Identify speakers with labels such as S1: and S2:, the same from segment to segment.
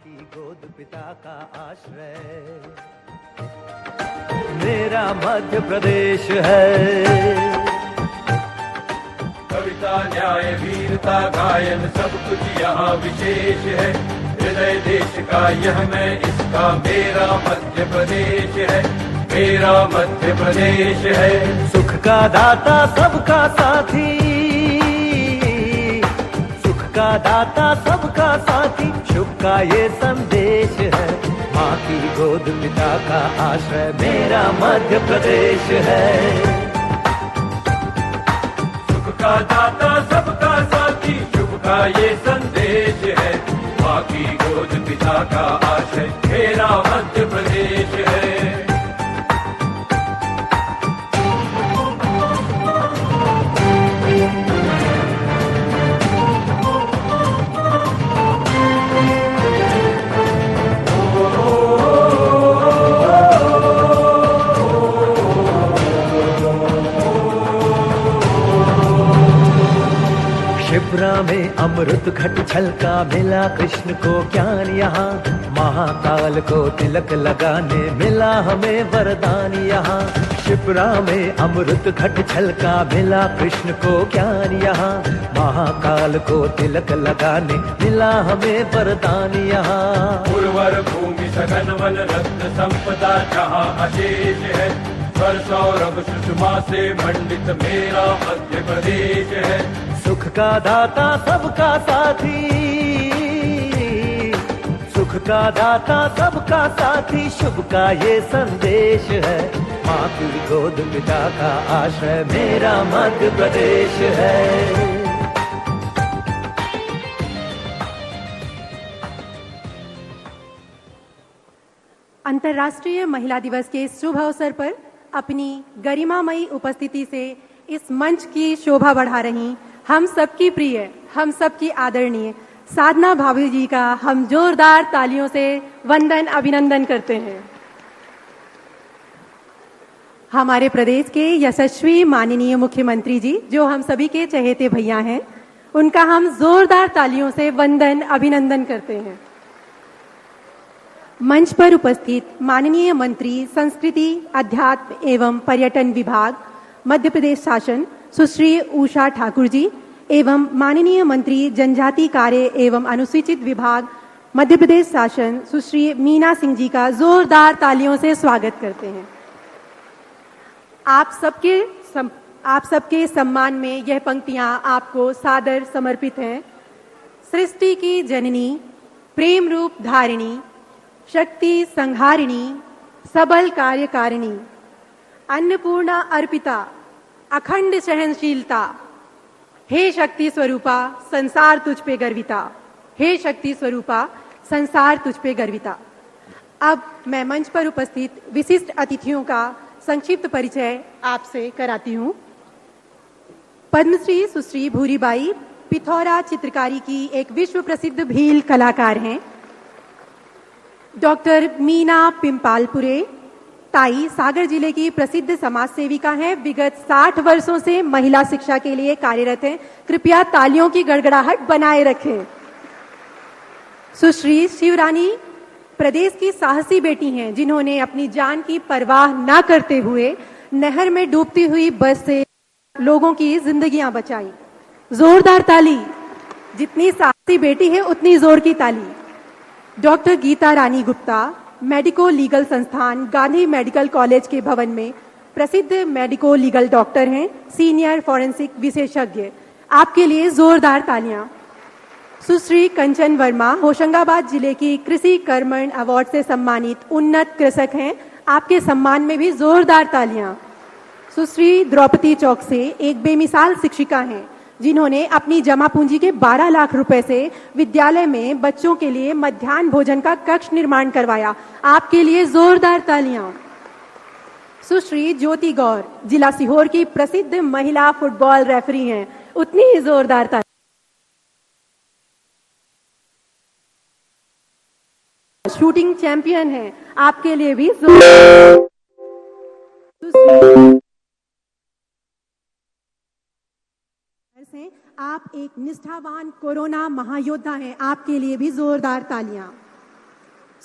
S1: की गोद पिता का आश्रय मेरा मध्य प्रदेश है।
S2: कविता न्याय वीरता गायन सब कुछ यहाँ विशेष है। हृदय देश का यह मैं इसका मेरा मध्य प्रदेश है, मेरा मध्य प्रदेश है।
S1: सुख का दाता सबका साथी, सुख का दाता सबका साथी, शुभ का ये संदेश है। माँ की गोद पिता का आश्रय मेरा मध्य प्रदेश है।
S2: सुख का दाता सबका साथी, शुभ का ये संदेश है। माँ की गोद पिता का आश्रय मेरा मध्य प्रदेश है।
S1: शिप्रा में अमृत घट छलका मिला कृष्ण को ज्ञान यहाँ, महाकाल को तिलक लगाने मिला हमें वरदान यहाँ। शिप्रा में अमृत घट छलका मिला कृष्ण को ज्ञान यहाँ, महाकाल को तिलक लगाने मिला हमें वरदान यहाँ।
S2: उर्वर भूमि सघन वन रत्न संपदा जहाँ अशेष है, स्वर सौरभ सुषमा से मंडित मेरा मध्य प्रदेश है।
S1: सुख का दाता सबका साथी, सुख का दाता सबका साथी, शुभ का ये संदेश है। माँ की गोद पिता का आश्रय मेरा मध्य प्रदेश है।
S3: अंतर्राष्ट्रीय महिला दिवस के शुभ अवसर पर अपनी गरिमामयी उपस्थिति से इस मंच की शोभा बढ़ा रही हम सबकी प्रिय, हम सबकी आदरणीय साधना भाभी जी का हम जोरदार तालियों से वंदन अभिनंदन करते हैं। हमारे प्रदेश के यशस्वी माननीय मुख्यमंत्री जी, जो हम सभी के चहेते भैया हैं, उनका हम जोरदार तालियों से वंदन अभिनंदन करते हैं। मंच पर उपस्थित माननीय मंत्री संस्कृति, अध्यात्म एवं पर्यटन विभाग, मध्य प्रदेश शासन सुश्री उषा ठाकुर जी एवं माननीय मंत्री जनजाति कार्य एवं अनुसूचित विभाग, मध्य प्रदेश शासन सुश्री मीना सिंह जी का जोरदार तालियों से स्वागत करते हैं। आप सबके सम्मान में यह पंक्तियां आपको सादर समर्पित हैं। सृष्टि की जननी, प्रेम रूप धारिणी, शक्ति संहारिणी, सबल कार्यकारिणी, अन्नपूर्णा अर्पिता, अखंड सहनशीलता, हे शक्ति स्वरूपा संसार तुझ पे गर्विता, हे शक्ति स्वरूपा संसार तुझ पे गर्विता। अब मैं मंच पर उपस्थित विशिष्ट अतिथियों का संक्षिप्त परिचय आपसे कराती हूँ। पद्मश्री सुश्री भूरीबाई पिथौरा चित्रकारी की एक विश्व प्रसिद्ध भील कलाकार हैं। डॉक्टर मीना पिंपालपुरे ताई सागर जिले की प्रसिद्ध समाज सेविका हैं, विगत 60 वर्षों से महिला शिक्षा के लिए कार्यरत हैं। कृपया तालियों की गड़गड़ाहट बनाए रखें। सुश्री शिवरानी प्रदेश की साहसी बेटी हैं, जिन्होंने अपनी जान की परवाह न करते हुए नहर में डूबती हुई बस से लोगों की जिंदगियां बचाई। जोरदार ताली, जितनी साहसी बेटी है उतनी जोर की ताली। डॉक्टर गीता रानी गुप्ता मेडिको लीगल संस्थान गांधी मेडिकल कॉलेज के भवन में प्रसिद्ध मेडिको लीगल डॉक्टर हैं, सीनियर फॉरेंसिक विशेषज्ञ। आपके लिए जोरदार तालियां। सुश्री कंचन वर्मा होशंगाबाद जिले की कृषि कर्मण अवार्ड से सम्मानित उन्नत कृषक हैं, आपके सम्मान में भी जोरदार तालियां। सुश्री द्रौपदी चौक से एक बेमिसाल शिक्षिका हैं, जिन्होंने अपनी जमा पूंजी के 12 लाख रुपए से विद्यालय में बच्चों के लिए मध्याह्न भोजन का कक्ष निर्माण करवाया। आपके लिए जोरदार तालियां। सुश्री ज्योति गौर जिला सीहोर की प्रसिद्ध महिला फुटबॉल रेफरी हैं, उतनी ही जोरदार तालियां। शूटिंग चैंपियन हैं, आपके लिए भी जोरदार। आप एक निष्ठावान कोरोना महायोद्धा हैं, आपके लिए भी जोरदार तालियां।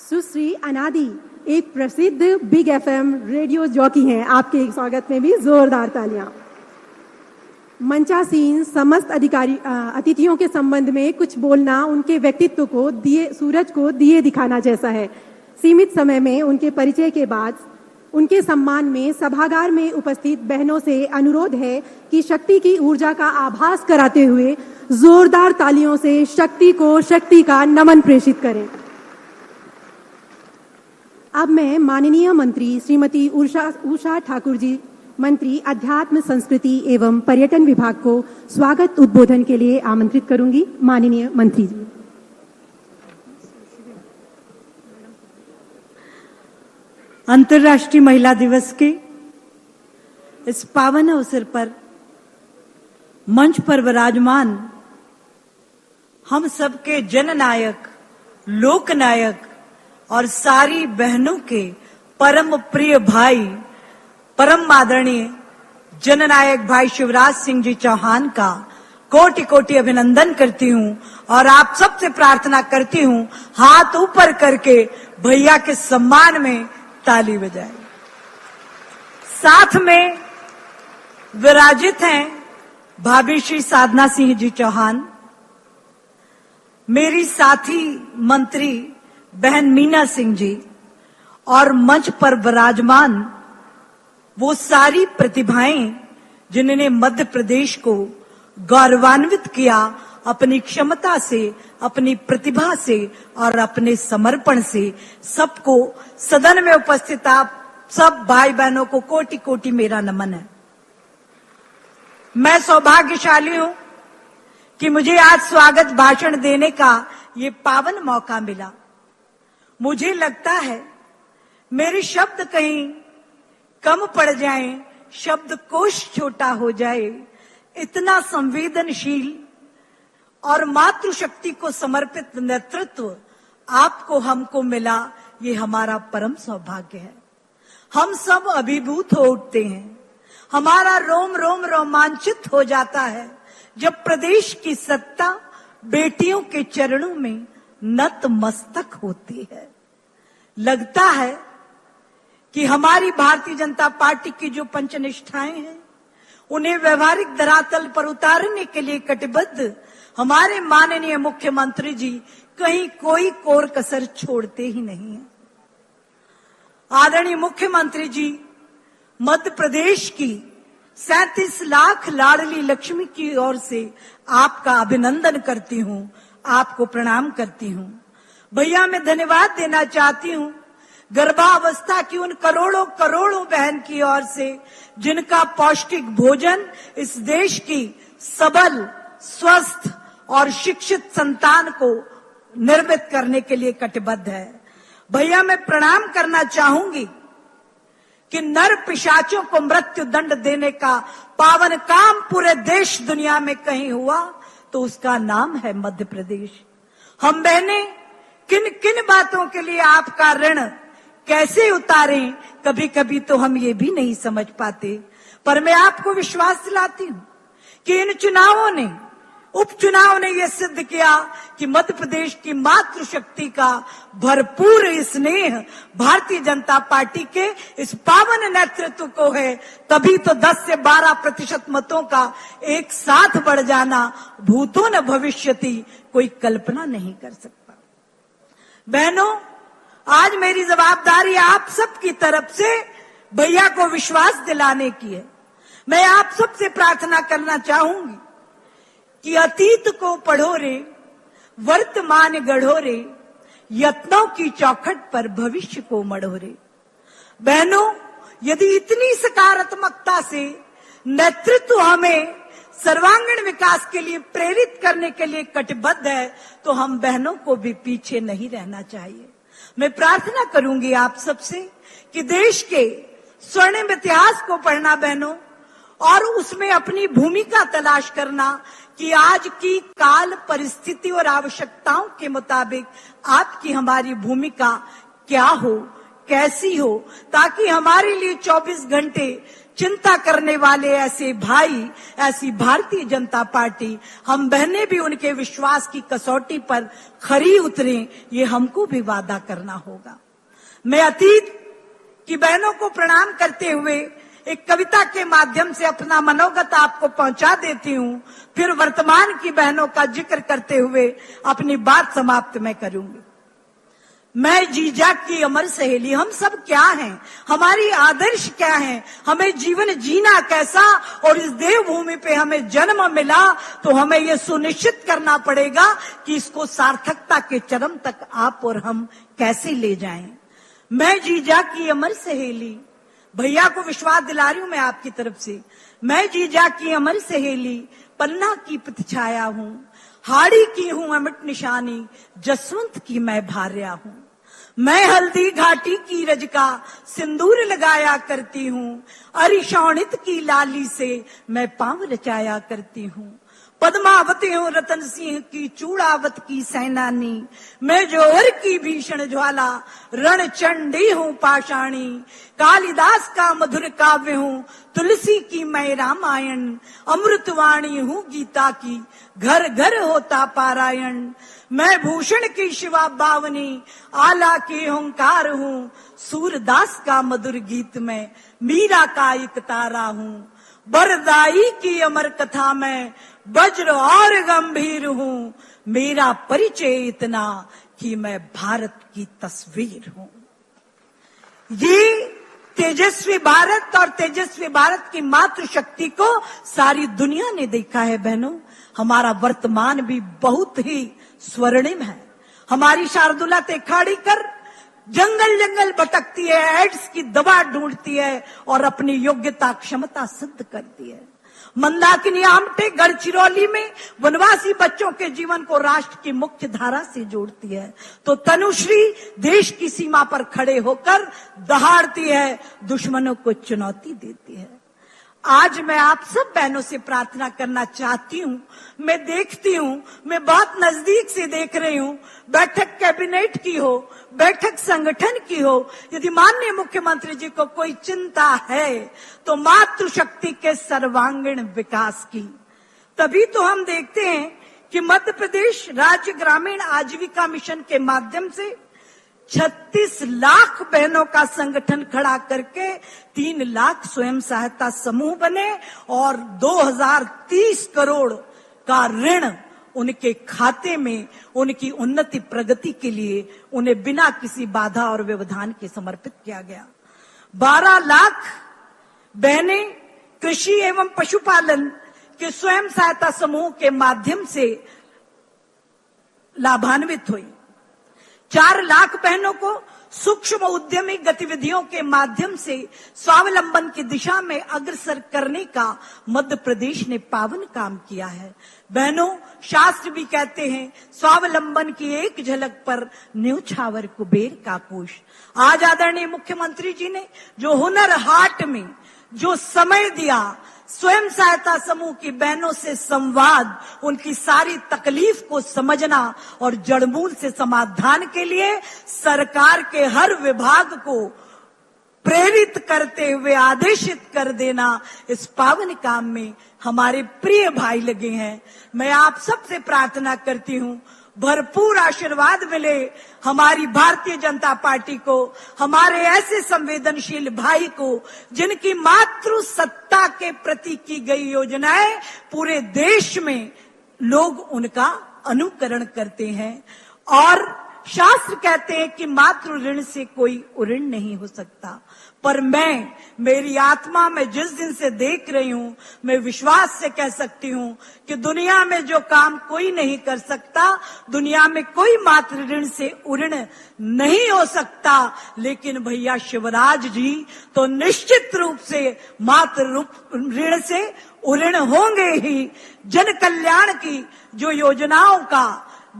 S3: सुश्री अनादि एक प्रसिद्ध बिग एफएम रेडियो जॉकी हैं, आपके स्वागत में भी जोरदार तालियां। मंचासीन समस्त अतिथियों के संबंध में कुछ बोलना उनके व्यक्तित्व को सूरज को दिए दिखाना जैसा है। सीमित समय में उनके परिचय के बाद उनके सम्मान में सभागार में उपस्थित बहनों से अनुरोध है कि शक्ति की ऊर्जा का आभास कराते हुए जोरदार तालियों से शक्ति को शक्ति का नमन प्रेषित करें। अब मैं माननीय मंत्री श्रीमती उषा ठाकुर जी, मंत्री अध्यात्म संस्कृति एवं पर्यटन विभाग को स्वागत उद्बोधन के लिए आमंत्रित करूंगी। माननीय मंत्री जी।
S4: अंतर्राष्ट्रीय महिला दिवस के इस पावन अवसर पर मंच पर विराजमान हम सबके जननायक, लोकनायक और सारी बहनों के परम प्रिय भाई, परम आदरणीय जननायक भाई शिवराज सिंह जी चौहान का कोटि कोटि अभिनंदन करती हूं और आप सबसे प्रार्थना करती हूं हाथ ऊपर करके भैया के सम्मान में ताली बजाएं। साथ में विराजित हैं भाभी श्री साधना सिंह जी चौहान, मेरी साथी मंत्री बहन मीना सिंह जी और मंच पर विराजमान वो सारी प्रतिभाएं जिन्होंने मध्य प्रदेश को गौरवान्वित किया अपनी क्षमता से, अपनी प्रतिभा से और अपने समर्पण से। सबको, सदन में उपस्थित आप सब भाई बहनों को कोटि कोटि मेरा नमन है। मैं सौभाग्यशाली हूं कि मुझे आज स्वागत भाषण देने का ये पावन मौका मिला। मुझे लगता है मेरे शब्द कहीं कम पड़ जाएं, शब्दकोश छोटा हो जाए, इतना संवेदनशील और मातृशक्ति को समर्पित नेतृत्व आपको हमको मिला, ये हमारा परम सौभाग्य है। हम सब अभिभूत हो उठते हैं, हमारा रोम रोम रोमांचित हो जाता है जब प्रदेश की सत्ता बेटियों के चरणों में नतमस्तक होती है। लगता है कि हमारी भारतीय जनता पार्टी की जो पंचनिष्ठाएं हैं उन्हें व्यवहारिक धरातल पर उतारने के लिए कटिबद्ध हमारे माननीय मुख्यमंत्री जी कहीं कोई कोर कसर छोड़ते ही नहीं है। आदरणीय मुख्यमंत्री जी मध्य प्रदेश की 37 लाख लाडली लक्ष्मी की ओर से आपका अभिनंदन करती हूं, आपको प्रणाम करती हूं। भैया मैं धन्यवाद देना चाहती हूं गर्भावस्था की उन करोड़ों करोड़ों बहन की ओर से जिनका पौष्टिक भोजन इस देश की सबल, स्वस्थ और शिक्षित संतान को निर्मित करने के लिए कटिबद्ध है। भैया मैं प्रणाम करना चाहूंगी कि नर पिशाचों को मृत्यु दंड देने का पावन काम पूरे देश दुनिया में कहीं हुआ तो उसका नाम है मध्य प्रदेश। हम बहनें किन किन बातों के लिए आपका ऋण कैसे उतारें, कभी कभी तो हम ये भी नहीं समझ पाते। पर मैं आपको विश्वास दिलाती हूं कि इन चुनावों ने, उपचुनाव ने यह सिद्ध किया कि मध्य प्रदेश की मातृशक्ति का भरपूर स्नेह भारतीय जनता पार्टी के इस पावन नेतृत्व को है। तभी तो 10 से 12% मतों का एक साथ बढ़ जाना भूतो न भविष्यति कोई कल्पना नहीं कर सकता। बहनों, आज मेरी जवाबदारी आप सबकी तरफ से भैया को विश्वास दिलाने की है। मैं आप सबसे प्रार्थना करना चाहूंगी कि अतीत को पढ़ो रे, वर्तमान गढ़ो रे, यत्नों की चौखट पर भविष्य को मढ़ो रे। बहनों, यदि इतनी सकारात्मकता से नेतृत्व हमें सर्वांगीण विकास के लिए प्रेरित करने के लिए कटिबद्ध है तो हम बहनों को भी पीछे नहीं रहना चाहिए। मैं प्रार्थना करूंगी आप सबसे कि देश के स्वर्णिम इतिहास को पढ़ना बहनों और उसमें अपनी भूमिका तलाश करना कि आज की काल परिस्थिति और आवश्यकताओं के मुताबिक आपकी हमारी भूमिका क्या हो, कैसी हो, ताकि हमारे लिए 24 घंटे चिंता करने वाले ऐसे भाई, ऐसी भारतीय जनता पार्टी, हम बहनें भी उनके विश्वास की कसौटी पर खरी उतरें, ये हमको भी वादा करना होगा। मैं अतीत की बहनों को प्रणाम करते हुए एक कविता के माध्यम से अपना मनोगत आपको पहुंचा देती हूं, फिर वर्तमान की बहनों का जिक्र करते हुए अपनी बात समाप्त मैं करूंगी। मैं जीजा की अमर सहेली, हम सब क्या हैं, हमारी आदर्श क्या है, हमें जीवन जीना कैसा, और इस देवभूमि पे हमें जन्म मिला तो हमें यह सुनिश्चित करना पड़ेगा कि इसको सार्थकता के चरम तक आप और हम कैसे ले जाएं। मैं जीजा की अमर सहेली, भैया को विश्वास दिला रही हूं मैं आपकी तरफ से। मैं जीजा की अमर सहेली, पन्ना की प्रतिछाया हूं, हाड़ी की हूं अमिट निशानी, जसवंत की मैं भार्या हूं। मैं हल्दी घाटी की रज का सिंदूर लगाया करती हूं, अरिशौणित की लाली से मैं पांव रचाया करती हूं। पद्मावती हूं रतन सिंह की चूड़ावत की सेनानी, मैं जोहर की भीषण ज्वाला रणचंडी हूं पाषाणी। कालिदास का मधुर काव्य हूं, तुलसी की मैं रामायण, अमृतवाणी हूं गीता की, घर घर होता पारायण। मैं भूषण की शिवा बावनी, आला की ओंकार हूं, सूरदास का मधुर गीत में मीरा का एक तारा हूं। बरदाई की अमर कथा में वज्र और गंभीर हूं, मेरा परिचय इतना कि मैं भारत की तस्वीर हूं। ये तेजस्वी भारत और तेजस्वी भारत की मातृशक्ति को सारी दुनिया ने देखा है बहनों। हमारा वर्तमान भी बहुत ही स्वर्णिम है। हमारी शार्दुला तेखाड़ीकर जंगल जंगल भटकती है, एड्स की दवा ढूंढती है और अपनी योग्यता क्षमता सिद्ध करती है। मंदाकिनी आमटे गढ़चिरौली में वनवासी बच्चों के जीवन को राष्ट्र की मुख्य धारा से जोड़ती है, तो तनुश्री देश की सीमा पर खड़े होकर दहाड़ती है, दुश्मनों को चुनौती देती है। आज मैं आप सब बहनों से प्रार्थना करना चाहती हूं, मैं देखती हूं, मैं बहुत नजदीक से देख रही हूं, बैठक कैबिनेट की हो, बैठक संगठन की हो, यदि माननीय मुख्यमंत्री जी को कोई चिंता है तो मातृशक्ति के सर्वांगीण विकास की। तभी तो हम देखते हैं कि मध्य प्रदेश राज्य ग्रामीण आजीविका मिशन के माध्यम से 36 लाख बहनों का संगठन खड़ा करके 3 लाख स्वयं सहायता समूह बने और 2030 करोड़ का ऋण उनके खाते में उनकी उन्नति प्रगति के लिए उन्हें बिना किसी बाधा और व्यवधान के समर्पित किया गया। 12 लाख बहनें कृषि एवं पशुपालन के स्वयं सहायता समूह के माध्यम से लाभान्वित हुई। 4 लाख बहनों को सूक्ष्म उद्यमी गतिविधियों के माध्यम से स्वावलंबन की दिशा में अग्रसर करने का मध्य प्रदेश ने पावन काम किया है। बहनों, शास्त्र भी कहते हैं स्वावलंबन की एक झलक पर न्योछावर कुबेर का कोष। आज आदरणीय मुख्यमंत्री जी ने जो हुनर हाट में जो समय दिया, स्वयं सहायता समूह की बहनों से संवाद, उनकी सारी तकलीफ को समझना और जड़मूल से समाधान के लिए सरकार के हर विभाग को प्रेरित करते हुए आदेशित कर देना, इस पावन काम में हमारे प्रिय भाई लगे हैं। मैं आप सबसे प्रार्थना करती हूं भरपूर आशीर्वाद मिले हमारी भारतीय जनता पार्टी को, हमारे ऐसे संवेदनशील भाई को जिनकी मातृ सत्ता के प्रति की गई योजनाएं पूरे देश में लोग उनका अनुकरण करते हैं। और शास्त्र कहते हैं कि मातृ ऋण से कोई ऋण नहीं हो सकता, पर मैं मेरी आत्मा में जिस दिन से देख रही हूं, मैं विश्वास से कह सकती हूं कि दुनिया में जो काम कोई नहीं कर सकता, दुनिया में कोई मातृ ऋण से ऋण नहीं हो सकता, लेकिन भैया शिवराज जी तो निश्चित रूप से मातृ ऋण से ऋण होंगे ही। जन कल्याण की जो योजनाओं का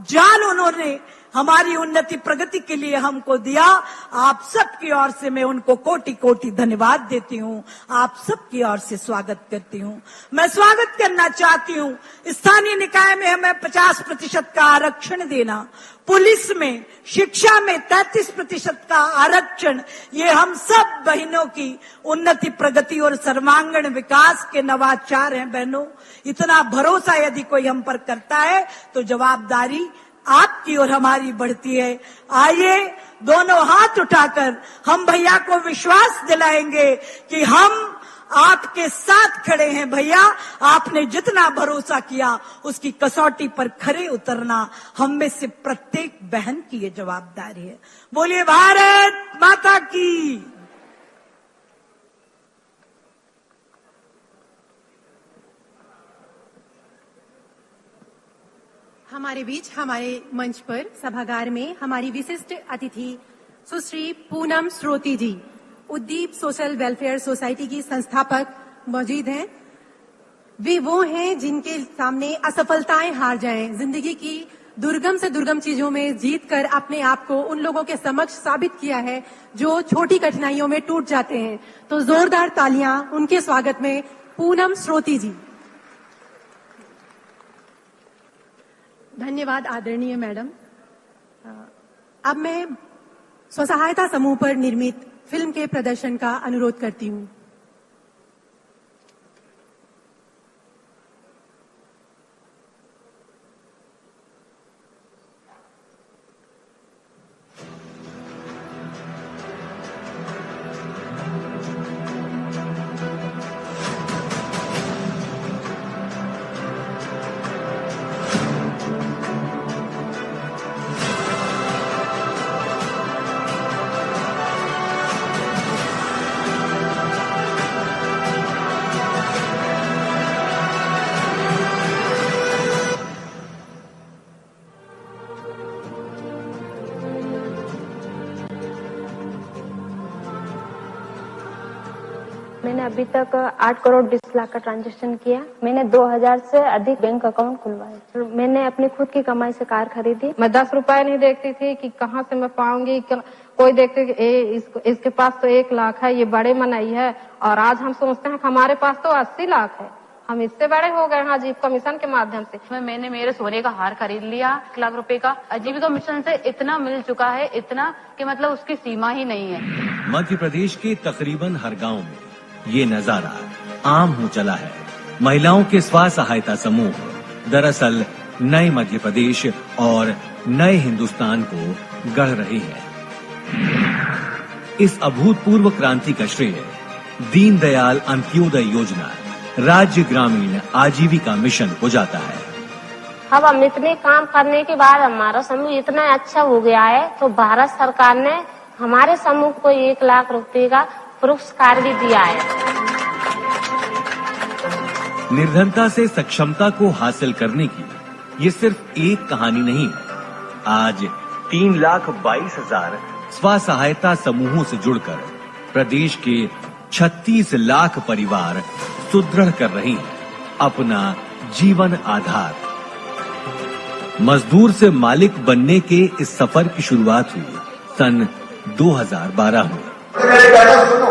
S4: जाल उन्होंने हमारी उन्नति प्रगति के लिए हमको दिया, आप सबकी ओर से मैं उनको कोटि कोटि धन्यवाद देती हूँ, आप सबकी ओर से स्वागत करती हूँ। मैं स्वागत करना चाहती हूँ स्थानीय निकाय में हमें 50% का आरक्षण देना, पुलिस में, शिक्षा में 33% का आरक्षण, ये हम सब बहनों की उन्नति, प्रगति और सर्वांगीण विकास के नवाचार हैं। बहनों, इतना भरोसा यदि कोई हम पर करता है तो जवाबदारी आपकी और हमारी बढ़ती है। आइए दोनों हाथ उठाकर हम भैया को विश्वास दिलाएंगे कि हम आपके साथ खड़े हैं। भैया, आपने जितना भरोसा किया उसकी कसौटी पर खरे उतरना हम में से प्रत्येक बहन की ये जवाबदारी है। बोलिए भारत माता की।
S3: हमारे बीच, हमारे मंच पर सभागार में हमारी विशिष्ट अतिथि सुश्री पूनम श्रोती जी, उद्दीप सोशल वेलफेयर सोसाइटी की संस्थापक मौजूद हैं। वे वो हैं जिनके सामने असफलताएं हार जाएं, जिंदगी की दुर्गम से दुर्गम चीजों में जीत कर अपने आप को उन लोगों के समक्ष साबित किया है जो छोटी कठिनाइयों में टूट जाते हैं। तो जोरदार तालियां उनके स्वागत में पूनम श्रोती जी। धन्यवाद आदरणीय मैडम। अब मैं स्वसहायता समूह पर निर्मित फिल्म के प्रदर्शन का अनुरोध करती हूँ।
S5: मैंने अभी तक 8 करोड़ 20 लाख का ट्रांजैक्शन किया। मैंने 2000 से अधिक बैंक अकाउंट खुलवाए। मैंने अपनी खुद की कमाई से कार खरीदी।
S6: मैं 10 रुपए नहीं देखती थी कि कहाँ से मैं पाऊंगी। कोई देखते कि इसके पास तो 1 लाख है, ये बड़े मनई है, और आज हम सोचते हैं कि हमारे पास तो 80 लाख है, हम इससे बड़े हो गए हैं आजीविका मिशन के माध्यम से।
S7: मैंने मेरे सोने का हार खरीद लिया 1 लाख रुपए का। आजीविका मिशन से इतना मिल चुका है, इतना कि मतलब उसकी सीमा ही नहीं है।
S8: मध्य प्रदेश के तकरीबन हर गांव में ये नजारा आम हो चला है। महिलाओं के स्व सहायता समूह दरअसल नए मध्य प्रदेश और नए हिंदुस्तान को गढ़ रहे हैं। इस अभूतपूर्व क्रांति का श्रेय दीनदयाल अंत्योदय योजना, राज्य ग्रामीण आजीविका मिशन को जाता है।
S5: अब हम इतने काम करने के बाद हमारा समूह इतना अच्छा हो गया है, तो भारत सरकार ने हमारे समूह को 1 लाख रुपए का पुरस्कार भी दिया है।
S8: निर्धनता से सक्षमता को हासिल करने की ये सिर्फ एक कहानी नहीं है। आज 3,22,000 स्व सहायता समूहों से जुड़कर प्रदेश के 36 लाख परिवार सुदृढ़ कर रहे हैं अपना जीवन आधार। मजदूर से मालिक बनने के इस सफर की शुरुआत हुई सन 2012 में।
S9: मेरी कहना सुनो,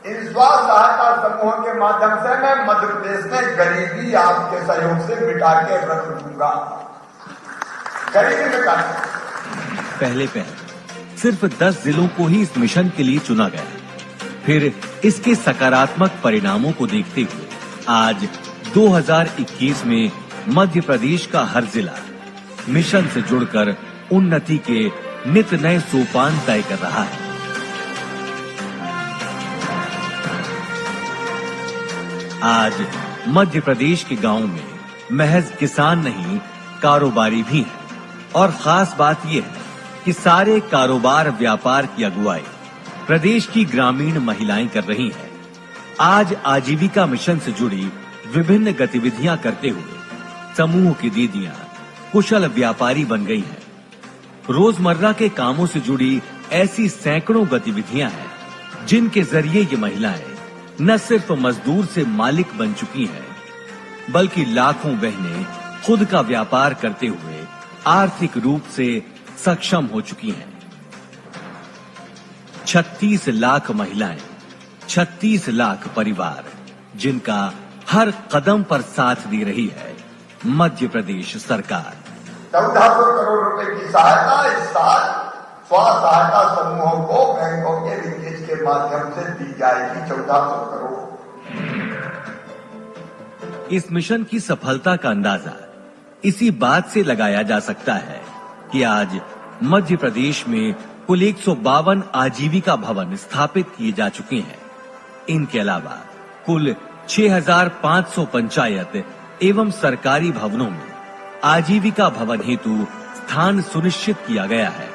S9: इन स्व सहायता समूहों के माध्यम से मैं मध्य प्रदेश में गरीबी आपके सहयोग से मिटा के रख दूंगा। गरीबी मिटा।
S8: पहले सिर्फ 10 जिलों को ही इस मिशन के लिए चुना गया। फिर इसके सकारात्मक परिणामों को देखते हुए आज 2021 में मध्य प्रदेश का हर जिला मिशन से जुड़कर उन्नति के नित नए सोपान तय कर रहा है। आज मध्य प्रदेश के गांव में महज किसान नहीं, कारोबारी भी हैं। और खास बात यह है कि सारे कारोबार व्यापार की अगुवाई प्रदेश की ग्रामीण महिलाएं कर रही हैं। आज आजीविका मिशन से जुड़ी विभिन्न गतिविधियां करते हुए समूह की दीदियां कुशल व्यापारी बन गई हैं। रोजमर्रा के कामों से जुड़ी ऐसी सैकड़ों गतिविधियां हैं जिनके जरिए ये महिलाएं न सिर्फ मजदूर से मालिक बन चुकी हैं, बल्कि लाखों बहनें खुद का व्यापार करते हुए आर्थिक रूप से सक्षम हो चुकी हैं। 36 लाख महिलाएं, 36 लाख परिवार, जिनका हर कदम पर साथ दे रही है मध्य प्रदेश सरकार।
S9: 1400 करोड़ रुपए की सहायता इस साल स्व सहायता समूहों को बैंकों के लिंकेज के माध्यम से दी जाएगी। 1400 करोड़।
S8: इस मिशन की सफलता का अंदाजा इसी बात से लगाया जा सकता है कि आज मध्य प्रदेश में कुल 152 आजीविका भवन स्थापित किए जा चुके हैं। इनके अलावा कुल 6500 पंचायत एवं सरकारी भवनों में आजीविका भवन हेतु स्थान सुनिश्चित किया गया है।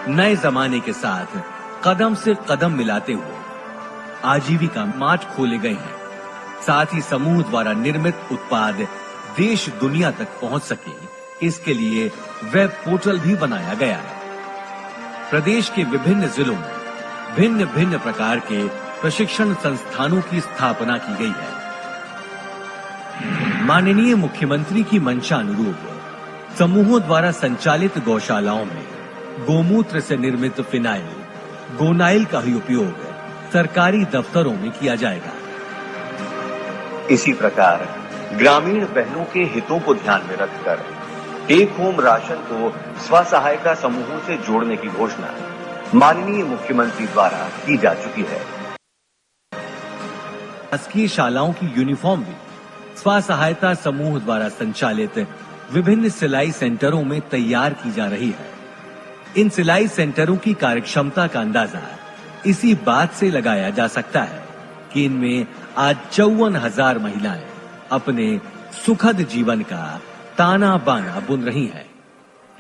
S8: नए जमाने के साथ कदम से कदम मिलाते हुए आजीविका मार्ट खोले गए हैं। साथ ही समूह द्वारा निर्मित उत्पाद देश दुनिया तक पहुंच सके, इसके लिए वेब पोर्टल भी बनाया गया है। प्रदेश के विभिन्न जिलों में भिन्न भिन्न प्रकार के प्रशिक्षण संस्थानों की स्थापना की गई है। माननीय मुख्यमंत्री की मंशा अनुरूप समूहों द्वारा संचालित गौशालाओं में गोमूत्र से निर्मित फिनाइल, गोनाइल का ही उपयोग सरकारी दफ्तरों में किया जाएगा। इसी प्रकार ग्रामीण बहनों के हितों को ध्यान में रखकर टेक होम राशन को स्व सहायता समूहों से जोड़ने की घोषणा माननीय मुख्यमंत्री द्वारा की जा चुकी है। शासकीय शालाओं की यूनिफॉर्म भी स्व सहायता समूह द्वारा संचालित विभिन्न सिलाई सेंटरों में तैयार की जा रही है। इन सिलाई सेंटरों की कार्यक्षमता का अंदाजा इसी बात से लगाया जा सकता है कि इनमें आज 54,000 महिलाएं अपने सुखद जीवन का ताना बाना बुन रही हैं।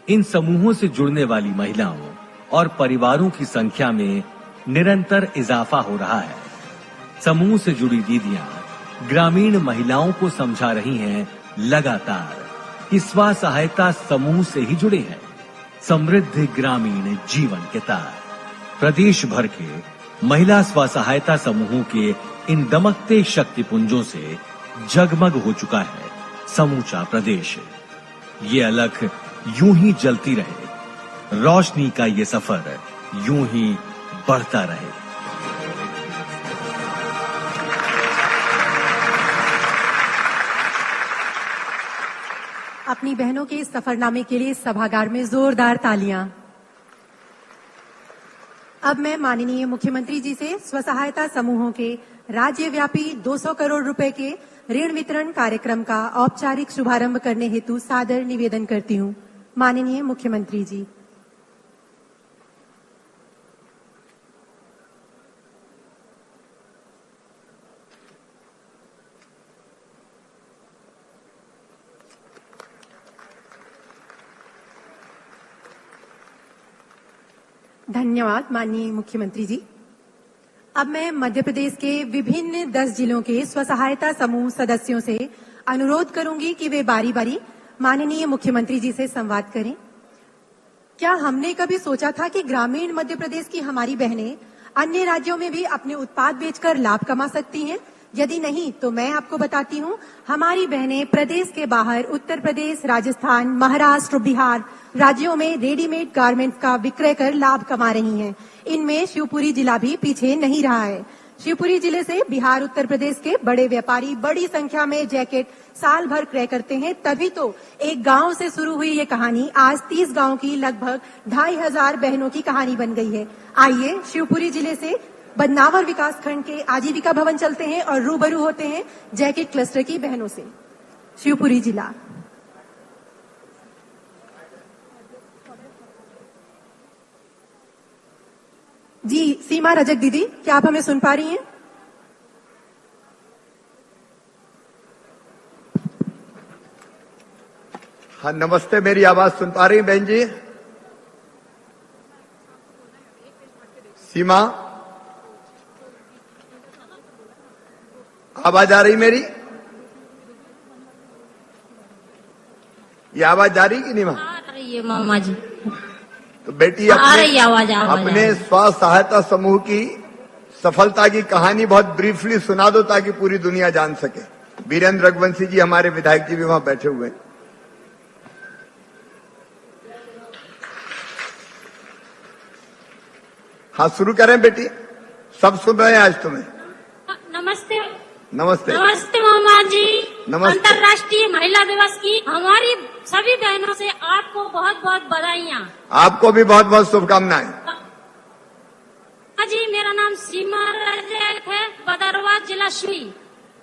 S8: इन समूहों से जुड़ने वाली महिलाओं और परिवारों की संख्या में निरंतर इजाफा हो रहा है। समूह से जुड़ी दीदियां ग्रामीण महिलाओं को समझा रही हैं लगातार कि स्व सहायता समूह से ही जुड़े हैं समृद्ध ग्रामीण जीवन के तार। प्रदेश भर के महिला स्व सहायता समूहों के इन दमकते शक्ति पुंजों से जगमग हो चुका है समूचा प्रदेश। ये अलख यूं ही जलती रहे, रोशनी का ये सफर यूं ही बढ़ता रहे।
S3: अपनी बहनों के इस सफरनामे के लिए सभागार में जोरदार तालियां। अब मैं माननीय मुख्यमंत्री जी से स्व सहायता समूहों के राज्यव्यापी 200 करोड़ रुपए के ऋण वितरण कार्यक्रम का औपचारिक शुभारंभ करने हेतु सादर निवेदन करती हूं। माननीय मुख्यमंत्री जी। धन्यवाद माननीय मुख्यमंत्री जी। अब मैं मध्य प्रदेश के विभिन्न 10 जिलों के स्व सहायता समूह सदस्यों से अनुरोध करूंगी कि वे बारी बारी माननीय मुख्यमंत्री जी से संवाद करें। क्या हमने कभी सोचा था कि ग्रामीण मध्य प्रदेश की हमारी बहनें अन्य राज्यों में भी अपने उत्पाद बेचकर लाभ कमा सकती हैं? यदि नहीं तो मैं आपको बताती हूँ, हमारी बहनें प्रदेश के बाहर उत्तर प्रदेश, राजस्थान, महाराष्ट्र, बिहार राज्यों में रेडीमेड गारमेंट्स का विक्रय कर लाभ कमा रही हैं। इनमें शिवपुरी जिला भी पीछे नहीं रहा है। शिवपुरी जिले से बिहार, उत्तर प्रदेश के बड़े व्यापारी बड़ी संख्या में जैकेट साल भर क्रय करते हैं। तभी तो एक गांव से शुरू हुई ये कहानी आज 30 गांव की लगभग 2,500 बहनों की कहानी बन गई है। आइए शिवपुरी जिले से बदनावर विकास खंड के आजीविका भवन चलते हैं और रूबरू होते हैं जैकेट क्लस्टर की बहनों से। शिवपुरी जिला। जी सीमा रजक दीदी, क्या आप हमें सुन पा रही हैं?
S9: हाँ नमस्ते, मेरी आवाज सुन पा रही हैं बहन जी? सीमा, आवाज आ रही मेरी? ये आवाज आ रही कि नहीं?
S5: आ रही है मामा जी।
S9: तो बेटी अपने स्व सहायता समूह की सफलता की कहानी बहुत ब्रीफली सुना दो ताकि पूरी दुनिया जान सके। वीरेंद्र रघुवंशी जी हमारे विधायक जी भी वहां बैठे हुए हैं। हाँ शुरू करें बेटी, सब सुन रहे हैं आज तुम्हें।
S5: नमस्ते।
S9: नमस्ते।
S5: नमस्ते मामा जी।
S9: नमस्ते।
S5: अंतर्राष्ट्रीय महिला दिवस की हमारी सभी बहनों से आपको बहुत बहुत बधाइयाँ।
S9: आपको भी बहुत बहुत शुभकामनाएं।
S5: जी, मेरा नाम सीमा रजक है, बदरवा जिला शुई।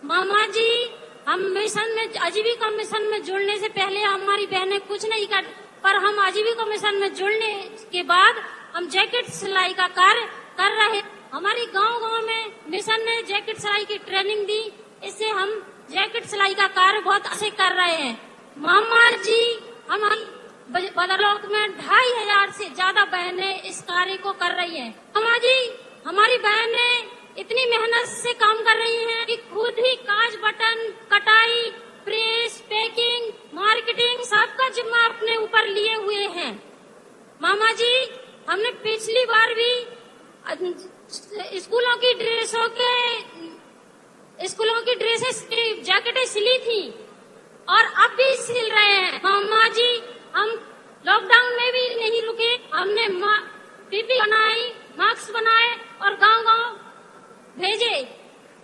S5: मामा जी, हम मिशन में, आजीविका मिशन में जुड़ने से पहले हमारी बहनें कुछ नहीं कर, पर हम आजीविका मिशन में जुड़ने के बाद हम जैकेट सिलाई का कार्य कर रहे। हमारी गांव-गांव में मिशन ने जैकेट सिलाई की ट्रेनिंग दी, इससे हम जैकेट सिलाई का कार्य बहुत अच्छे कर रहे हैं। मामा जी, हमारी बदरलोक में 2500 से ज्यादा बहनें इस कार्य को कर रही हैं। मामा जी, हमारी बहनें इतनी मेहनत से काम कर रही हैं कि खुद ही कांच बटन, कटाई, प्रेस, पैकिंग, मार्केटिंग सबका जिम्मा अपने ऊपर लिए हुए हैं। मामा जी, हमने पिछली बार भी स्कूलों की ड्रेसेस की जैकेटें सिली थी और अब भी सिल रहे हैं। मामा जी, हम लॉकडाउन में भी नहीं रुके, हमने पीपी बनाई, मास्क बनाए और गांव-गांव भेजे।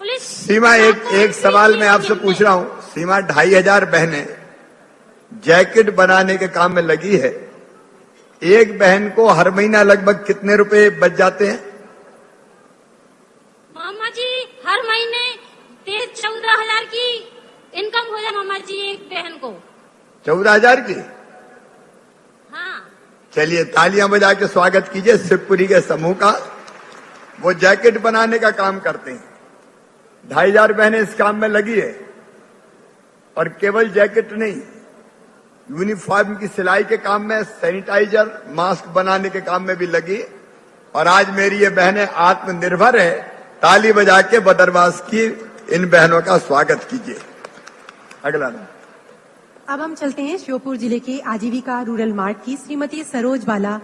S5: पुलिस
S9: सीमा, एक सवाल मैं आपसे पूछ रहा हूँ। सीमा, 2500 बहनें जैकेट बनाने के काम में लगी है। एक बहन को हर महीना लगभग कितने रुपए बच जाते हैं?
S5: मामा जी, हर महीने 13-14 की इनकम हो जाए मामा जी एक बहन को।
S9: 14,000 की?
S5: हाँ।
S9: चलिए तालियां बजा के स्वागत कीजिए शिवपुरी के समूह का। वो जैकेट बनाने का काम करते हैं। 2500 बहनें इस काम में लगी है और केवल जैकेट नहीं, यूनिफॉर्म की सिलाई के काम में, सैनिटाइजर, मास्क बनाने के काम में भी लगी। और आज मेरी ये बहनें आत्मनिर्भर है। ताली बजा के बदरवास की इन बहनों का स्वागत कीजिए। अगला नाम।
S3: अब हम चलते हैं श्योपुर जिले के आजीविका रूरल मार्ट की श्रीमती सरोज बाला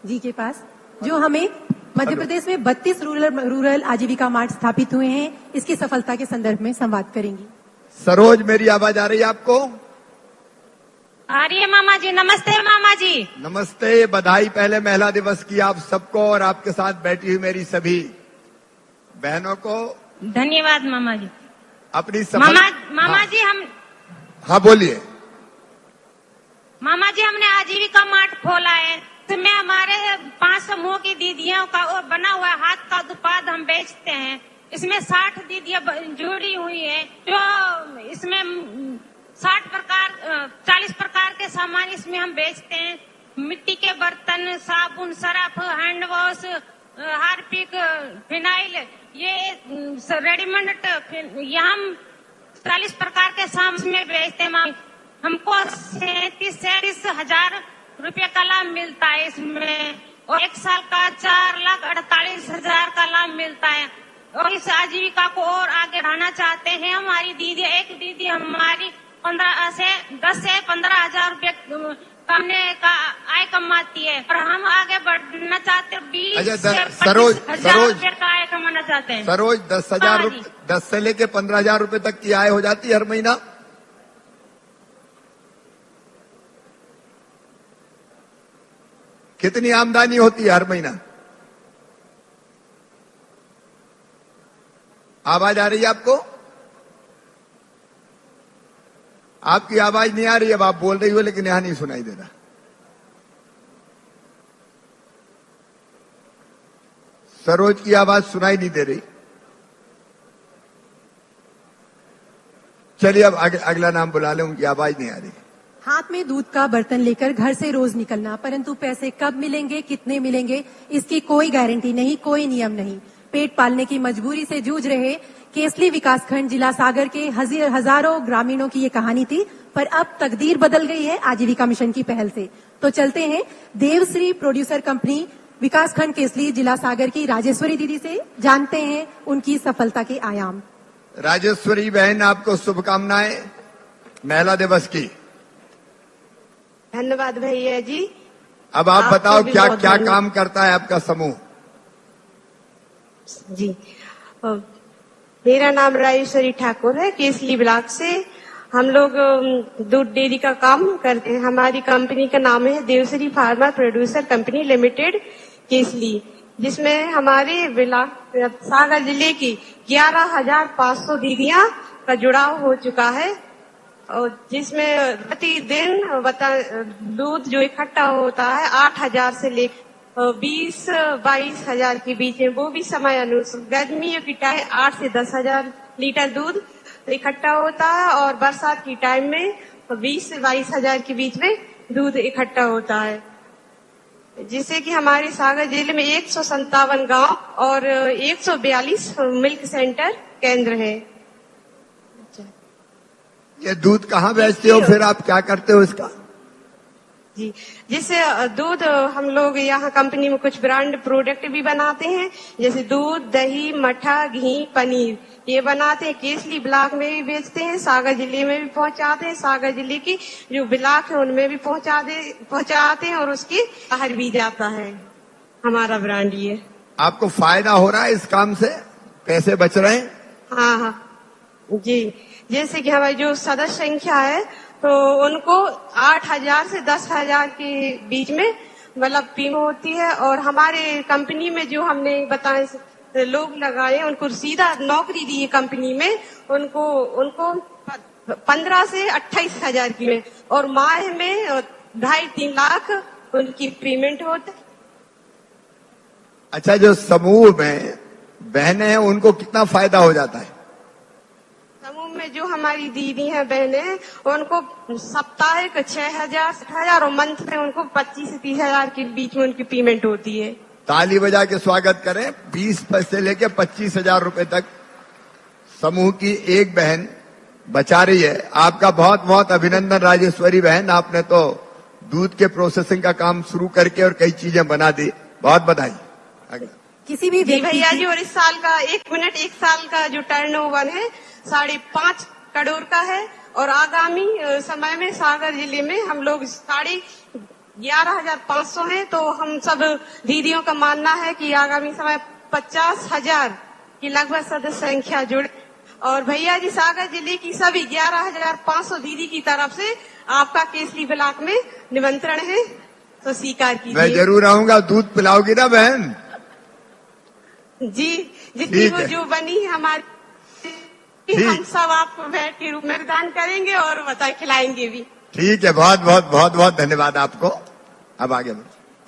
S3: जी के पास, जो हमें मध्य प्रदेश में 32 रूरल आजीविका मार्ट स्थापित हुए हैं, इसकी सफलता के संदर्भ में संवाद करेंगी।
S9: सरोज, मेरी आवाज आ रही है आपको?
S5: आ रही है मामा जी। नमस्ते मामा जी।
S9: नमस्ते, बधाई पहले महिला दिवस की आप सबको और आपके साथ बैठी हुई मेरी सभी बहनों को।
S5: धन्यवाद मामा जी।
S9: अपनी
S5: मामा जी, हम
S9: हाँ बोलिए।
S5: मामा जी, हमने आजीविका मार्ट खोला है, इसमें हमारे 5 समूह की दीदियों का वो बना हुआ हाथ का उत्पाद हम बेचते हैं। इसमें 60 दीदियां जुड़ी हुई है, जो इसमें 40 प्रकार के सामान इसमें हम बेचते हैं। मिट्टी के बर्तन, साबुन, Surf, hand wash, Harpic, phenyl, ये रेडीमेड, ये हम 40 प्रकार के सामान में बेचते हैं। हमको 37 हजार रुपये का लाभ मिलता है इसमें, और 1 साल का 4,48,000 का लाभ मिलता है। और इस आजीविका को और आगे बढ़ाना चाहते हैं। हमारी दीदी, एक दीदी हमारी 10 से 15 हजार रुपये कमाने का आय कमाती है, और हम आगे बढ़ना चाहते हैं। 20 से 25 हजार रुपये का आय कमाना चाहते हैं।
S9: सरोज, 10 से लेके 15,000 रुपए तक की आय हो जाती है हर महीना। कितनी आमदनी होती है हर महीना? आवाज आ रही है आपको? आपकी आवाज नहीं आ रही है, अब आप बोल रही हो लेकिन यहां नहीं सुनाई दे रहा। सरोज की आवाज सुनाई नहीं दे रही। चलिए अब अगला नाम बुला लें, उनकी आवाज नहीं आ रही।
S3: हाथ में दूध का बर्तन लेकर घर से रोज निकलना, परंतु पैसे कब मिलेंगे, कितने मिलेंगे, इसकी कोई गारंटी नहीं, कोई नियम नहीं। पेट पालने की मजबूरी से जूझ रहे केसली विकासखंड जिला सागर के हजारों ग्रामीणों की ये कहानी थी, पर अब तकदीर बदल गई है आजीविका मिशन की पहल से। तो चलते हैं देवश्री प्रोड्यूसर कंपनी विकासखंड केसली जिला सागर की राजेश्वरी दीदी से, जानते हैं उनकी सफलता के आयाम।
S9: राजेश्वरी बहन, आपको शुभकामनाएं महिला दिवस की।
S10: धन्यवाद भैया जी।
S9: अब आप बताओ क्या क्या काम करता है आपका समूह?
S10: जी, मेरा नाम राजेश्वरी ठाकुर है, केसली ब्लॉक से। हम लोग दूध डेयरी का काम करते हैं। हमारी कंपनी का नाम है Devshree farmer producer company limited Kesli, जिसमें हमारे सागर जिले की 11,500 दीदियां का जुड़ाव हो चुका है। और जिसमें प्रतिदिन दूध जो इकट्ठा होता है 8,000 से लेकर 20-22,000 के बीच में, वो भी समय अनुसार। गर्मियों की टाइम 8 से 10,000 लीटर दूध इकट्ठा होता है और बरसात की टाइम में 20 से 22,000 के बीच में दूध इकट्ठा होता है, जिससे कि हमारे सागर जिले में 157 गांव और 142 मिल्क सेंटर केंद्र है।
S9: ये दूध कहाँ बेचते हो, फिर आप क्या करते हो इसका?
S10: जी, जिससे दूध हम लोग यहाँ कंपनी में कुछ ब्रांड प्रोडक्ट भी बनाते हैं, जैसे दूध, दही, मठा, घी, पनीर ये बनाते हैं। केसली ब्लॉक में भी बेचते हैं, सागर जिले में भी पहुंचाते हैं। सागर जिले की जो ब्लॉक है उनमें भी पहुंचाते हैं और उसके बाहर भी जाता है हमारा ब्रांड। ये
S9: आपको फायदा हो रहा है इस काम से, पैसे बच रहे हैं?
S10: हाँ जी, जैसे कि हमारी जो सदस्य संख्या है तो उनको 8,000 से 10,000 के बीच में मतलब टीम होती है, और हमारे कंपनी में जो हमने बताए लोग लगाए उनको सीधा नौकरी दी है कंपनी में, उनको 15 से 28,000 की में, और माह में 2.5-3 लाख उनकी पेमेंट होती है।
S9: अच्छा, जो समूह में बहनें हैं उनको कितना फायदा हो जाता है?
S10: समूह में जो हमारी दीदी हैं, बहनें हैं, उनको साप्ताहिक 6,000 और मंथ में उनको 25 से 30,000 के बीच में उनकी पेमेंट होती है।
S9: ताली बजा के स्वागत करें। 20 से लेके 25,000 रुपए तक समूह की एक बहन बचा रही है। आपका बहुत बहुत अभिनंदन राजेश्वरी बहन, आपने तो दूध के प्रोसेसिंग का काम शुरू करके और कई चीजें बना दी, बहुत बधाई।
S3: किसी भी
S10: भैया जी, और इस साल का एक साल का जो टर्नओवर है 5.5 करोड़ का है, और आगामी समय में सागर जिले में हम लोग 11,500 है। तो हम सब दीदियों का मानना है कि आगामी समय 50,000 की लगभग सदस्य संख्या जुड़े। और भैया जी, सागर जिले की सभी 11,500 दीदी की तरफ से आपका केसली ब्लॉक में निमंत्रण है, तो स्वीकार कीजिए।
S9: मैं जरूर आऊंगा। दूध पिलाओगी ना बहन?
S10: जी, जितनी वो जो बनी हमारी, हम सब आपको बैठ के रूप में दान करेंगे और बता खिलाएंगे भी।
S9: ठीक है, बहुत बहुत धन्यवाद आपको। अब आगे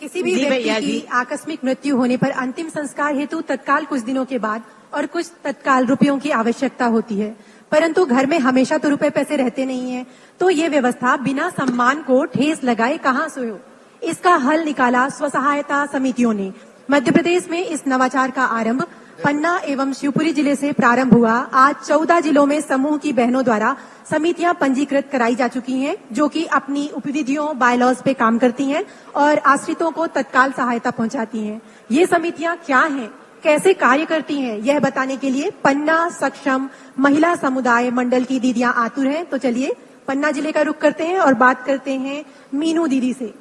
S3: किसी भी व्यक्ति की आकस्मिक मृत्यु होने पर अंतिम संस्कार हेतु तत्काल कुछ दिनों के बाद और कुछ तत्काल रुपयों की आवश्यकता होती है, परंतु घर में हमेशा तो रुपए पैसे रहते नहीं है, तो ये व्यवस्था बिना सम्मान को ठेस लगाए कहाँ से हो। इसका हल निकाला स्व सहायता समितियों ने। मध्य प्रदेश में इस नवाचार का आरंभ पन्ना एवं शिवपुरी जिले से प्रारंभ हुआ। आज 14 जिलों में समूह की बहनों द्वारा समितियां पंजीकृत कराई जा चुकी हैं, जो कि अपनी उपविधियों बायलॉज पे काम करती हैं और आश्रितों को तत्काल सहायता पहुंचाती हैं। ये समितियां क्या हैं, कैसे कार्य करती हैं, यह बताने के लिए पन्ना सक्षम महिला समुदाय मंडल की दीदियां आतुर हैं। तो चलिए पन्ना जिले का रुख करते हैं और बात करते हैं मीनू दीदी से।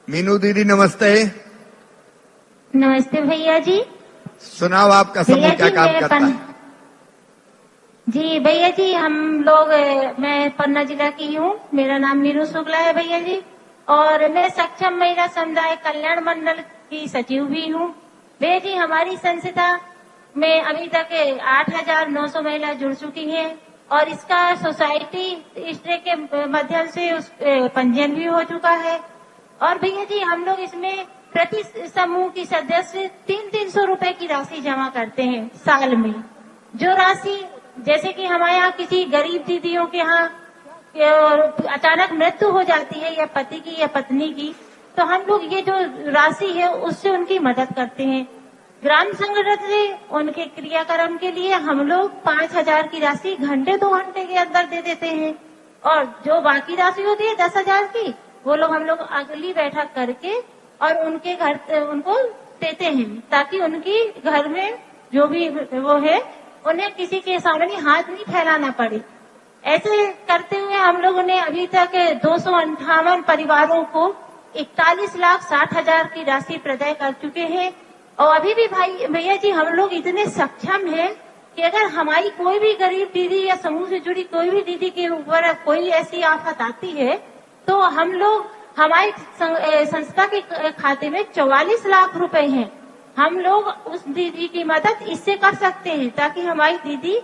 S9: मीनू दीदी नमस्ते।
S11: नमस्ते भैया जी।
S9: सुनाओ, आपका समूह क्या काम करता है?
S11: जी भैया जी, हम लोग, मैं पन्ना जिला की हूँ, मेरा नाम मीनू शुक्ला है भैया जी, और मैं सक्षम महिला समुदाय कल्याण मंडल की सचिव भी हूँ। भैया जी, हमारी संस्था में अभी तक 8,900 महिला जुड़ चुकी हैं, और इसका सोसाइटी रजिस्ट्री के माध्यम से उस पंजीयन भी हो चुका है। और भैया जी, हम लोग इसमें प्रति समूह की सदस्य 300 रुपए की राशि जमा करते हैं साल में। जो राशि, जैसे कि हमारे यहाँ किसी गरीब दीदियों के यहाँ अचानक मृत्यु हो जाती है, या पति की या पत्नी की, तो हम लोग ये जो राशि है उससे उनकी मदद करते हैं। ग्राम संगठन से उनके क्रियाक्रम के लिए हम लोग 5,000 की राशि 2 घंटे के अंदर दे देते हैं, और जो बाकी राशि होती है 10,000 की, वो लोग हम लोग अगली बैठक करके और उनके घर उनको देते हैं, ताकि उनकी घर में जो भी वो है उन्हें किसी के सामने हाथ नहीं फैलाना पड़े। ऐसे करते हुए हम लोगों ने अभी तक 258 परिवारों को 41,60,000 की राशि प्रदान कर चुके हैं। और अभी भी भैया जी, हम लोग इतने सक्षम हैं कि अगर हमारी कोई भी गरीब दीदी या समूह से जुड़ी कोई भी दीदी के ऊपर कोई ऐसी आफत आती है, तो हम लोग, हमारी संस्था के खाते में 44 लाख रुपए हैं। हम लोग उस दीदी की मदद इससे कर सकते हैं, ताकि हमारी दीदी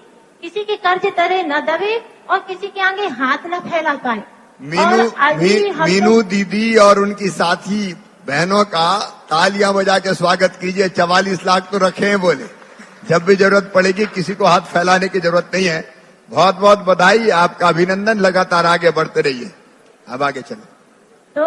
S11: किसी के कर्ज तले न दबे और किसी के आगे हाथ न फैला पाए।
S9: मीनू दीदी और उनकी साथी बहनों का तालियां बजा के स्वागत कीजिए। 44 लाख तो रखे हैं बोले, जब भी जरूरत पड़ेगी किसी को हाथ फैलाने की जरूरत नहीं है। बहुत बहुत बधाई, आपका अभिनंदन, लगातार आगे बढ़ते रहिए। अब आगे चले।
S11: तो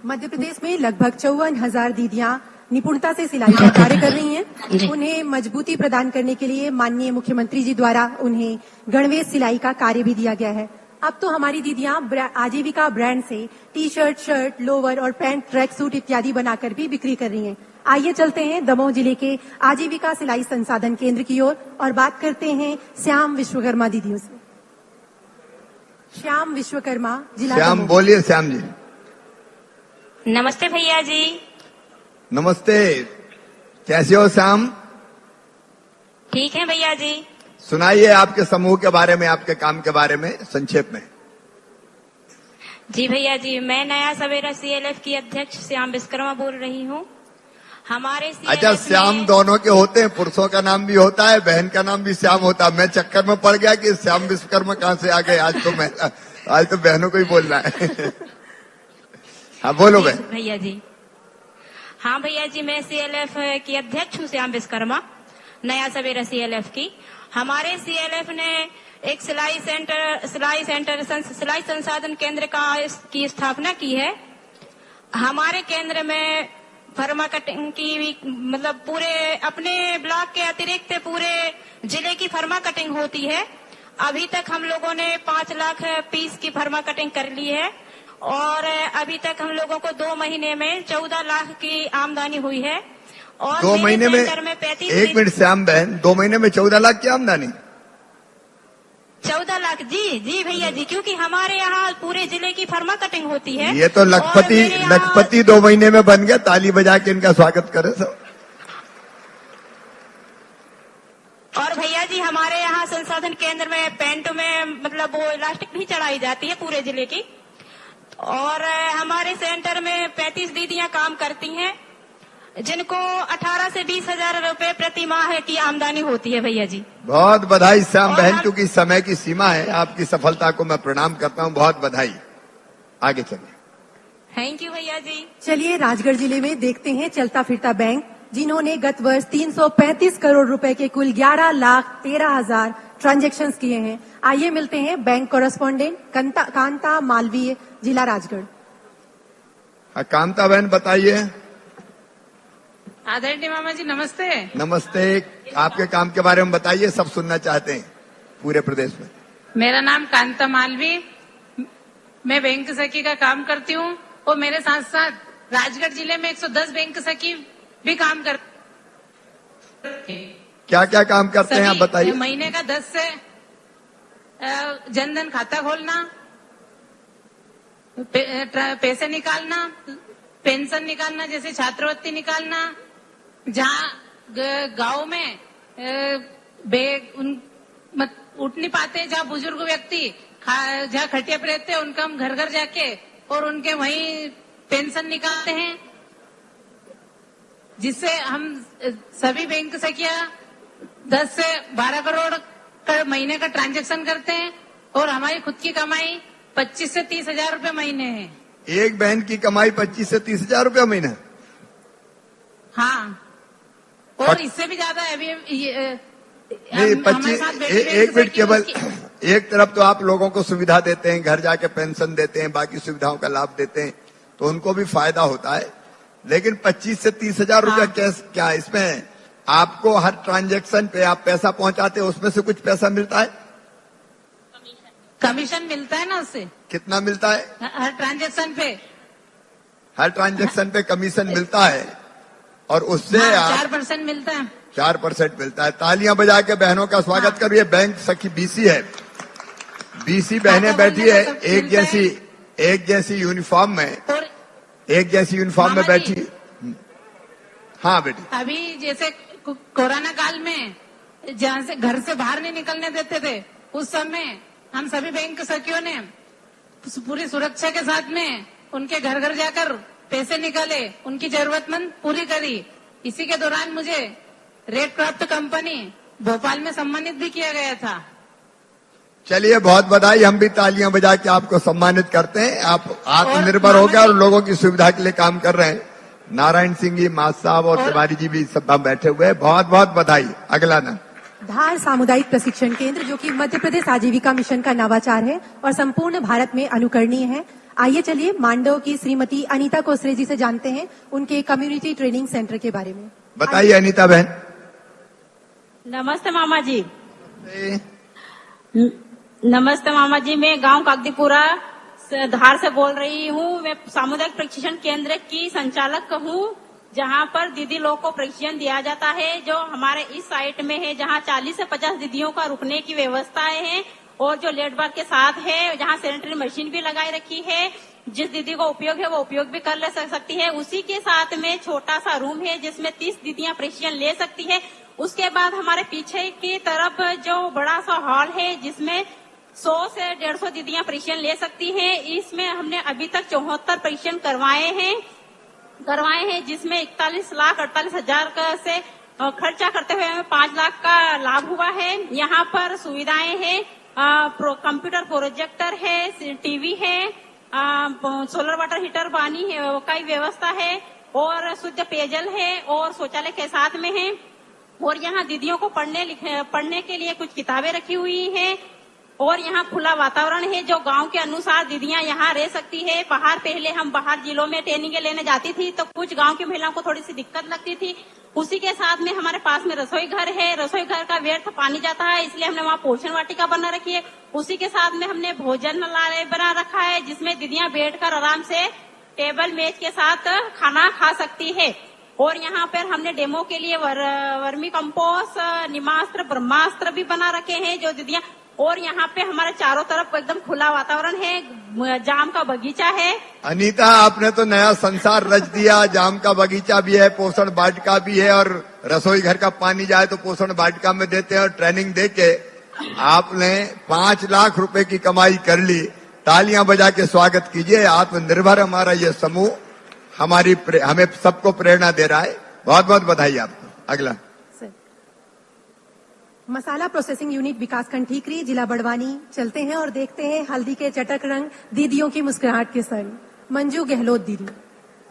S3: मध्य प्रदेश में लगभग 54,000 दीदियां निपुणता से सिलाई का कार्य कर रही हैं। उन्हें मजबूती प्रदान करने के लिए माननीय मुख्यमंत्री जी द्वारा उन्हें गणवेश सिलाई का कार्य भी दिया गया है। अब तो हमारी दीदियां आजीविका ब्रांड से टी शर्ट, शर्ट, लोवर और पैंट, ट्रैक सूट इत्यादि बनाकर भी बिक्री कर रही हैं। आइए चलते हैं दमोह जिले के आजीविका सिलाई संसाधन केंद्र की ओर और बात करते हैं श्याम विश्वकर्मा दीदियों से। श्याम विश्वकर्मा, जिला
S9: श्याम,
S3: दमोह।
S9: बोलिए श्याम जी।
S12: नमस्ते भैया जी।
S9: नमस्ते, कैसे हो श्याम?
S12: ठीक है भैया जी।
S9: सुनाइए आपके समूह के बारे में, आपके काम के बारे में संक्षेप में।
S12: जी भैया जी, मैं नया सवेरा CLF की अध्यक्ष श्याम विश्वकर्मा बोल रही हूँ। हमारे
S9: अच्छा, श्याम दोनों के होते हैं, पुरुषों का नाम भी होता है, बहन का नाम भी श्याम होता है। मैं चक्कर में पड़ गया कि श्याम विश्वकर्मा कहाँ से आ गए। आज तो बहनों को ही बोलना है। हाँ बोलो बहन।
S12: भैया जी, हाँ भैया जी, मैं CLF की अध्यक्ष हूँ श्याम विश्वकर्मा, नया सवेरा CLF की। हमारे CLF ने एक सिलाई संसाधन केंद्र की स्थापना की है। हमारे केंद्र में फर्मा कटिंग की मतलब पूरे अपने ब्लॉक के अतिरिक्त पूरे जिले की फर्मा कटिंग होती है। अभी तक हम लोगों ने 5 लाख पीस की फर्मा कटिंग कर ली है और अभी तक हम लोगों को 2 महीने में 14 लाख की आमदनी हुई है। और
S9: 2 महीने में
S12: 35
S9: एक मिनट श्याम बहन, 2 महीने में 14 लाख की आमदनी?
S12: 14 लाख जी भैया जी, क्योंकि हमारे यहाँ पूरे जिले की फर्मा कटिंग होती है।
S9: ये तो लखपति 2 महीने में बन गया। ताली बजा के इनका स्वागत करें सब।
S12: और भैया जी, हमारे यहाँ संसाधन केंद्र में पैंट में मतलब वो इलास्टिक भी चढ़ाई जाती है पूरे जिले की। और हमारे सेंटर में 35 दीदियां काम करती हैं, जिनको 18 से 20 हजार रुपए प्रति माह की आमदनी होती है भैया जी।
S9: बहुत बधाई श्याम बहन, क्योंकि समय की सीमा है। आपकी सफलता को मैं प्रणाम करता हूँ, बहुत बधाई। आगे चलिए।
S12: थैंक यू भैया जी।
S3: चलिए राजगढ़ जिले में देखते हैं चलता फिरता बैंक, जिन्होंने गत वर्ष 335 करोड़ रुपए के कुल 11,13,000 ट्रांजैक्शन किए हैं। आइए मिलते हैं बैंक कॉरेस्पॉन्डेंट कांता मालवीय, जिला राजगढ़।
S9: कांता बहन बताइए।
S13: आदरणीय मामा जी नमस्ते।
S9: नमस्ते, आपके काम के बारे में बताइए, सब सुनना चाहते हैं पूरे प्रदेश में।
S13: मेरा नाम कांता मालवी, मैं बैंक सखी का काम करती हूँ और मेरे साथ साथ राजगढ़ जिले में 110 बैंक सखी भी काम करते।
S9: क्या क्या काम करते हैं आप बताइए।
S13: महीने का 10 से जनधन खाता खोलना, पैसे निकालना, पेंशन निकालना, जैसे छात्रवृत्ति निकालना, जहाँ गांव में उठ नहीं पाते, जहाँ बुजुर्ग व्यक्ति जहाँ खटिया पे रहते हैं, उनका हम घर घर जाके और उनके वहीं पेंशन निकालते हैं, जिससे हम सभी बैंक सखिया 10 से 12 करोड़ का महीने का ट्रांजैक्शन करते हैं और हमारी खुद की कमाई 25 से 30 हजार रुपए महीने है।
S9: एक बहन की कमाई 25 से 30 हजार रुपया महीना?
S13: हाँ, और इससे भी ज्यादा है। अभी
S9: नहीं, 25 एक मिनट, केवल एक तरफ तो आप लोगों को सुविधा देते हैं, घर जाके पेंशन देते हैं, बाकी सुविधाओं का लाभ देते हैं, तो उनको भी फायदा होता है। लेकिन 25 से 30 हजार रुपया क्या इसमें आपको हर ट्रांजैक्शन पे आप पैसा पहुंचाते हैं, उसमें से कुछ पैसा मिलता है?
S13: कमीशन मिलता है ना उससे।
S9: कितना मिलता है?
S13: हर ट्रांजैक्शन पे?
S9: हर ट्रांजैक्शन पे कमीशन मिलता है और उससे
S13: 4% मिलता है।
S9: 4% मिलता है। तालियां बजा के बहनों का स्वागत करिए। बैंक सखी BC है, BC बहनें बैठी है एक जैसी यूनिफॉर्म में, एक जैसी यूनिफॉर्म में बैठी। हाँ बेटी,
S13: अभी जैसे कोरोना काल में जहाँ से घर से बाहर नहीं निकलने देते थे, उस समय हम सभी बैंक सखियों ने पूरी सुरक्षा के साथ में उनके घर घर जाकर पैसे निकाले, उनकी जरूरतमंद पूरी करी। इसी के दौरान मुझे रेड क्राफ्ट कंपनी भोपाल में सम्मानित भी किया गया था।
S9: चलिए, बहुत बधाई। हम भी तालियां बजा के आपको सम्मानित करते हैं। आप आत्मनिर्भर हो गए और लोगों की सुविधा के लिए काम कर रहे हैं। नारायण सिंह जी, मास साहब और तिवारी जी भी सब बैठे हुए हैं। बहुत बहुत बधाई। अगला नाम
S3: धार सामुदायिक प्रशिक्षण केंद्र, जो कि मध्य प्रदेश आजीविका मिशन का नवाचार है और संपूर्ण भारत में अनुकरणीय है। आइए चलिए मांडव की श्रीमती अनीता कोसरे जी से जानते हैं उनके कम्युनिटी ट्रेनिंग सेंटर के बारे में।
S9: बताइए अनीता बहन।
S14: नमस्ते मामा जी। नमस्ते मामा जी, मैं गांव कागदीपुरा धार से बोल रही हूँ। मैं सामुदायिक प्रशिक्षण केंद्र की संचालक हूँ, जहाँ पर दीदी लोग को प्रशिक्षण दिया जाता है, जो हमारे इस साइट में है, जहाँ 40 से 50 दीदियों का रुकने की व्यवस्थाएं हैं और जो लेट बार के साथ है, जहाँ सैनिटरी मशीन भी लगाई रखी है। जिस दीदी को उपयोग है वो उपयोग भी कर ले सकती है। उसी के साथ में छोटा सा रूम है जिसमें 30 दीदियां प्रशिक्षण ले सकती है। उसके बाद हमारे पीछे की तरफ जो बड़ा सा हॉल है, जिसमें 100 से 150 दीदियां प्रशिक्षण ले सकती हैं। इसमें हमने अभी तक 74 प्रशिक्षण करवाए हैं, जिसमें 41,48,000 से खर्चा करते हुए हमें 5 लाख का लाभ हुआ है। यहाँ पर सुविधाएं हैं, कंप्यूटर प्रोजेक्टर है, टीवी है, सोलर वाटर हीटर पानी का व्यवस्था है और शुद्ध पेयजल है और शौचालय के साथ में है। और यहाँ दीदियों को पढ़ने के लिए कुछ किताबें रखी हुई हैं और यहाँ खुला वातावरण है, जो गांव के अनुसार दीदियां यहाँ रह सकती है। पहले हम बाहर जिलों में ट्रेनिंग लेने जाती थी तो कुछ गांव की महिलाओं को थोड़ी सी दिक्कत लगती थी। उसी के साथ में हमारे पास में रसोई घर है। रसोई घर का व्यर्थ पानी जाता है, इसलिए हमने वहाँ पोषण वाटिका बना रखी है। उसी के साथ में हमने भोजनालय बना रखा है, जिसमें दीदियां बैठकर आराम से टेबल मेज के साथ खाना खा सकती है। और यहाँ पर हमने डेमो के लिए वर्मी कंपोस्ट, निमास्त्र, ब्रह्मास्त्र भी बना रखे हैं जो दीदियां। और यहाँ पे हमारे चारों तरफ एकदम खुला वातावरण है, जाम का बगीचा है।
S9: अनीता, आपने तो नया संसार रच दिया। जाम का बगीचा भी है, पोषण वाटिका भी है और रसोई घर का पानी जाए तो पोषण वाटिका में देते हैं। और ट्रेनिंग देके आपने 5 लाख रुपए की कमाई कर ली। तालियां बजा के स्वागत कीजिए। आत्मनिर्भर हमारा ये समूह हमें सबको प्रेरणा दे रहा है। बहुत बहुत बधाई आपको। अगला
S3: मसाला प्रोसेसिंग यूनिट विकासखंड ठीकरी, जिला बड़वानी चलते हैं और देखते हैं हल्दी के चटक रंग दीदियों की मुस्कुराहट के संग। मंजू गहलोत दीदी,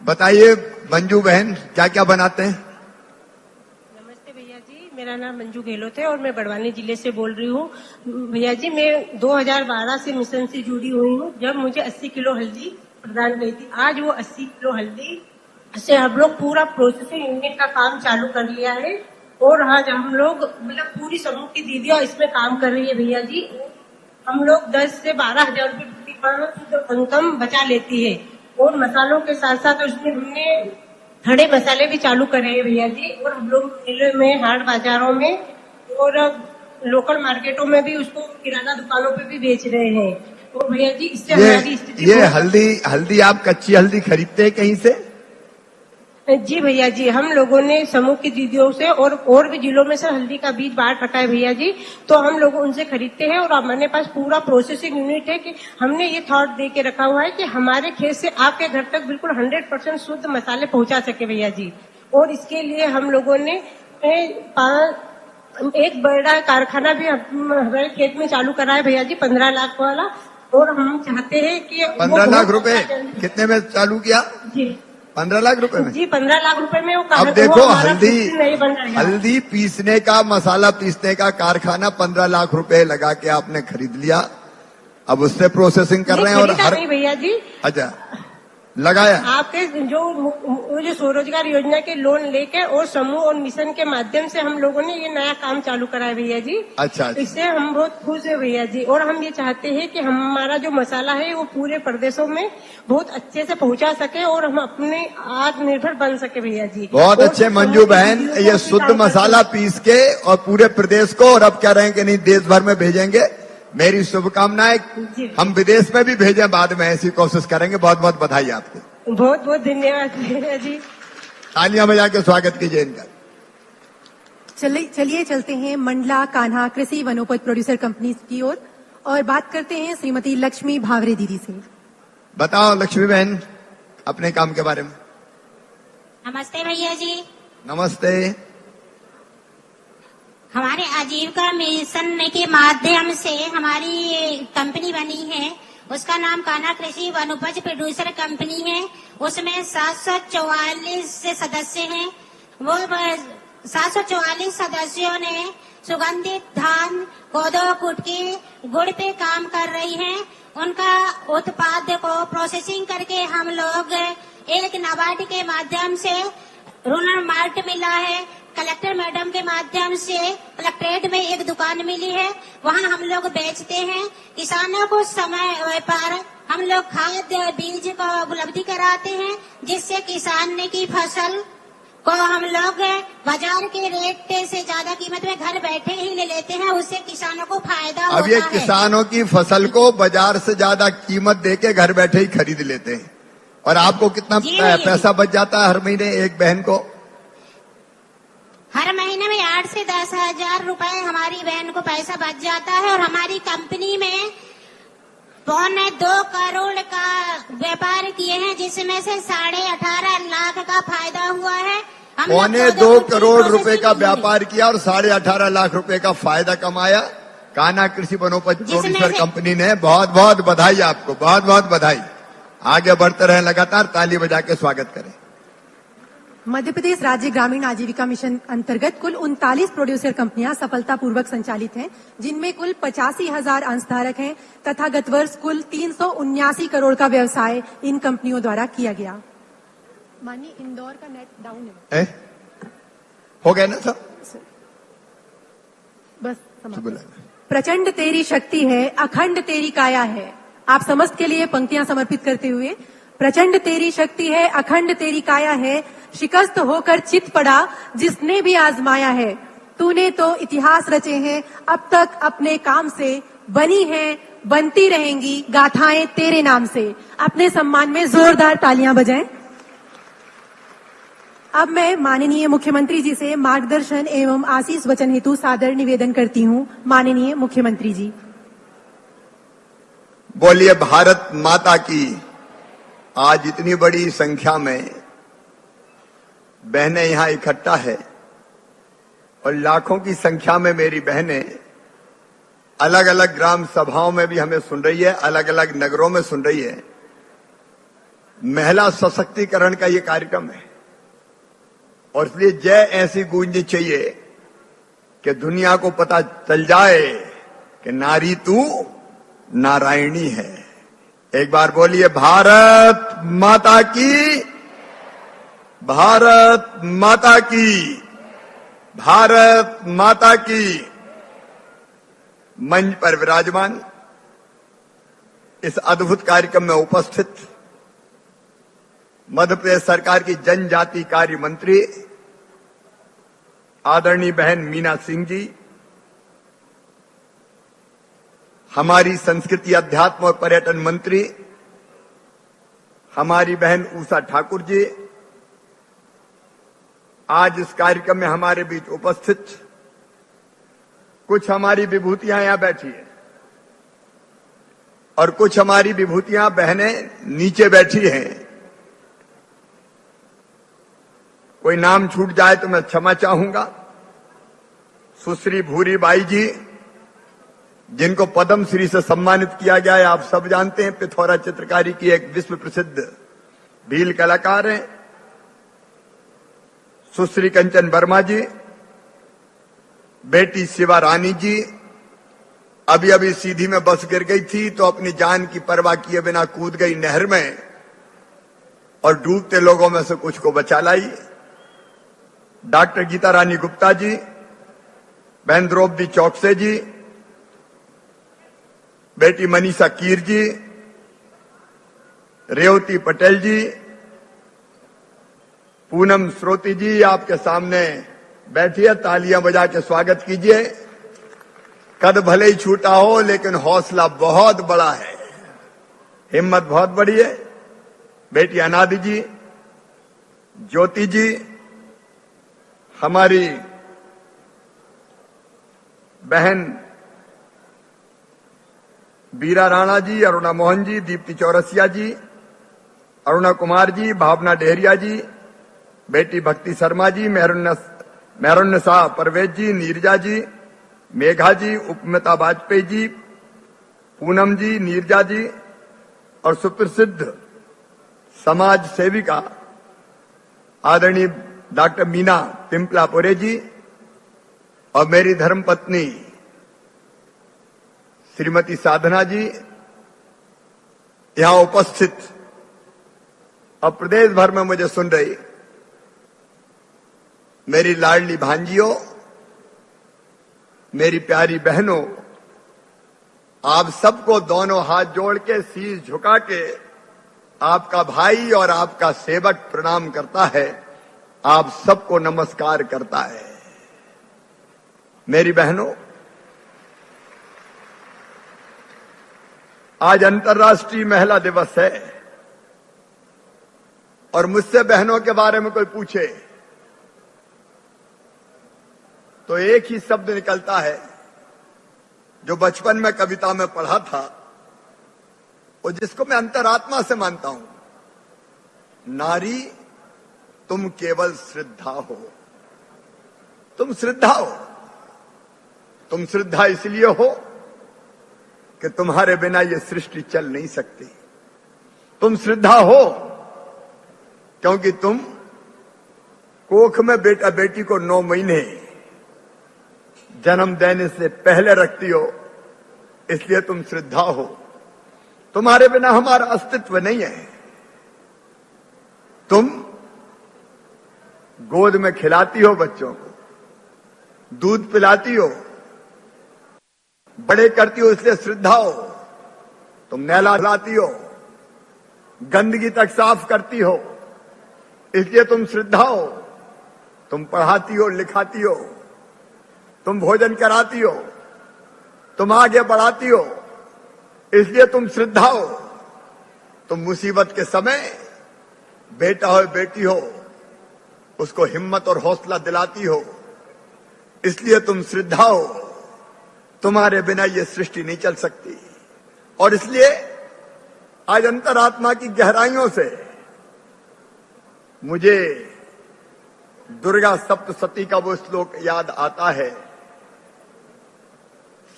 S9: बताइए मंजू बहन, क्या क्या बनाते हैं?
S10: नमस्ते भैया जी, मेरा नाम मंजू गहलोत है और मैं बड़वानी जिले से बोल रही हूँ। भैया जी, मैं 2012 से मिशन से जुड़ी हुई हूँ, जब मुझे 80 किलो हल्दी प्रदान की थी। आज वो 80 किलो हल्दी से हम लोग पूरा प्रोसेसिंग यूनिट का काम चालू कर लिया है और आज हम लोग मतलब पूरी समूह की दीदियां इसमें काम कर रही है। भैया जी, हम लोग 10 से 12,000 रुपए शुद्ध इनकम बचा लेती है। और मसालों के साथ साथ उसमें हमने खड़े मसाले भी चालू करे हैं भैया जी। और हम लोग मेले में, हाट बाजारों में और लोकल मार्केटों में भी उसको किराना दुकानों पे भी बेच रहे हैं। और भैया जी, इससे हमारी स्थिति
S9: ये हल्दी आप कच्ची हल्दी खरीदते हैं कहीं से?
S10: जी भैया जी, हम लोगों ने समूह की दीदियों से और भी जिलों में से हल्दी का बीज बांट रखा है भैया जी, तो हम लोग उनसे खरीदते हैं। और हमारे पास पूरा प्रोसेसिंग यूनिट है कि हमने ये थॉट दे के रखा हुआ है कि हमारे खेत से आपके घर तक बिल्कुल 100% शुद्ध मसाले पहुंचा सके भैया जी। और इसके लिए हम लोगों ने एक बड़ा कारखाना भी हमारे खेत में चालू करा है भैया जी, 15 लाख वाला। और हम चाहते हैं कि
S9: 15 लाख रुपए कितने में चालू किया
S10: जी?
S9: 15 लाख रुपए में
S10: जी, 15 लाख रुपए में।
S9: अब देखो, हल्दी पीसने का, मसाला पीसने का कारखाना 15 लाख रुपए लगा के आपने खरीद लिया। अब उससे प्रोसेसिंग कर रहे हैं। और हर
S10: भैया जी,
S9: अच्छा लगाया
S10: आपके जो स्वरोजगार योजना के लोन लेके और समूह और मिशन के माध्यम से हम लोगों ने ये नया काम चालू करा है भैया जी।
S9: अच्छा,
S10: इससे हम बहुत खुश है भैया जी। और हम ये चाहते हैं कि हमारा जो मसाला है वो पूरे प्रदेशों में बहुत अच्छे से पहुंचा सके और हम अपने आत्मनिर्भर बन सके भैया जी।
S9: बहुत अच्छे मंजू बहन, ये शुद्ध मसाला पीस के और पूरे प्रदेश को, और अब कह रहे हैं कि नहीं देश भर में भेजेंगे। मेरी शुभकामनाएं। हम विदेश में भी भेजें बाद में, ऐसी कोशिश करेंगे। बहुत बहुत बधाई आपको।
S10: बहुत बहुत धन्यवाद भैया जी।
S9: तालियां बजा के स्वागत कीजिए इनका।
S3: चलिए चलते हैं मंडला कान्हा कृषि वनोपज प्रोड्यूसर कंपनी की ओर और बात करते हैं श्रीमती लक्ष्मी भावरे दीदी से।
S9: बताओ लक्ष्मी बहन अपने काम के बारे में।
S5: नमस्ते भैया जी।
S9: नमस्ते।
S11: हमारे आजीविका मिशन के माध्यम से हमारी कंपनी बनी है, उसका नाम कान्हा कृषि वनोपज प्रोड्यूसर कंपनी है। उसमें 744 सदस्य हैं। वो 744 सदस्यों ने सुगंधित धान, कोदो, कुटकी, गुड़ पे काम कर रही हैं। उनका उत्पाद को प्रोसेसिंग करके हम लोग एक नाबार्ड के माध्यम से रूरल मार्ट मिला है, कलेक्टर मैडम के माध्यम से कलेक्ट्रेट में एक दुकान मिली है, वहाँ हम लोग बेचते हैं। किसानों को समय व्यापार हम लोग खाद बीज को उपलब्धि कराते हैं, जिससे किसान की फसल को हम लोग बाजार के रेट से ज्यादा कीमत में घर बैठे ही ले लेते हैं, उससे किसानों को फायदा होता है।
S9: अब ये किसानों की फसल को बाजार से ज्यादा कीमत देके घर बैठे ही खरीद लेते हैं, और आपको कितना पैसा बच जाता है हर महीने एक बहन को?
S11: हर महीने में 8 से 10 हजार रुपए हमारी बहन को पैसा बच जाता है। और हमारी कंपनी में 2.25 करोड़ का व्यापार किए हैं, जिसमें से 18.5 लाख का फायदा हुआ है।
S9: 2.25 करोड़ रुपए का व्यापार किया और 18.5 लाख रुपए का फायदा कमाया कान्हा कृषि वनोपज प्रोड्यूसर कंपनी ने। बहुत बहुत बधाई आपको, बहुत बहुत बधाई। आगे बढ़ते रहे, लगातार ताली बजा के स्वागत करें।
S3: मध्य प्रदेश राज्य ग्रामीण आजीविका मिशन अंतर्गत कुल 39 प्रोड्यूसर कंपनियां सफलतापूर्वक संचालित हैं, जिनमें कुल 85,000 अंशधारक हैं तथा गत वर्ष कुल 379 करोड़ का व्यवसाय इन कंपनियों द्वारा किया गया। मानिए इंदौर का नेट डाउन है।
S9: हो गया ना सब?
S3: बस प्रचंड तेरी शक्ति है, अखंड तेरी काया है। आप समस्त के लिए पंक्तियां समर्पित करते हुए, प्रचंड तेरी शक्ति है, अखंड तेरी काया है, शिकस्त होकर चित पड़ा जिसने भी आजमाया है। तूने तो इतिहास रचे हैं अब तक अपने काम से, बनी हैं बनती रहेंगी गाथाएं तेरे नाम से। अपने सम्मान में जोरदार तालियां बजाएं। अब मैं माननीय मुख्यमंत्री जी से मार्गदर्शन एवं आशीष वचन हेतु सादर निवेदन करती हूं। माननीय मुख्यमंत्री जी।
S9: बोलिए भारत माता की। आज इतनी बड़ी संख्या में बहनें यहां इकट्ठा है और लाखों की संख्या में मेरी बहनें अलग अलग ग्राम सभाओं में भी हमें सुन रही है, अलग अलग नगरों में सुन रही है। महिला सशक्तिकरण का ये कार्यक्रम है और इसलिए जय ऐसी गूंजनी चाहिए कि दुनिया को पता चल जाए कि नारी तू नारायणी है। एक बार बोलिए भारत माता की, भारत माता की, भारत माता की। मंच पर विराजमान इस अद्भुत कार्यक्रम में उपस्थित मध्य प्रदेश सरकार की जनजाति कार्य मंत्री आदरणीय बहन मीना सिंह जी, हमारी संस्कृति अध्यात्म और पर्यटन मंत्री हमारी बहन उषा ठाकुर जी, आज इस कार्यक्रम में हमारे बीच उपस्थित कुछ हमारी विभूतियां यहां बैठी है और कुछ हमारी विभूतियां बहनें नीचे बैठी हैं। कोई नाम छूट जाए तो मैं क्षमा चाहूंगा। सुश्री भूरी बाई जी, जिनको पद्म श्री से सम्मानित किया गया है, आप सब जानते हैं, पिथौरा चित्रकारी की एक विश्व प्रसिद्ध भील कलाकार हैं। सुश्री कंचन वर्मा जी, बेटी शिवा रानी जी, अभी अभी सीधी में बस गिर गई थी तो अपनी जान की परवाह किए बिना कूद गई नहर में और डूबते लोगों में से कुछ को बचा लाई। डॉक्टर गीता रानी गुप्ता जी, बहन द्रौपदी चौकसे जी, बेटी मनीषा कीर जी, रेवती पटेल जी, पूनम श्रोती जी आपके सामने बैठी है। तालियां बजा के स्वागत कीजिए। कद भले ही छूटा हो लेकिन हौसला बहुत बड़ा है, हिम्मत बहुत बड़ी है। बेटी अनादि जी, ज्योति जी, हमारी बहन बीरा राणा जी, अरुणा मोहन जी, दीप्ति चौरसिया जी, अरुणा कुमार जी, भावना डेहरिया जी, बेटी भक्ति शर्मा जी, मेहरुन्निसा परवेज जी, नीरजा जी, मेघा जी, उपमिता वाजपेयी जी, पूनम जी, नीरजा जी और सुप्रसिद्ध समाज सेविका आदरणीय डॉक्टर मीना पिंपलापुरे जी और मेरी धर्मपत्नी श्रीमती साधना जी यहां उपस्थित और प्रदेश भर में मुझे सुन रही मेरी लाडली भांजियों, मेरी प्यारी बहनों, आप सबको दोनों हाथ जोड़ के शीश झुका के आपका भाई और आपका सेवक प्रणाम करता है, आप सबको नमस्कार करता है। मेरी बहनों, आज अंतर्राष्ट्रीय महिला दिवस है और मुझसे बहनों के बारे में कोई पूछे तो एक ही शब्द निकलता है जो बचपन में कविता में पढ़ा था और जिसको मैं अंतरात्मा से मानता हूं, नारी तुम केवल श्रद्धा हो। तुम श्रद्धा हो। तुम श्रद्धा इसलिए हो कि तुम्हारे बिना ये सृष्टि चल नहीं सकती। तुम श्रद्धा हो क्योंकि तुम कोख में बेटा बेटी को 9 महीने जन्म देने से पहले रखती हो, इसलिए तुम श्रद्धा हो। तुम्हारे बिना हमारा अस्तित्व नहीं है। तुम गोद में खिलाती हो बच्चों को, दूध पिलाती हो, बड़े करती हो, इसलिए श्रद्धा हो। तुम नहलाती हो, गंदगी तक साफ करती हो, इसलिए तुम श्रद्धा हो। तुम पढ़ाती हो, लिखाती हो, तुम भोजन कराती हो, तुम आगे बढ़ाती हो, इसलिए तुम श्रद्धा हो। तुम मुसीबत के समय बेटा हो बेटी हो उसको हिम्मत और हौसला दिलाती हो, इसलिए तुम श्रद्धा हो। तुम्हारे बिना ये सृष्टि नहीं चल सकती। और इसलिए आज अंतरात्मा की गहराइयों से मुझे दुर्गा सप्तशती का वो श्लोक याद आता है,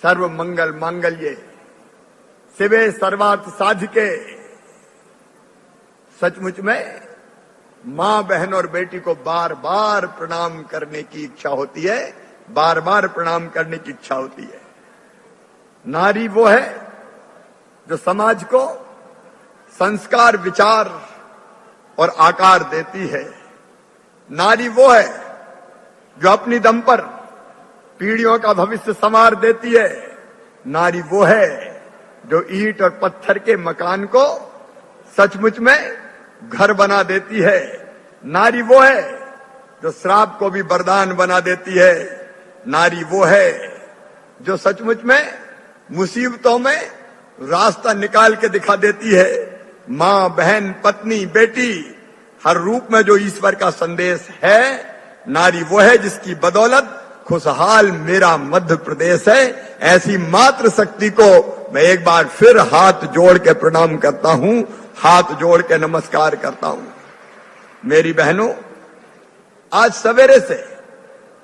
S9: सर्व मंगल मांगल्ये शिवे सर्वार्थ साधिके। सचमुच में मां, बहन और बेटी को बार बार प्रणाम करने की इच्छा होती है, बार बार प्रणाम करने की इच्छा होती है। नारी वो है जो समाज को संस्कार, विचार और आकार देती है। नारी वो है जो अपनी दम पर पीढ़ियों का भविष्य संवार देती है। नारी वो है जो ईंट और पत्थर के मकान को सचमुच में घर बना देती है। नारी वो है जो श्राप को भी वरदान बना देती है। नारी वो है जो सचमुच में मुसीबतों में रास्ता निकाल के दिखा देती है। मां, बहन, पत्नी, बेटी, हर रूप में जो ईश्वर का संदेश है, नारी वो है जिसकी बदौलत खुशहाल मेरा मध्य प्रदेश है। ऐसी मातृ शक्ति को मैं एक बार फिर हाथ जोड़ के प्रणाम करता हूं, हाथ जोड़ के नमस्कार करता हूं। मेरी बहनों, आज सवेरे से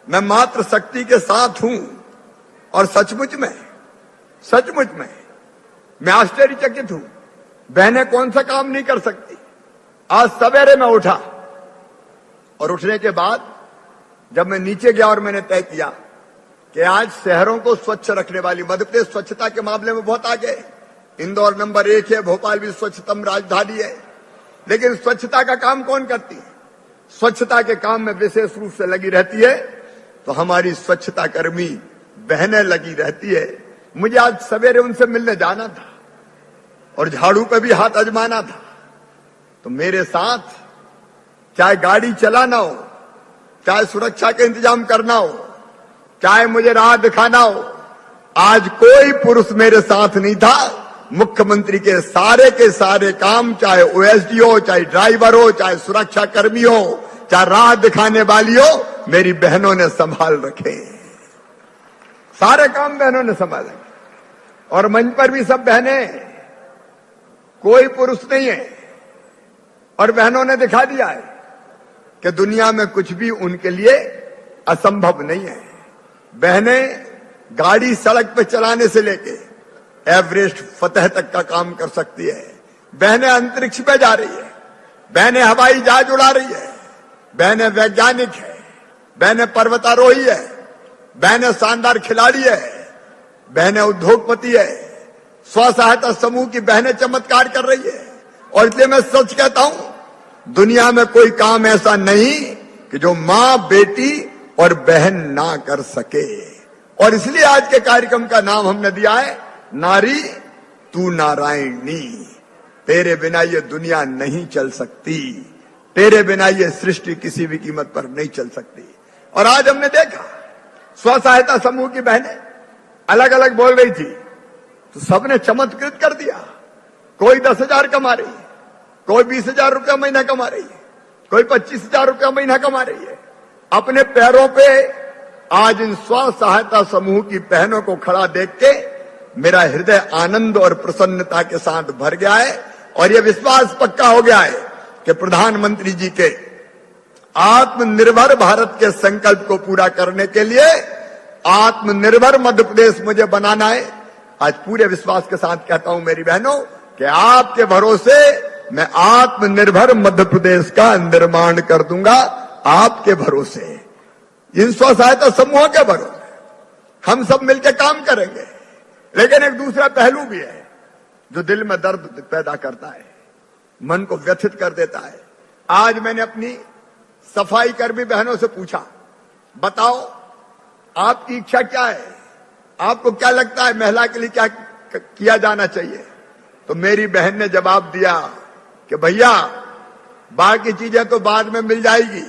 S9: मैं मातृ शक्ति के साथ हूं और सचमुच में मैं आश्चर्यचकित हूं। बहनें कौन सा काम नहीं कर सकती। आज सवेरे मैं उठा और उठने के बाद जब मैं नीचे गया और मैंने तय किया कि आज शहरों को स्वच्छ रखने वाली मध्य प्रदेश स्वच्छता के मामले में बहुत आगे है। इंदौर नंबर 1 है, भोपाल भी स्वच्छतम राजधानी है, लेकिन स्वच्छता का काम कौन करती है? स्वच्छता के काम में विशेष रूप से लगी रहती है तो हमारी स्वच्छता कर्मी बहनें लगी रहती है। मुझे आज सवेरे उनसे मिलने जाना था और झाड़ू पे भी हाथ आजमाना था, तो मेरे साथ चाहे गाड़ी चलाना हो, चाहे सुरक्षा के इंतजाम करना हो, चाहे मुझे राह दिखाना हो, आज कोई पुरुष मेरे साथ नहीं था। मुख्यमंत्री के सारे काम, चाहे ओएसडी हो, चाहे ड्राइवर हो, चाहे सुरक्षा कर्मी हो, चाहे राह दिखाने वाली हो, मेरी बहनों ने संभाल रखे। सारे काम बहनों ने संभाले और मंच पर भी सब बहनें, कोई पुरुष नहीं है। और बहनों ने दिखा दिया है कि दुनिया में कुछ भी उनके लिए असंभव नहीं है। बहनें गाड़ी सड़क पे चलाने से लेके एवरेस्ट फतेह तक का काम कर सकती है। बहनें अंतरिक्ष पे जा रही है, बहनें हवाई जहाज उड़ा रही है, बहनें वैज्ञानिक है, बहनें पर्वतारोही है, बहनें शानदार खिलाड़ी है, बहनें उद्योगपति है, स्व सहायता समूह की बहनें चमत्कार कर रही है। और इसलिए मैं सच कहता हूं, दुनिया में कोई काम ऐसा नहीं कि जो मां, बेटी और बहन ना कर सके। और इसलिए आज के कार्यक्रम का नाम हमने दिया है नारी तू नारायणी। तेरे बिना ये दुनिया नहीं चल सकती, तेरे बिना ये सृष्टि किसी भी कीमत पर नहीं चल सकती। और आज हमने देखा स्व सहायता समूह की बहनें अलग अलग बोल रही थी, तो सबने चमत्कृत कर दिया। कोई 10,000 कमा रही है, कोई 20,000 रुपया महीना कमा रही है, कोई 25,000 रुपया महीना कमा रही है। अपने पैरों पे आज इन स्व सहायता समूह की बहनों को खड़ा देख के मेरा हृदय आनंद और प्रसन्नता के साथ भर गया है। और यह विश्वास पक्का हो गया है कि प्रधानमंत्री जी के आत्मनिर्भर भारत के संकल्प को पूरा करने के लिए आत्मनिर्भर मध्य प्रदेश मुझे बनाना है। आज पूरे विश्वास के साथ कहता हूं मेरी बहनों कि आपके भरोसे मैं आत्मनिर्भर मध्य प्रदेश का निर्माण कर दूंगा। आपके भरोसे, इन स्व सहायता समूहों के भरोसे हम सब मिलकर काम करेंगे। लेकिन एक दूसरा पहलू भी है जो दिल में दर्द पैदा करता है, मन को व्यथित कर देता है। आज मैंने अपनी सफाई कर्मी बहनों से पूछा, बताओ आपकी इच्छा क्या है, आपको क्या लगता है महिला के लिए क्या किया जाना चाहिए? तो मेरी बहन ने जवाब दिया कि भैया बाकी चीजें तो बाद में मिल जाएगी,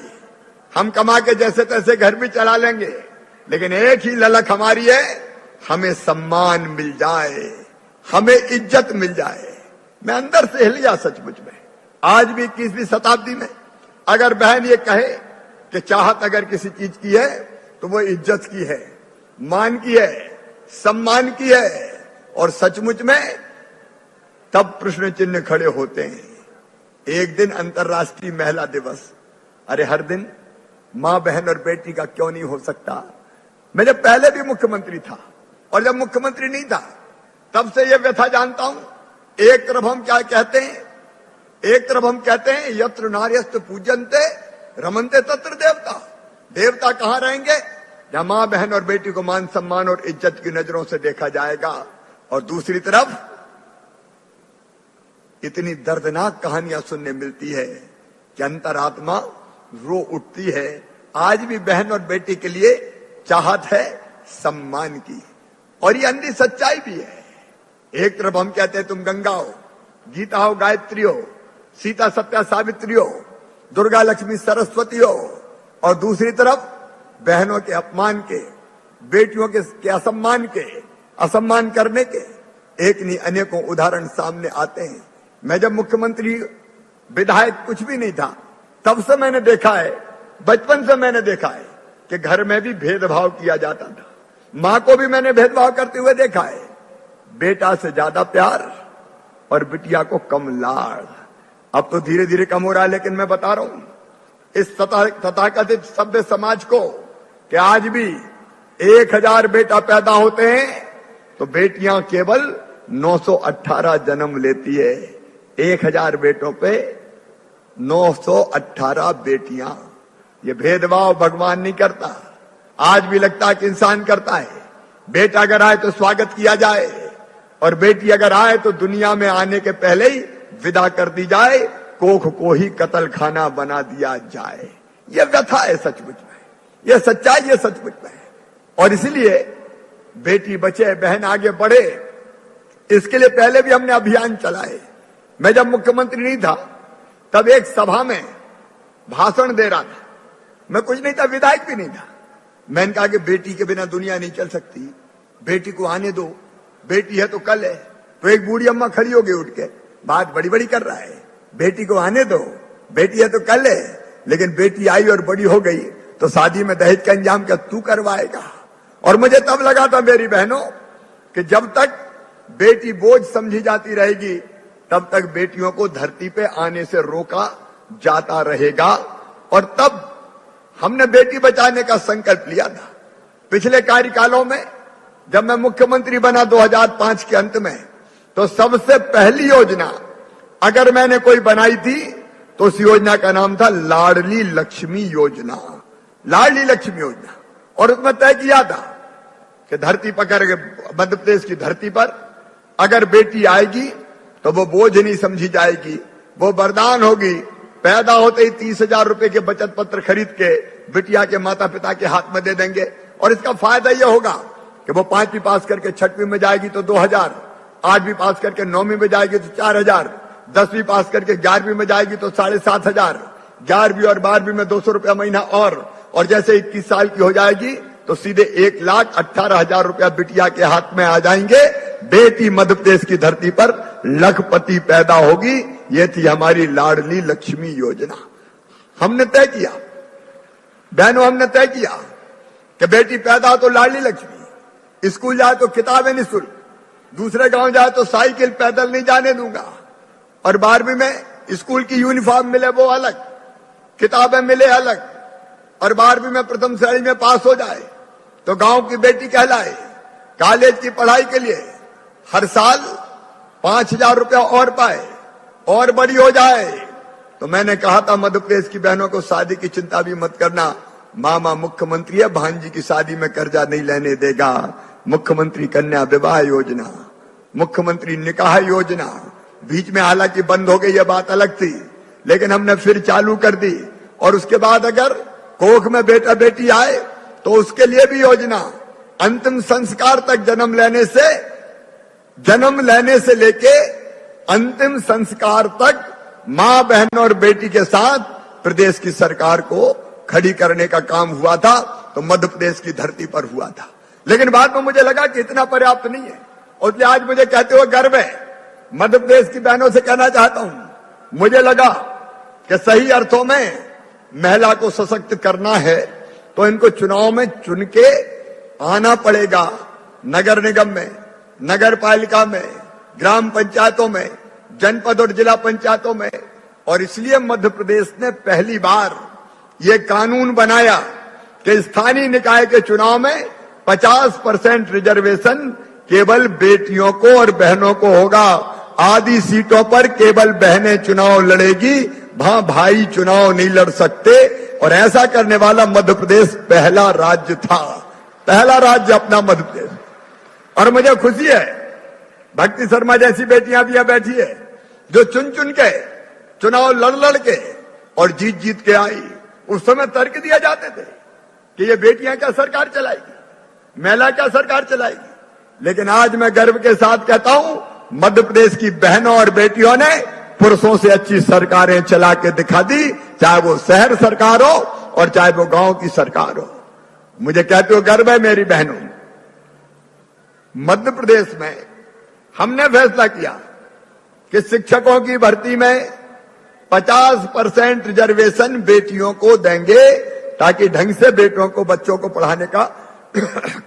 S9: हम कमा के जैसे तैसे घर भी चला लेंगे, लेकिन एक ही ललक हमारी है, हमें सम्मान मिल जाए, हमें इज्जत मिल जाए। मैं अंदर से हिल गया सचमुच में। आज भी 21वीं शताब्दी में अगर बहन ये कहे कि चाहत अगर किसी चीज की है तो वो इज्जत की है, मान की है, सम्मान की है, और सचमुच में तब प्रश्न चिन्ह खड़े होते हैं। एक दिन अंतर्राष्ट्रीय महिला दिवस, अरे हर दिन मां, बहन और बेटी का क्यों नहीं हो सकता? मैं जब पहले भी मुख्यमंत्री था और जब मुख्यमंत्री नहीं था तब से यह व्यथा जानता हूं। एक तरफ हम क्या कहते हैं, एक तरफ हम कहते हैं यत्र नार्यस्त पूजन्ते रमन्ते तत्र देवता। देवता कहां रहेंगे? जहां मां, बहन और बेटी को मान, सम्मान और इज्जत की नजरों से देखा जाएगा। और दूसरी तरफ इतनी दर्दनाक कहानियां सुनने मिलती है कि अंतरात्मा रो उठती है। आज भी बहन और बेटी के लिए चाहत है सम्मान की, और ये अंधी सच्चाई भी है। एक तरफ हम कहते हैं तुम गंगा हो, गीता हो, गायत्री हो, सीता सत्या सावित्री हो, दुर्गा लक्ष्मी सरस्वती हो, और दूसरी तरफ बहनों के अपमान के, बेटियों के असम्मान के, असम्मान करने के एक नहीं अनेकों उदाहरण सामने आते हैं। मैं जब मुख्यमंत्री, विधायक कुछ भी नहीं था, तब से मैंने देखा है, बचपन से मैंने देखा है कि घर में भी भेदभाव किया जाता था। मां को भी मैंने भेदभाव करते हुए देखा है, बेटा से ज्यादा प्यार और बिटिया को कम लाड़। अब तो धीरे धीरे कम हो रहा है, लेकिन मैं बता रहा हूं इस तथाकथित सभ्य समाज को कि आज भी 1000 बेटा पैदा होते हैं तो बेटियां केवल 918 जन्म लेती है। 1000 बेटों पे 918 बेटियां। ये भेदभाव भगवान नहीं करता, आज भी लगता है कि इंसान करता है। बेटा अगर आए तो स्वागत किया जाए, और बेटी अगर आए तो दुनिया में आने के पहले ही विदा कर दी जाए, कोख को ही कत्ल खाना बना दिया जाए। यह व्यथा है सचमुच में, यह सच्चाई है सचमुच में। और इसलिए बेटी बचे, बहन आगे बढ़े, इसके लिए पहले भी हमने अभियान चलाए। मैं जब मुख्यमंत्री नहीं था तब एक सभा में भाषण दे रहा था, मैं कुछ नहीं था, विधायक भी नहीं था। मैंने कहा कि बेटी के बिना दुनिया नहीं चल सकती, बेटी को आने दो, बेटी है तो कल है। तो एक बूढ़ी अम्मा खड़ी हो गई उठ के, बात बड़ी बड़ी कर रहा है, बेटी को आने दो, बेटी है तो कल है। लेकिन बेटी आई और बड़ी हो गई तो शादी में दहेज का इंतजाम क्या तू करवाएगा? और मुझे तब लगा था मेरी बहनों कि जब तक बेटी बोझ समझी जाती रहेगी तब तक बेटियों को धरती पे आने से रोका जाता रहेगा। और तब हमने बेटी बचाने का संकल्प लिया था। पिछले कार्यकालों में जब मैं मुख्यमंत्री बना 2005 के अंत में, तो सबसे पहली योजना अगर मैंने कोई बनाई थी तो उस योजना का नाम था लाडली लक्ष्मी योजना। लाडली लक्ष्मी योजना। और उसमें तय किया था कि धरती पर, मध्य प्रदेश की धरती पर अगर बेटी आएगी तो वो बोझ नहीं समझी जाएगी, वो वरदान होगी। पैदा होते ही 30,000 रुपए के बचत पत्र खरीद के बिटिया के माता पिता के हाथ में दे देंगे। और इसका फायदा यह होगा कि वो 5वीं पास करके 6वीं में जाएगी तो 2,000, 8वीं पास करके 9वीं में जाएगी तो 4,000, 10वीं पास करके 11वीं में जाएगी तो 7,500, 11वीं और 12वीं में 200 रुपया महीना और जैसे 21 साल की हो जाएगी तो सीधे 1,18,000 रुपया बिटिया के हाथ में आ जाएंगे। बेटी मध्य प्रदेश की धरती पर लखपति पैदा होगी। ये थी हमारी लाडली लक्ष्मी योजना। हमने तय किया, बहनों, हमने तय किया कि बेटी पैदा हो तो लाडली लक्ष्मी, स्कूल जाए तो किताबें निःशुल्क, दूसरे गांव जाए तो साइकिल पैदल नहीं जाने दूंगा, और 12वीं में स्कूल की यूनिफॉर्म मिले वो अलग, किताबें मिले अलग, और 12वीं में प्रथम श्रेणी में पास हो जाए तो गांव की बेटी कहलाए। कॉलेज की पढ़ाई के लिए हर साल 5,000 रुपया और पाए और बड़ी हो जाए। तो मैंने कहा था मध्य प्रदेश की बहनों को शादी की चिंता भी मत करना, मामा मुख्यमंत्री है, भांजी की शादी में कर्जा नहीं लेने देगा। मुख्यमंत्री कन्या विवाह योजना, मुख्यमंत्री निकाह योजना बीच में हालांकि बंद हो गई, यह बात अलग थी, लेकिन हमने फिर चालू कर दी। और उसके बाद अगर कोख में बेटा बेटी आए तो उसके लिए भी योजना, अंतिम संस्कार तक जन्म लेने से लेके अंतिम संस्कार तक मां, बहन और बेटी के साथ प्रदेश की सरकार को खड़ी करने का काम हुआ था, तो मध्य प्रदेश की धरती पर हुआ था। लेकिन बाद में मुझे लगा कि इतना पर्याप्त नहीं है, और इसलिए आज मुझे कहते हुए गर्व है, मध्य प्रदेश की बहनों से कहना चाहता हूं, मुझे लगा कि सही अर्थों में महिला को सशक्त करना है तो इनको चुनाव में चुन के आना पड़ेगा। नगर निगम में, नगर पालिका में, ग्राम पंचायतों में, जनपद और जिला पंचायतों में। और इसलिए मध्य प्रदेश ने पहली बार ये कानून बनाया कि स्थानीय निकाय के चुनाव में 50% रिजर्वेशन केवल बेटियों को और बहनों को होगा। आधी सीटों पर केवल बहनें चुनाव लड़ेगी, वहां भाई चुनाव नहीं लड़ सकते। और ऐसा करने वाला मध्य प्रदेश पहला राज्य था, पहला राज्य अपना मध्य प्रदेश। और मुझे खुशी है, भक्ति शर्मा जैसी बेटियां भी यहां बैठी है जो चुन चुन के चुनाव लड़ के और जीत जीत के आई। उस समय तर्क दिया जाते थे कि ये बेटियां क्या सरकार चलाएगी, महिला क्या सरकार चलाएगी। लेकिन आज मैं गर्व के साथ कहता हूं, मध्य प्रदेश की बहनों और बेटियों ने पुरुषों से अच्छी सरकारें चला के दिखा दी, चाहे वो शहर सरकार हो और चाहे वो गांव की सरकार हो। मुझे कहते हो गर्व है मेरी बहनों। मध्य प्रदेश में हमने फैसला किया कि शिक्षकों की भर्ती में 50% रिजर्वेशन बेटियों को देंगे, ताकि ढंग से बेटों को, बच्चों को पढ़ाने का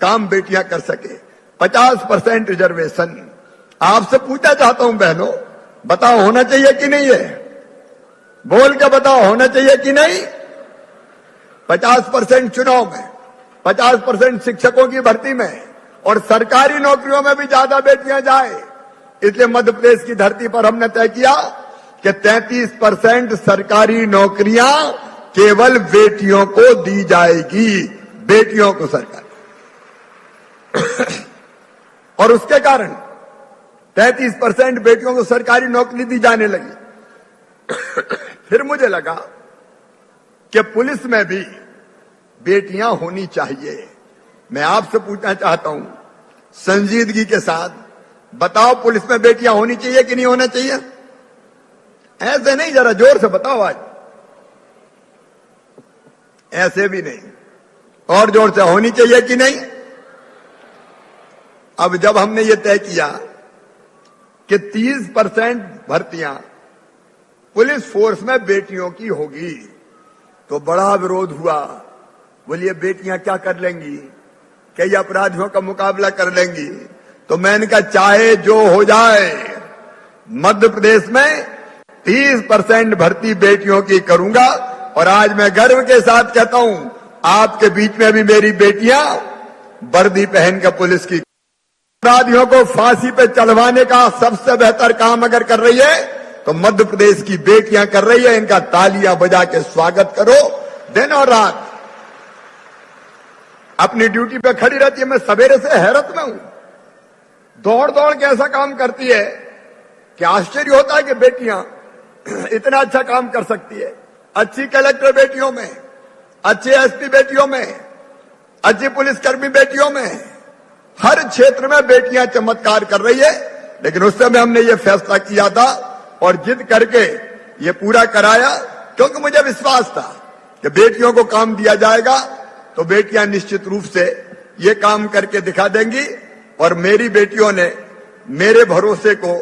S9: काम बेटियां कर सके। 50% रिजर्वेशन। आपसे पूछना चाहता हूं बहनों, बताओ होना चाहिए कि नहीं है? बोल के बताओ होना चाहिए कि नहीं? 50% चुनाव में, 50% शिक्षकों की भर्ती में, और सरकारी नौकरियों में भी ज्यादा बेटियां जाए। इसलिए मध्य प्रदेश की धरती पर हमने तय किया कि 33% सरकारी नौकरियां केवल बेटियों को दी जाएगी, बेटियों को सरकार। और उसके कारण 33% बेटियों को सरकारी नौकरी दी जाने लगी। फिर मुझे लगा कि पुलिस में भी बेटियां होनी चाहिए। मैं आपसे पूछना चाहता हूं संजीदगी के साथ, बताओ पुलिस में बेटियां होनी चाहिए कि नहीं होना चाहिए? ऐसे नहीं, जरा जोर से बताओ आज। ऐसे भी नहीं, और जोर से होनी चाहिए कि नहीं? अब जब हमने ये तय किया कि 30% भर्तियां पुलिस फोर्स में बेटियों की होगी, तो बड़ा विरोध हुआ। बोलिए बेटियां क्या कर लेंगी, कई अपराधियों का मुकाबला कर लेंगी। तो मैंने कहा चाहे जो हो जाए, मध्य प्रदेश में 30% भर्ती बेटियों की करूंगा, और आज मैं गर्व के साथ कहता हूं, आपके बीच में भी मेरी बेटियां वर्दी पहन के पुलिस की अपराधियों को फांसी पे चढ़वाने का सबसे बेहतर काम अगर कर रही है तो मध्य प्रदेश की बेटियां कर रही है। इनका तालियां बजा के स्वागत करो। दिन और रात अपनी ड्यूटी पे खड़ी रहती है। मैं सवेरे से हैरत में हूं, दौड़ दौड़ के ऐसा काम करती है कि आश्चर्य होता है कि बेटियां इतना अच्छा काम कर सकती है। अच्छी कलेक्टर बेटियों में, अच्छे एसपी बेटियों में, अच्छी पुलिसकर्मी बेटियों में, हर क्षेत्र में बेटियां चमत्कार कर रही है। लेकिन उस समय हमने ये फैसला किया था और जिद करके ये पूरा कराया, क्योंकि मुझे विश्वास था कि बेटियों को काम दिया जाएगा तो बेटियां निश्चित रूप से ये काम करके दिखा देंगी। और मेरी बेटियों ने मेरे भरोसे को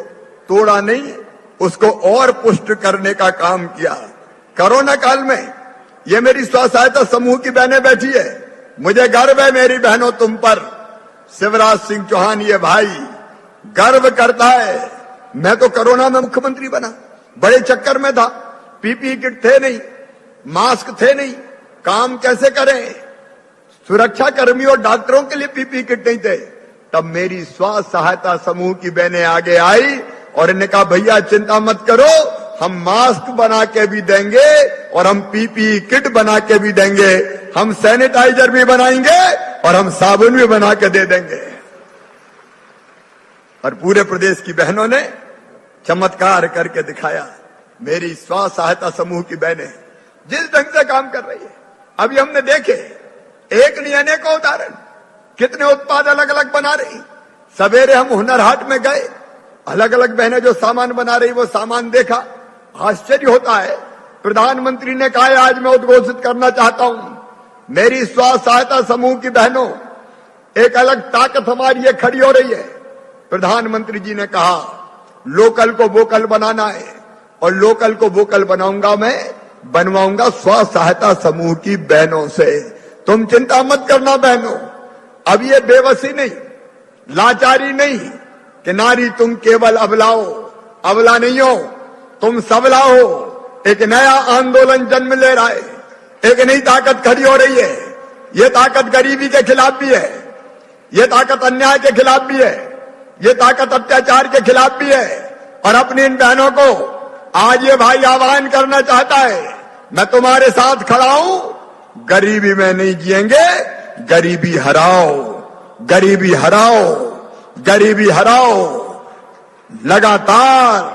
S9: तोड़ा नहीं, उसको और पुष्ट करने का काम किया। कोरोना काल में ये मेरी स्व सहायता समूह की बहनें बैठी है। मुझे गर्व है मेरी बहनों तुम पर। शिवराज सिंह चौहान ये भाई गर्व करता है। मैं तो कोरोना में मुख्यमंत्री बना, बड़े चक्कर में था, पीपीई किट थे नहीं, मास्क थे नहीं, काम कैसे करें, सुरक्षा कर्मी और डॉक्टरों के लिए पीपीई किट नहीं थे। तब मेरी स्व सहायता समूह की बहनें आगे आई और इन्होंने कहा भैया चिंता मत करो, हम मास्क बना के भी देंगे और हम पीपीई किट बना के भी देंगे, हम सैनिटाइजर भी बनाएंगे और हम साबुन भी बना के दे देंगे। और पूरे प्रदेश की बहनों ने चमत्कार करके दिखाया। मेरी स्व सहायता समूह की बहनें जिस ढंग से काम कर रही है, अभी हमने देखे एक नहीं अनेकों उदाहरण, कितने उत्पाद अलग अलग बना रही। सवेरे हम हुनर हाट में गए, अलग अलग बहनें जो सामान बना रही वो सामान देखा, आश्चर्य होता है। प्रधानमंत्री ने कहा आज मैं उद्घोषित करना चाहता हूं, मेरी स्व सहायता समूह की बहनों एक अलग ताकत हमारी ये खड़ी हो रही है। प्रधानमंत्री जी ने कहा लोकल को वोकल बनाना है और लोकल को वोकल बनाऊंगा मैं, बनवाऊंगा स्व सहायता समूह की बहनों से। तुम चिंता मत करना बहनों, अब ये बेबसी नहीं, लाचारी नहीं कि नारी तुम केवल अबलाओ, अबला नहीं हो, तुम सबला हो। एक नया आंदोलन जन्म ले रहा है, एक नई ताकत खड़ी हो रही है। ये ताकत गरीबी के खिलाफ भी है, ये ताकत अन्याय के खिलाफ भी है, ये ताकत अत्याचार के खिलाफ भी है। और अपनी इन बहनों को आज ये भाई आह्वान करना चाहता है, मैं तुम्हारे साथ खड़ा हूं, गरीबी में नहीं जिएंगे, गरीबी हराओ, गरीबी हराओ, गरीबी हराओ। लगातार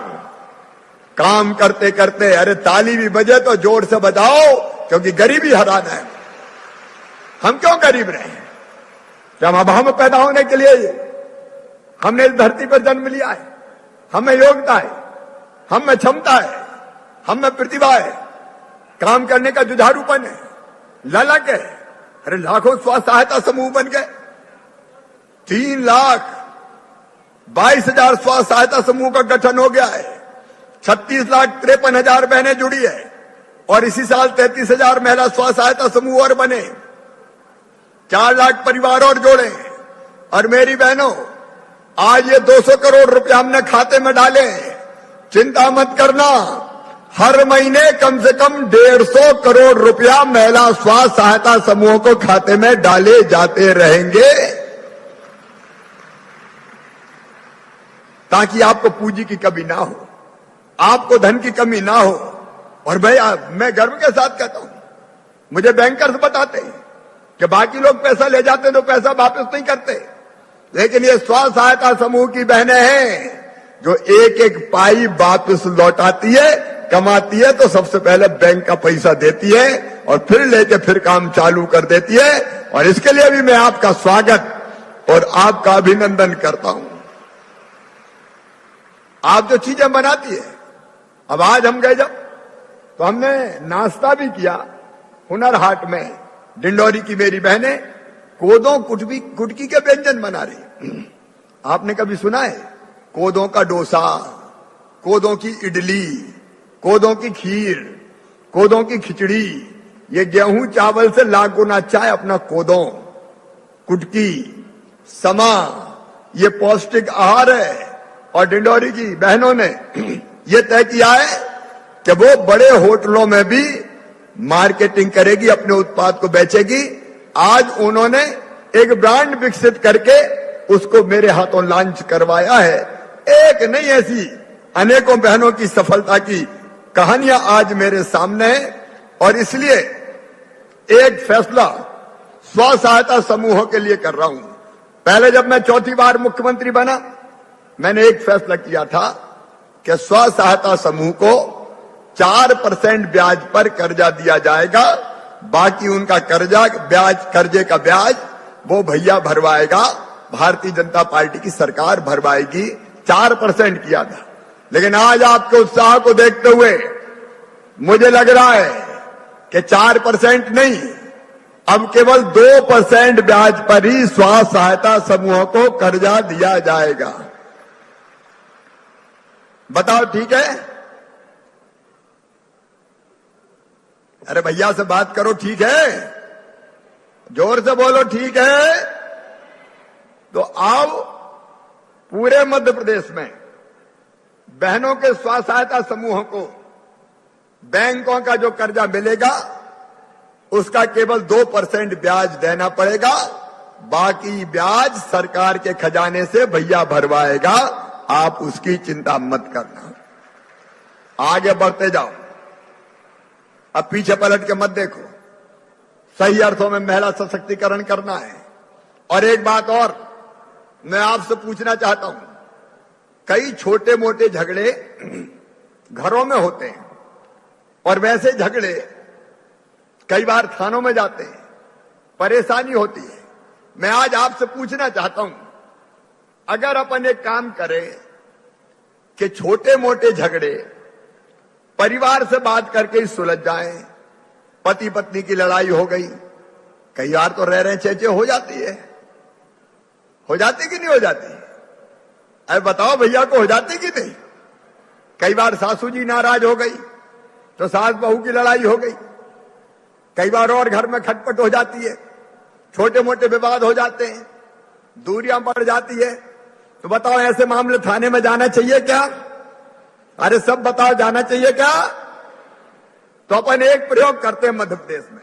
S9: काम करते करते, अरे ताली भी बजे तो जोर से बजाओ, क्योंकि गरीबी हराना है। हम क्यों गरीब रहे? क्या हम अभाव में पैदा होने के लिए हमने इस धरती पर जन्म लिया है? हमें योग्यता है, हम में क्षमता है, हम में प्रतिभा है, काम करने का जुझारूपन है, ललक है। अरे लाखों स्व सहायता समूह बन गए, 3,22,000 स्व सहायता समूह का गठन हो गया है, 36,53,000 बहनें जुड़ी है और इसी साल 33,000 महिला स्व सहायता समूह और बने, 4 लाख परिवार और जोड़े। और मेरी बहनों आज ये 200 करोड़ रुपया हमने खाते में डाले। चिंता मत करना, हर महीने कम से कम 150 करोड़ रुपया महिला स्व सहायता समूहों को खाते में डाले जाते रहेंगे, ताकि आपको पूंजी की कमी ना हो, आपको धन की कमी ना हो। और भैया मैं गर्व के साथ कहता हूं, मुझे बैंकर्स बताते हैं कि बाकी लोग पैसा ले जाते हैं तो पैसा वापस नहीं करते, लेकिन ये स्व सहायता समूह की बहनें हैं जो एक एक पाई वापस लौटाती है, कमाती है तो सबसे पहले बैंक का पैसा देती है और फिर लेके फिर काम चालू कर देती है। और इसके लिए भी मैं आपका स्वागत और आपका अभिनंदन करता हूं। आप जो चीजें बनाती है, अब आज हम गए जब तो हमने नाश्ता भी किया हुनर हाट में। डिंडोरी की मेरी बहनें कोदों कुटकी के व्यंजन बना रही। आपने कभी सुना है कोदों का डोसा, कोदों की इडली, कोदों की खीर, कोदों की खिचड़ी? ये गेहूं चावल से लाख गुना अच्छा है अपना कोदों, कुटकी, समा, ये पौष्टिक आहार है। और डिंडोरी की बहनों ने ये तय किया है कि वो बड़े होटलों में भी मार्केटिंग करेगी, अपने उत्पाद को बेचेगी। आज उन्होंने एक ब्रांड विकसित करके उसको मेरे हाथों लॉन्च करवाया है। एक नहीं, ऐसी अनेकों बहनों की सफलता की कहानियां आज मेरे सामने है। और इसलिए एक फैसला स्व सहायता समूहों के लिए कर रहा हूं। पहले जब मैं चौथी बार मुख्यमंत्री बना, मैंने एक फैसला किया था कि स्व सहायता समूह को 4% ब्याज पर कर्जा दिया जाएगा, बाकी उनका कर्जे का ब्याज वो भैया भरवाएगा, भारतीय जनता पार्टी की सरकार भरवाएगी। 4% किया था। लेकिन आज आपके उत्साह को देखते हुए मुझे लग रहा है कि 4% नहीं, अब केवल 2% ब्याज पर ही स्व सहायता समूहों को कर्जा दिया जाएगा। बताओ ठीक है? अरे भैया से बात करो, ठीक है? जोर से बोलो ठीक है। तो आओ, पूरे मध्य प्रदेश में बहनों के स्व सहायता समूहों को बैंकों का जो कर्जा मिलेगा उसका केवल 2% ब्याज देना पड़ेगा, बाकी ब्याज सरकार के खजाने से भैया भरवाएगा। आप उसकी चिंता मत करना, आगे बढ़ते जाओ, अब पीछे पलट के मत देखो। सही अर्थों में महिला सशक्तिकरण करना है। और एक बात और मैं आपसे पूछना चाहता हूं, कई छोटे मोटे झगड़े घरों में होते हैं और वैसे झगड़े कई बार थानों में जाते हैं, परेशानी होती है। मैं आज आपसे पूछना चाहता हूं, अगर अपन एक काम करें कि छोटे मोटे झगड़े परिवार से बात करके ही सुलझ जाएं, पति पत्नी की लड़ाई हो गई, कई बार तो रह रहे चेचे हो जाती है, हो जाती कि नहीं हो जाती? अरे बताओ भैया को हो जाती कि नहीं? कई बार सासू जी नाराज हो गई तो सास बहू की लड़ाई हो गई, कई बार और घर में खटपट हो जाती है, छोटे मोटे विवाद हो जाते हैं, दूरियां बढ़ जाती है। तो बताओ ऐसे मामले थाने में जाना चाहिए क्या? अरे सब बताओ, जाना चाहिए क्या? तो अपन एक प्रयोग करते हैं मध्य प्रदेश में,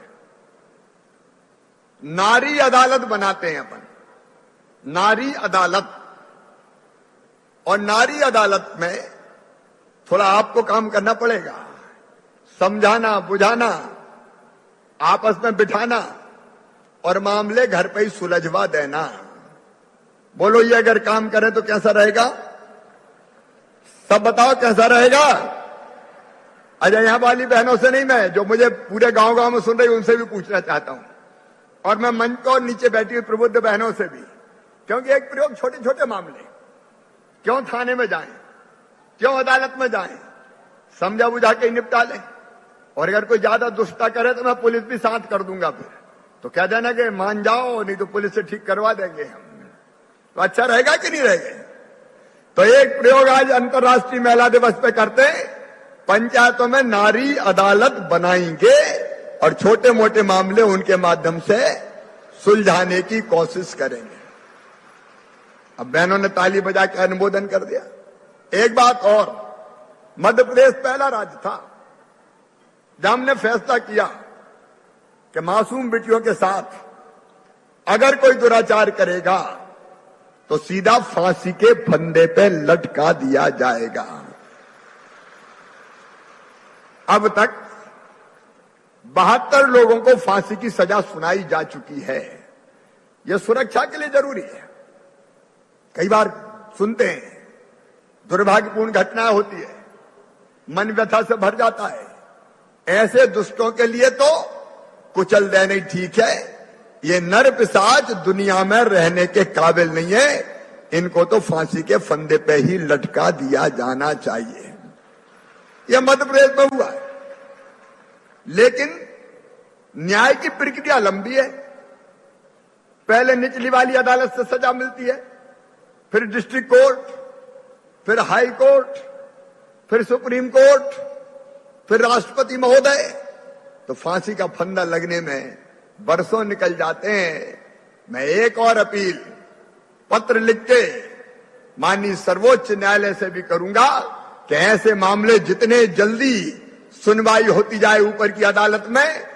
S9: नारी अदालत बनाते हैं अपन, नारी अदालत। और नारी अदालत में थोड़ा आपको काम करना पड़ेगा, समझाना बुझाना, आपस में बिठाना और मामले घर पे ही सुलझवा देना। बोलो ये अगर काम करें तो कैसा रहेगा? सब बताओ कैसा रहेगा? अजय यहां वाली बहनों से नहीं, मैं जो मुझे पूरे गांव गांव में सुन रही उनसे भी पूछना चाहता हूं, और मैं मंच को नीचे बैठी हुई प्रबुद्ध बहनों से भी, क्योंकि एक प्रयोग छोटे छोटे मामले क्यों थाने में जाएं, क्यों अदालत में जाएं, समझा बुझा के निपटा लें। और अगर कोई ज्यादा दुष्टता करे तो मैं पुलिस भी साथ कर दूंगा, फिर तो कह देना कि मान जाओ, नहीं तो पुलिस से ठीक करवा देंगे हम। तो अच्छा रहेगा कि नहीं रहेगा? तो एक प्रयोग आज अंतर्राष्ट्रीय महिला दिवस पे करते हैं, पंचायतों में नारी अदालत बनाएंगे और छोटे मोटे मामले उनके माध्यम से सुलझाने की कोशिश करेंगे। अब बहनों ने ताली बजा के अनुमोदन कर दिया। एक बात और, मध्य प्रदेश पहला राज्य था जब हमने फैसला किया कि मासूम बेटियों के साथ अगर कोई दुराचार करेगा तो सीधा फांसी के फंदे पे लटका दिया जाएगा। अब तक 72 लोगों को फांसी की सजा सुनाई जा चुकी है। यह सुरक्षा के लिए जरूरी है। कई बार सुनते हैं दुर्भाग्यपूर्ण घटनाएं होती है, मन व्यथा से भर जाता है। ऐसे दुष्टों के लिए तो कुचल देना ही ठीक है। ये नर पिशाच दुनिया में रहने के काबिल नहीं है, इनको तो फांसी के फंदे पे ही लटका दिया जाना चाहिए। यह मध्य प्रदेश में हुआ है, लेकिन न्याय की प्रक्रिया लंबी है। पहले निचली वाली अदालत से सजा मिलती है, फिर डिस्ट्रिक्ट कोर्ट, फिर हाई कोर्ट, फिर सुप्रीम कोर्ट, फिर राष्ट्रपति महोदय। तो फांसी का फंदा लगने में बरसों निकल जाते हैं। मैं एक और अपील पत्र लिख के माननीय सर्वोच्च न्यायालय से भी करूंगा कि ऐसे मामले जितने जल्दी सुनवाई होती जाए ऊपर की अदालत में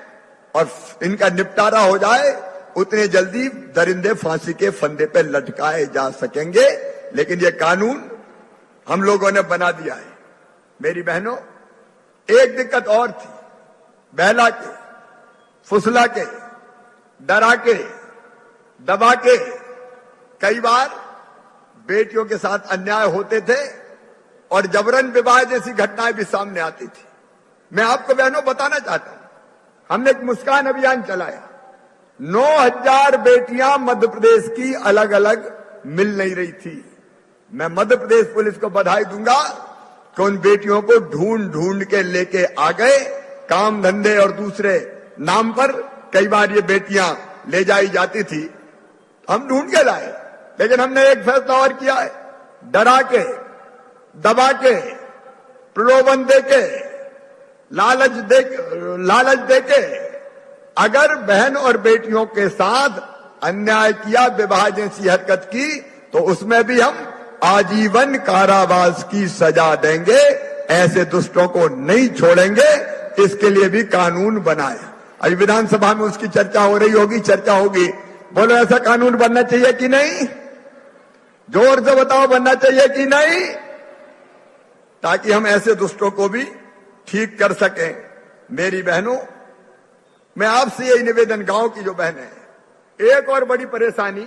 S9: और इनका निपटारा हो जाए, उतने जल्दी दरिंदे फांसी के फंदे पे लटकाए जा सकेंगे। लेकिन ये कानून हम लोगों ने बना दिया है। मेरी बहनों, एक दिक्कत और थी, बहला के, फुसला के, डरा के, दबा के कई बार बेटियों के साथ अन्याय होते थे और जबरन विवाह जैसी घटनाएं भी सामने आती थी। मैं आपको बहनों बताना चाहता हूं, हमने एक मुस्कान अभियान चलाया। 9000 बेटियां मध्य प्रदेश की अलग अलग मिल नहीं रही थी। मैं मध्य प्रदेश पुलिस को बधाई दूंगा कि उन बेटियों को ढूंढ ढूंढ के लेके आ गए। काम धंधे और दूसरे नाम पर कई बार ये बेटियां ले जाई जाती थी, हम ढूंढ के लाए। लेकिन हमने एक फैसला और किया है, डरा के, दबा के, प्रलोभन दे के, लालच दे के अगर बहन और बेटियों के साथ अन्याय किया, विवाह जैसी हरकत की, तो उसमें भी हम आजीवन कारावास की सजा देंगे। ऐसे दुष्टों को नहीं छोड़ेंगे, इसके लिए भी कानून बनाया। अभी विधानसभा में उसकी चर्चा हो रही होगी, चर्चा होगी। बोलो ऐसा कानून बनना चाहिए कि नहीं? जोर से बताओ, बनना चाहिए कि नहीं? ताकि हम ऐसे दुष्टों को भी ठीक कर सकें। मेरी बहनों, मैं आपसे यही निवेदन, गांव की जो बहनें हैं, एक और बड़ी परेशानी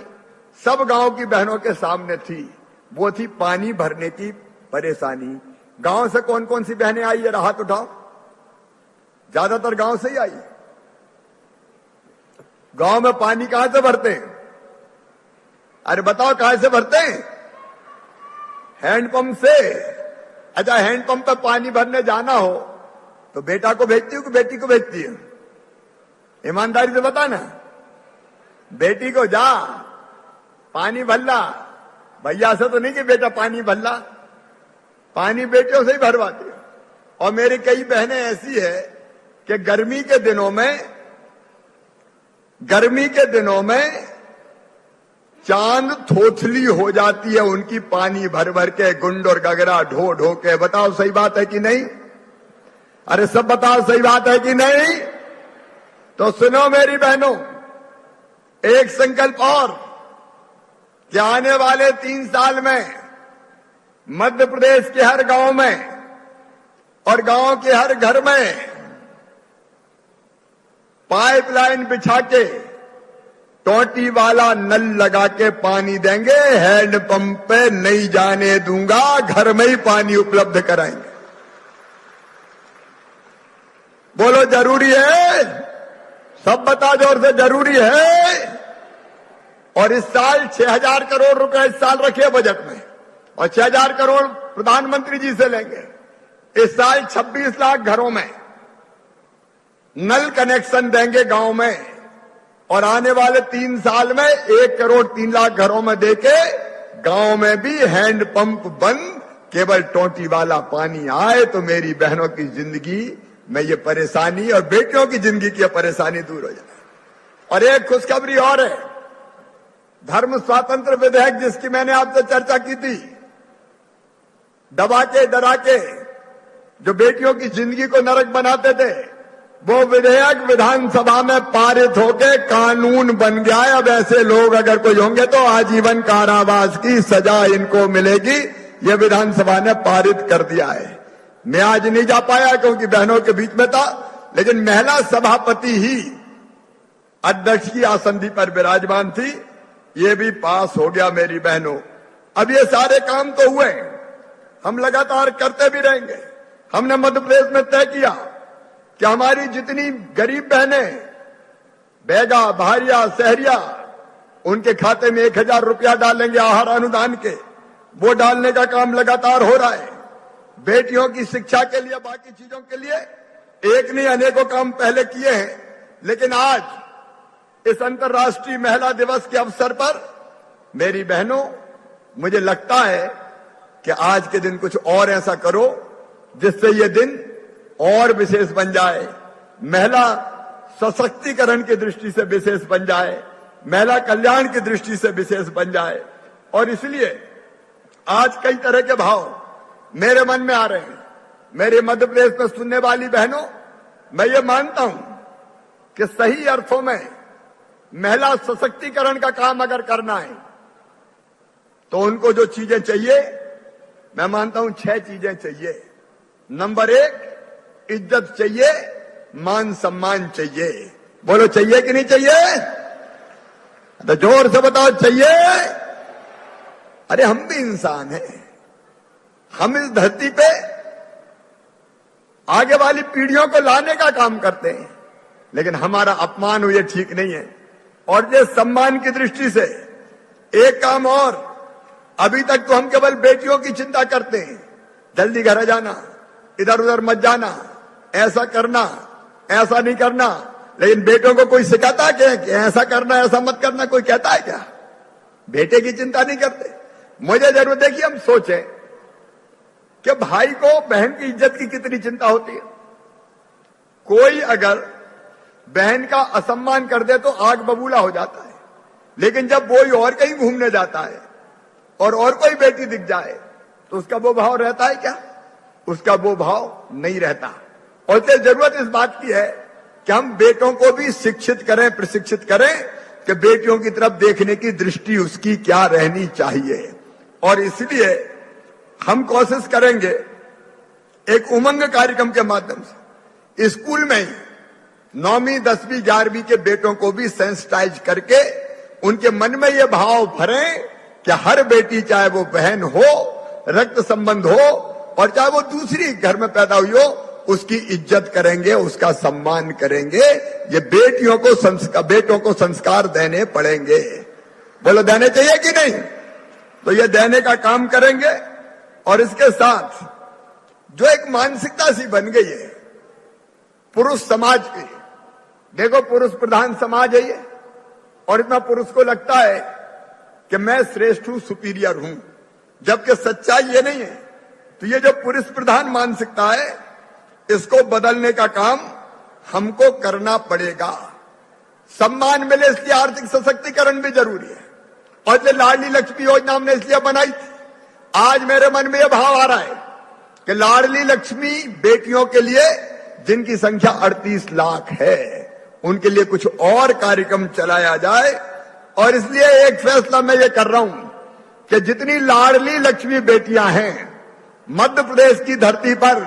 S9: सब गांव की बहनों के सामने थी, वो थी पानी भरने की परेशानी। गांव से कौन कौन सी बहनें आई है, हाथ उठाओ। ज्यादातर गांव से ही आई। गांव में पानी कहां से भरते हैं? अरे बताओ कहां से भरते हैं? हैंडपंप से। अच्छा, हैंडपंप पे पानी भरने जाना हो तो बेटा को भेजती हो कि बेटी को भेजती है? ईमानदारी से बता ना। बेटी को, जा पानी भरला। भैया से तो नहीं कि बेटा पानी भरला, पानी बेटियों से ही भरवाती है। और मेरी कई बहनें ऐसी है कि गर्मी के दिनों में चांद थोथली हो जाती है उनकी, पानी भर भर के, गुंड और गगरा ढो ढो के। बताओ सही बात है कि नहीं? अरे सब बताओ सही बात है कि नहीं? तो सुनो मेरी बहनों, एक संकल्प और कि आने वाले 3 साल में मध्य प्रदेश के हर गांव में और गांव के हर घर में पाइपलाइन बिछा के, टोटी वाला नल लगा के पानी देंगे। हैंडपंप पे नहीं जाने दूंगा, घर में ही पानी उपलब्ध कराएंगे। बोलो जरूरी है? सब बता जोर से, जरूरी है? और इस साल 6000 करोड़ रुपए इस साल रखे बजट में, और 6000 करोड़ प्रधानमंत्री जी से लेंगे। इस साल 26 लाख घरों में नल कनेक्शन देंगे गांव में, और आने वाले 3 साल में 1 करोड़ 3 लाख घरों में देके गांव में भी हैंडपंप बंद, केवल टोटी वाला पानी आए तो मेरी बहनों की जिंदगी में ये परेशानी और बेटियों की जिंदगी की परेशानी दूर हो जाए। और एक खुशखबरी और है, धर्म स्वातंत्र विधेयक जिसकी मैंने आपसे चर्चा की थी, दबा के, डरा के जो बेटियों की जिंदगी को नरक बनाते थे, वो विधेयक विधानसभा में पारित होकर कानून बन गया है। अब ऐसे लोग अगर कोई होंगे तो आजीवन कारावास की सजा इनको मिलेगी। ये विधानसभा ने पारित कर दिया है। मैं आज नहीं जा पाया क्योंकि बहनों के बीच में था, लेकिन महिला सभापति ही अध्यक्ष की आसंदी पर विराजमान थी। ये भी पास हो गया मेरी बहनों। अब ये सारे काम तो हुए, हम लगातार करते भी रहेंगे। हमने मध्य प्रदेश में तय किया कि हमारी जितनी गरीब बहनें, बैगा, भारिया, सहरिया, उनके खाते में 1000 रुपया डालेंगे आहार अनुदान के। वो डालने का काम लगातार हो रहा है। बेटियों की शिक्षा के लिए, बाकी चीजों के लिए एक नहीं अनेकों काम पहले किए हैं। लेकिन आज इस अंतर्राष्ट्रीय महिला दिवस के अवसर पर मेरी बहनों, मुझे लगता है कि आज के दिन कुछ और ऐसा करो जिससे ये दिन और विशेष बन जाए, महिला सशक्तिकरण की दृष्टि से विशेष बन जाए, महिला कल्याण की दृष्टि से विशेष बन जाए। और इसलिए आज कई तरह के भाव मेरे मन में आ रहे हैं। मेरे मध्य प्रदेश में सुनने वाली बहनों, मैं ये मानता हूं कि सही अर्थों में महिला सशक्तिकरण का काम अगर करना है तो उनको जो चीजें चाहिए, मैं मानता हूं 6 चीजें चाहिए। नंबर 1, इज्जत चाहिए, मान सम्मान चाहिए। बोलो चाहिए कि नहीं चाहिए? तो जोर से बताओ चाहिए। अरे हम भी इंसान हैं, हम इस धरती पे आगे वाली पीढ़ियों को लाने का काम करते हैं, लेकिन हमारा अपमान हुए ठीक नहीं है। और ये सम्मान की दृष्टि से एक काम और, अभी तक तो हम केवल बेटियों की चिंता करते हैं, जल्दी घर आ जाना, इधर उधर मत जाना, ऐसा करना, ऐसा नहीं करना, लेकिन बेटों को कोई सिखाता है क्या कि ऐसा करना, ऐसा मत करना? कोई कहता है क्या? बेटे की चिंता नहीं करते। मुझे जरूर देखिए, हम सोचें कि भाई को बहन की इज्जत की कितनी चिंता होती है। कोई अगर बहन का असम्मान कर दे तो आग बबूला हो जाता है, लेकिन जब कोई और कहीं घूमने जाता है और कोई बेटी दिख जाए तो उसका वो भाव रहता है क्या? उसका वो भाव नहीं रहता। और इसलिए जरूरत इस बात की है कि हम बेटों को भी शिक्षित करें, प्रशिक्षित करें कि बेटियों की तरफ देखने की दृष्टि उसकी क्या रहनी चाहिए। और इसलिए हम कोशिश करेंगे एक उमंग कार्यक्रम के माध्यम से स्कूल में ही 9वीं 10वीं 11वीं के बेटों को भी सेंसिटाइज करके उनके मन में ये भाव भरें कि हर बेटी, चाहे वो बहन हो, रक्त संबंध हो, और चाहे वो दूसरी घर में पैदा हुई हो, उसकी इज्जत करेंगे, उसका सम्मान करेंगे। ये बेटों को संस्कार देने पड़ेंगे। बोलो देने चाहिए कि नहीं? तो ये देने का काम करेंगे। और इसके साथ जो एक मानसिकता सी बन गई है पुरुष समाज की, देखो पुरुष प्रधान समाज है ये, और इतना पुरुष को लगता है कि मैं श्रेष्ठ हूं, सुपीरियर हूं, जबकि सच्चाई ये नहीं है। तो ये जो पुरुष प्रधान मानसिकता है, इसको बदलने का काम हमको करना पड़ेगा। सम्मान मिले इसलिए आर्थिक सशक्तिकरण भी जरूरी है, और इसलिए लाडली लक्ष्मी योजना हमने इसलिए बनाई थी। आज मेरे मन में यह भाव आ रहा है कि लाडली लक्ष्मी बेटियों के लिए, जिनकी संख्या 38 लाख है, उनके लिए कुछ और कार्यक्रम चलाया जाए। और इसलिए एक फैसला मैं ये कर रहा हूं कि जितनी लाडली लक्ष्मी बेटियां हैं मध्य प्रदेश की धरती पर,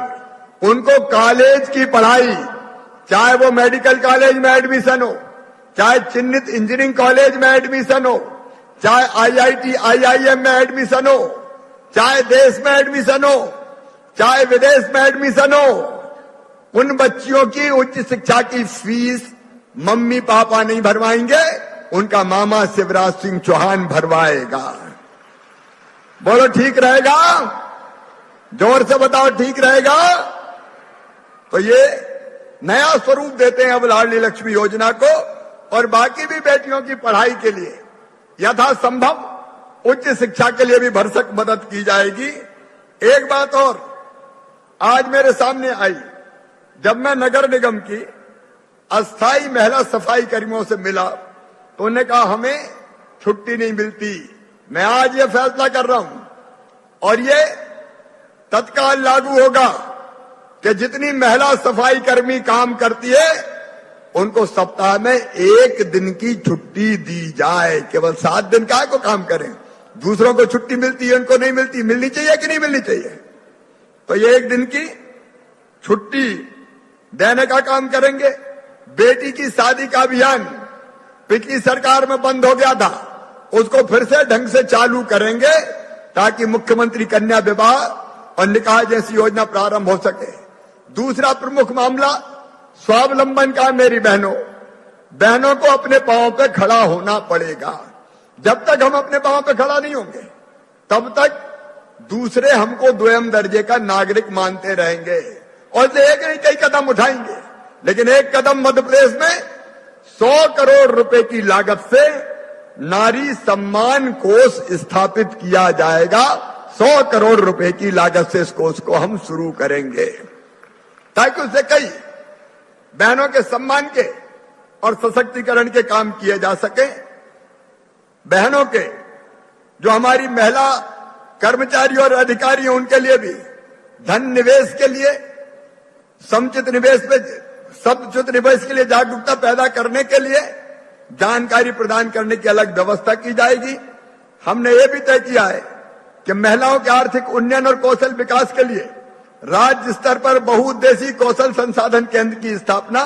S9: उनको कॉलेज की पढ़ाई, चाहे वो मेडिकल कॉलेज में एडमिशन हो, चाहे चिन्हित इंजीनियरिंग कॉलेज में एडमिशन हो, चाहे IIT IIM में एडमिशन हो, चाहे देश में एडमिशन हो, चाहे विदेश में एडमिशन हो, उन बच्चियों की उच्च शिक्षा की फीस मम्मी पापा नहीं भरवाएंगे, उनका मामा शिवराज सिंह चौहान भरवाएगा। बोलो ठीक रहेगा? जोर से बताओ ठीक रहेगा? तो ये नया स्वरूप देते हैं अब लाडली लक्ष्मी योजना को। और बाकी भी बेटियों की पढ़ाई के लिए यथासंभव उच्च शिक्षा के लिए भी भरसक मदद की जाएगी। एक बात और आज मेरे सामने आई, जब मैं नगर निगम की अस्थाई महिला सफाई कर्मियों से मिला तो उन्होंने कहा हमें छुट्टी नहीं मिलती। मैं आज ये फैसला कर रहा हूं और ये तत्काल लागू होगा कि जितनी महिला सफाई कर्मी काम करती है उनको सप्ताह में 1 दिन की छुट्टी दी जाए। केवल 7 दिन का को काम करें, दूसरों को छुट्टी मिलती है, उनको नहीं मिलती। मिलनी चाहिए कि नहीं मिलनी चाहिए? तो ये 1 दिन की छुट्टी देने का काम करेंगे। बेटी की शादी का अभियान पिछली सरकार में बंद हो गया था, उसको फिर से ढंग से चालू करेंगे ताकि मुख्यमंत्री कन्या विवाह और निकाह जैसी योजना प्रारंभ हो सके। दूसरा प्रमुख मामला स्वावलंबन का। मेरी बहनों को अपने पांव पे खड़ा होना पड़ेगा। जब तक हम अपने पांव पे खड़ा नहीं होंगे तब तक दूसरे हमको द्वितीय दर्जे का नागरिक मानते रहेंगे। और एक नहीं कई कदम उठाएंगे, लेकिन एक कदम मध्य प्रदेश में 100 करोड़ रुपए की लागत से नारी सम्मान कोष स्थापित किया जाएगा। 100 करोड़ रुपए की लागत से इस कोष को हम शुरू करेंगे ताकि उससे कई बहनों के सम्मान के और सशक्तिकरण के काम किए जा सके। बहनों के जो हमारी महिला कर्मचारी और अधिकारी हैं उनके लिए भी धन निवेश के लिए, समुचित निवेश पे समुचित निवेश के लिए जागरूकता पैदा करने के लिए जानकारी प्रदान करने की अलग व्यवस्था की जाएगी। हमने ये भी तय किया है कि महिलाओं के आर्थिक उन्नयन और कौशल विकास के लिए राज्य स्तर पर बहुउद्देशीय कौशल संसाधन केंद्र की स्थापना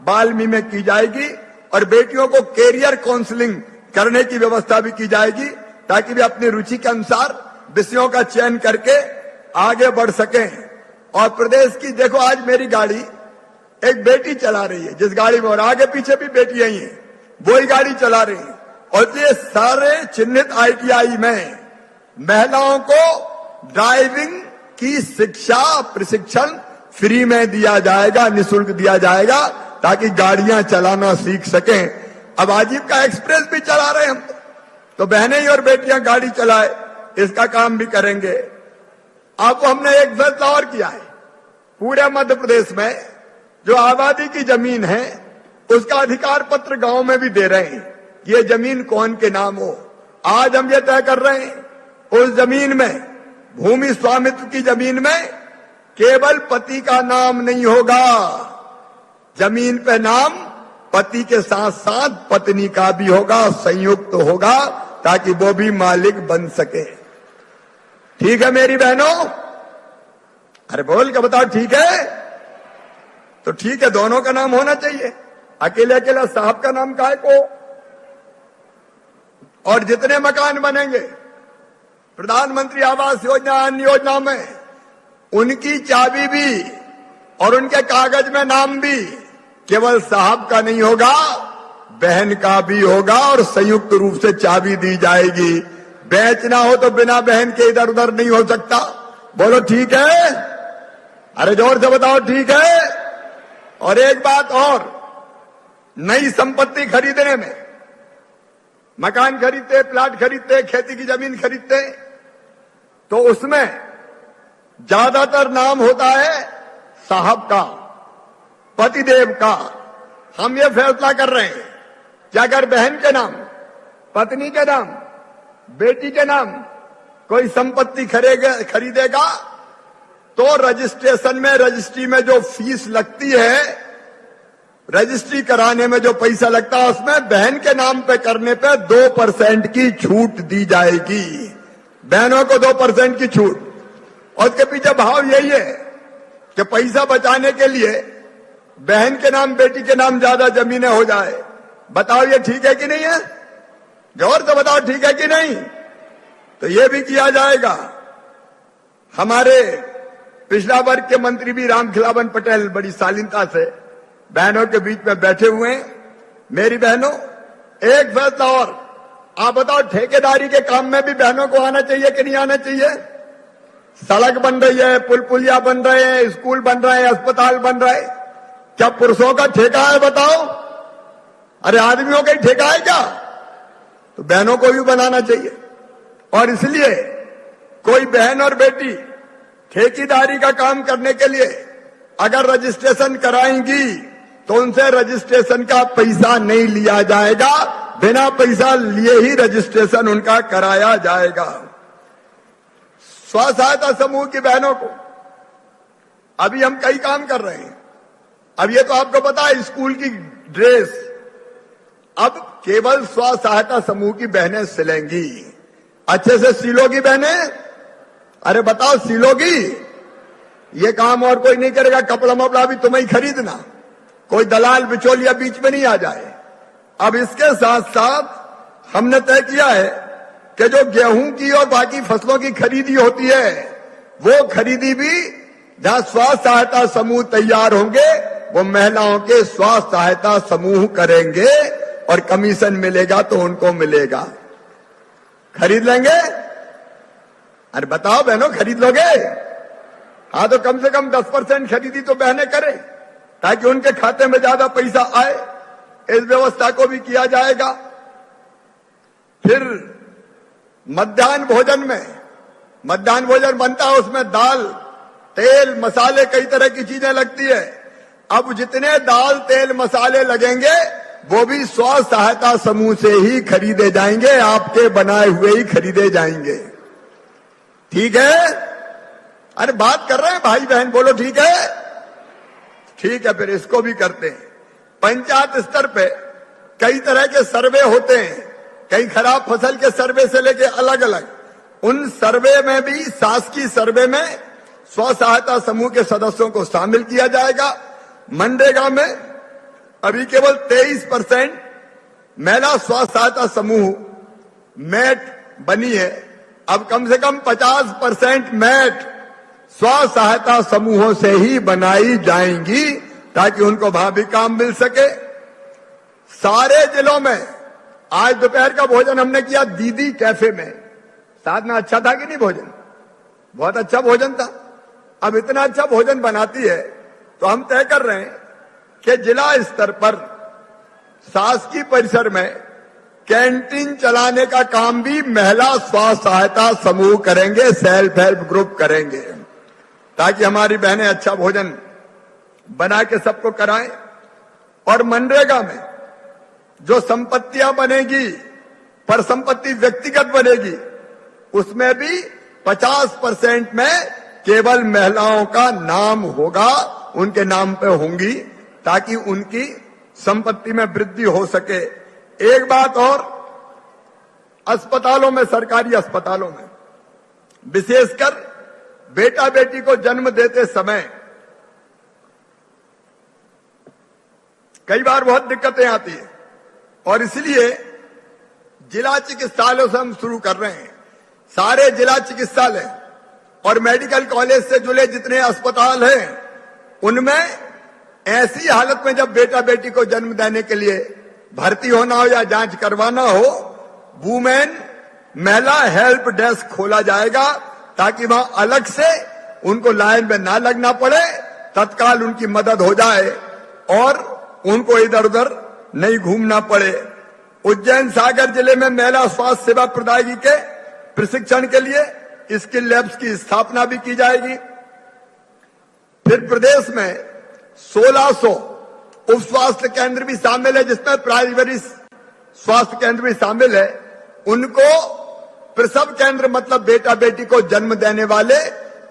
S9: बाल्मी में की जाएगी और बेटियों को कैरियर काउंसलिंग करने की व्यवस्था भी की जाएगी ताकि वे अपनी रुचि के अनुसार विषयों का चयन करके आगे बढ़ सकें। और प्रदेश की देखो, आज मेरी गाड़ी एक बेटी चला रही है, जिस गाड़ी में, और आगे पीछे भी बेटियां ही हैं, वही गाड़ी चला रही है। और ये सारे चिन्हित ITI में महिलाओं को ड्राइविंग की शिक्षा प्रशिक्षण फ्री में दिया जाएगा, निःशुल्क दिया जाएगा ताकि गाड़ियां चलाना सीख सकें। अब आजीविका एक्सप्रेस भी चला रहे हम, तो बहनें ही और बेटियां गाड़ी चलाए, इसका काम भी करेंगे। अब हमने एक फैसला और किया है, पूरे मध्य प्रदेश में जो आबादी की जमीन है उसका अधिकार पत्र गांव में भी दे रहे हैं, ये जमीन कौन के नाम हो। आज हम ये तय कर रहे हैं उस जमीन में, भूमि स्वामित्व की जमीन में केवल पति का नाम नहीं होगा, जमीन पे नाम पति के साथ साथ पत्नी का भी होगा, संयुक्त होगा ताकि वो भी मालिक बन सके। ठीक है मेरी बहनों? अरे बोल के बताओ, ठीक है? तो ठीक है, दोनों का नाम होना चाहिए, अकेले अकेला साहब का नाम काहे को। और जितने मकान बनेंगे प्रधानमंत्री आवास योजना, अन्य योजना में, उनकी चाबी भी और उनके कागज में नाम भी केवल साहब का नहीं होगा, बहन का भी होगा और संयुक्त रूप से चाबी दी जाएगी। बेचना हो तो बिना बहन के इधर उधर नहीं हो सकता। बोलो ठीक है? अरे जोर से बताओ ठीक है? और एक बात और, नई संपत्ति खरीदने में, मकान खरीदते, प्लाट खरीदते, खेती की जमीन खरीदते, तो उसमें ज्यादातर नाम होता है साहब का, पतिदेव का। हम ये फैसला कर रहे हैं कि अगर बहन के नाम, पत्नी के नाम, बेटी के नाम कोई संपत्ति खरीदेगा तो रजिस्ट्रेशन में, रजिस्ट्री में जो फीस लगती है, रजिस्ट्री कराने में जो पैसा लगता है, उसमें बहन के नाम पे करने पे 2% की छूट दी जाएगी। बहनों को 2% की छूट। और उसके पीछे भाव यही है कि पैसा बचाने के लिए बहन के नाम, बेटी के नाम ज्यादा जमीनें हो जाए। बताओ ये ठीक है कि नहीं है? गौर से बताओ ठीक है कि नहीं? तो ये भी किया जाएगा। हमारे पिछड़ा वर्ग के मंत्री भी रामखिलावन पटेल बड़ी शालीनता से बहनों के बीच में बैठे हुए हैं। मेरी बहनों, एक फैसला और, आप बताओ ठेकेदारी के काम में भी बहनों को आना चाहिए कि नहीं आना चाहिए? सड़क बन रही है, पुल पुलिया बन रहे हैं, स्कूल बन रहे हैं, अस्पताल बन रहे हैं, क्या पुरुषों का ठेका है? बताओ। अरे आदमियों का ही ठेका है क्या? तो बहनों को भी बनाना चाहिए। और इसलिए कोई बहन और बेटी ठेकेदारी का काम करने के लिए अगर रजिस्ट्रेशन कराएंगी तो उनसे रजिस्ट्रेशन का पैसा नहीं लिया जाएगा, बिना पैसा लिए ही रजिस्ट्रेशन उनका कराया जाएगा। स्व सहायता समूह की बहनों को अभी हम कई काम कर रहे हैं। अब ये तो आपको पता है, स्कूल की ड्रेस अब केवल स्व सहायता समूह की बहनें सिलेंगी। अच्छे से सिलोगी बहनें? अरे बताओ, सिलोगी? ये काम और कोई नहीं करेगा। कपड़ा मपड़ा भी तुम्हें ही खरीदना, कोई दलाल बिचौलिया बीच में नहीं आ जाए। अब इसके साथ साथ हमने तय किया है कि जो गेहूं की और बाकी फसलों की खरीदी होती है, वो खरीदी भी जहां स्व सहायता समूह तैयार होंगे, वो महिलाओं के स्व सहायता समूह करेंगे और कमीशन मिलेगा तो उनको मिलेगा। खरीद लेंगे? अरे बताओ बहनों, खरीद लोगे? हाँ, तो कम से कम 10% खरीदी तो बहनें करें ताकि उनके खाते में ज्यादा पैसा आए। इस व्यवस्था को भी किया जाएगा। फिर मध्याह्न भोजन में, मध्याह्न भोजन बनता है, उसमें दाल, तेल, मसाले, कई तरह की चीजें लगती है। अब जितने दाल, तेल, मसाले लगेंगे वो भी स्व सहायता समूह से ही खरीदे जाएंगे, आपके बनाए हुए ही खरीदे जाएंगे। ठीक है? अरे बात कर रहे हैं भाई बहन, बोलो ठीक है। ठीक है, फिर इसको भी करते हैं। पंचायत स्तर पे कई तरह के सर्वे होते हैं, कई खराब फसल के सर्वे से लेके अलग अलग। उन सर्वे में भी, शासकीय सर्वे में स्व सहायता समूह के सदस्यों को शामिल किया जाएगा। मनरेगा में अभी केवल 23% महिला स्व सहायता समूह मैट बनी है। अब कम से कम 50% मैट स्व सहायता समूहों से ही बनाई जाएंगी ताकि उनको वहां भी काम मिल सके। सारे जिलों में आज दोपहर का भोजन हमने किया दीदी कैफे में। साथ में अच्छा था कि नहीं भोजन? बहुत अच्छा भोजन था। अब इतना अच्छा भोजन बनाती है तो हम तय कर रहे हैं कि जिला स्तर पर शासकीय परिसर में कैंटीन चलाने का काम भी महिला स्व सहायता समूह करेंगे, सेल्फ हेल्प ग्रुप करेंगे, ताकि हमारी बहनें अच्छा भोजन बना के सबको कराएं। और मनरेगा में जो संपत्तियां बनेगी, पर संपत्ति व्यक्तिगत बनेगी, उसमें भी 50% में केवल महिलाओं का नाम होगा, उनके नाम पे होंगी, ताकि उनकी संपत्ति में वृद्धि हो सके। एक बात और, अस्पतालों में, सरकारी अस्पतालों में विशेषकर बेटा बेटी को जन्म देते समय कई बार बहुत दिक्कतें आती है और इसलिए जिला चिकित्सालयों से हम शुरू कर रहे हैं। सारे जिला चिकित्सालय और मेडिकल कॉलेज से जुड़े जितने अस्पताल हैं, उनमें ऐसी हालत में जब बेटा बेटी को जन्म देने के लिए भर्ती होना हो या जांच करवाना हो, वुमेन महिला हेल्प डेस्क खोला जाएगा, ताकि वहां अलग से उनको लाइन में ना लगना पड़े, तत्काल उनकी मदद हो जाए और उनको इधर उधर नहीं घूमना पड़े। उज्जैन सागर जिले में महिला स्वास्थ्य सेवा प्रदायगी के प्रशिक्षण के लिए स्किल लैब्स की स्थापना भी की जाएगी। फिर प्रदेश में 1600 उप स्वास्थ्य केंद्र भी शामिल है, जिसमें प्राइमरी स्वास्थ्य केंद्र भी शामिल है। उनको प्रसव केंद्र, मतलब बेटा बेटी को जन्म देने वाले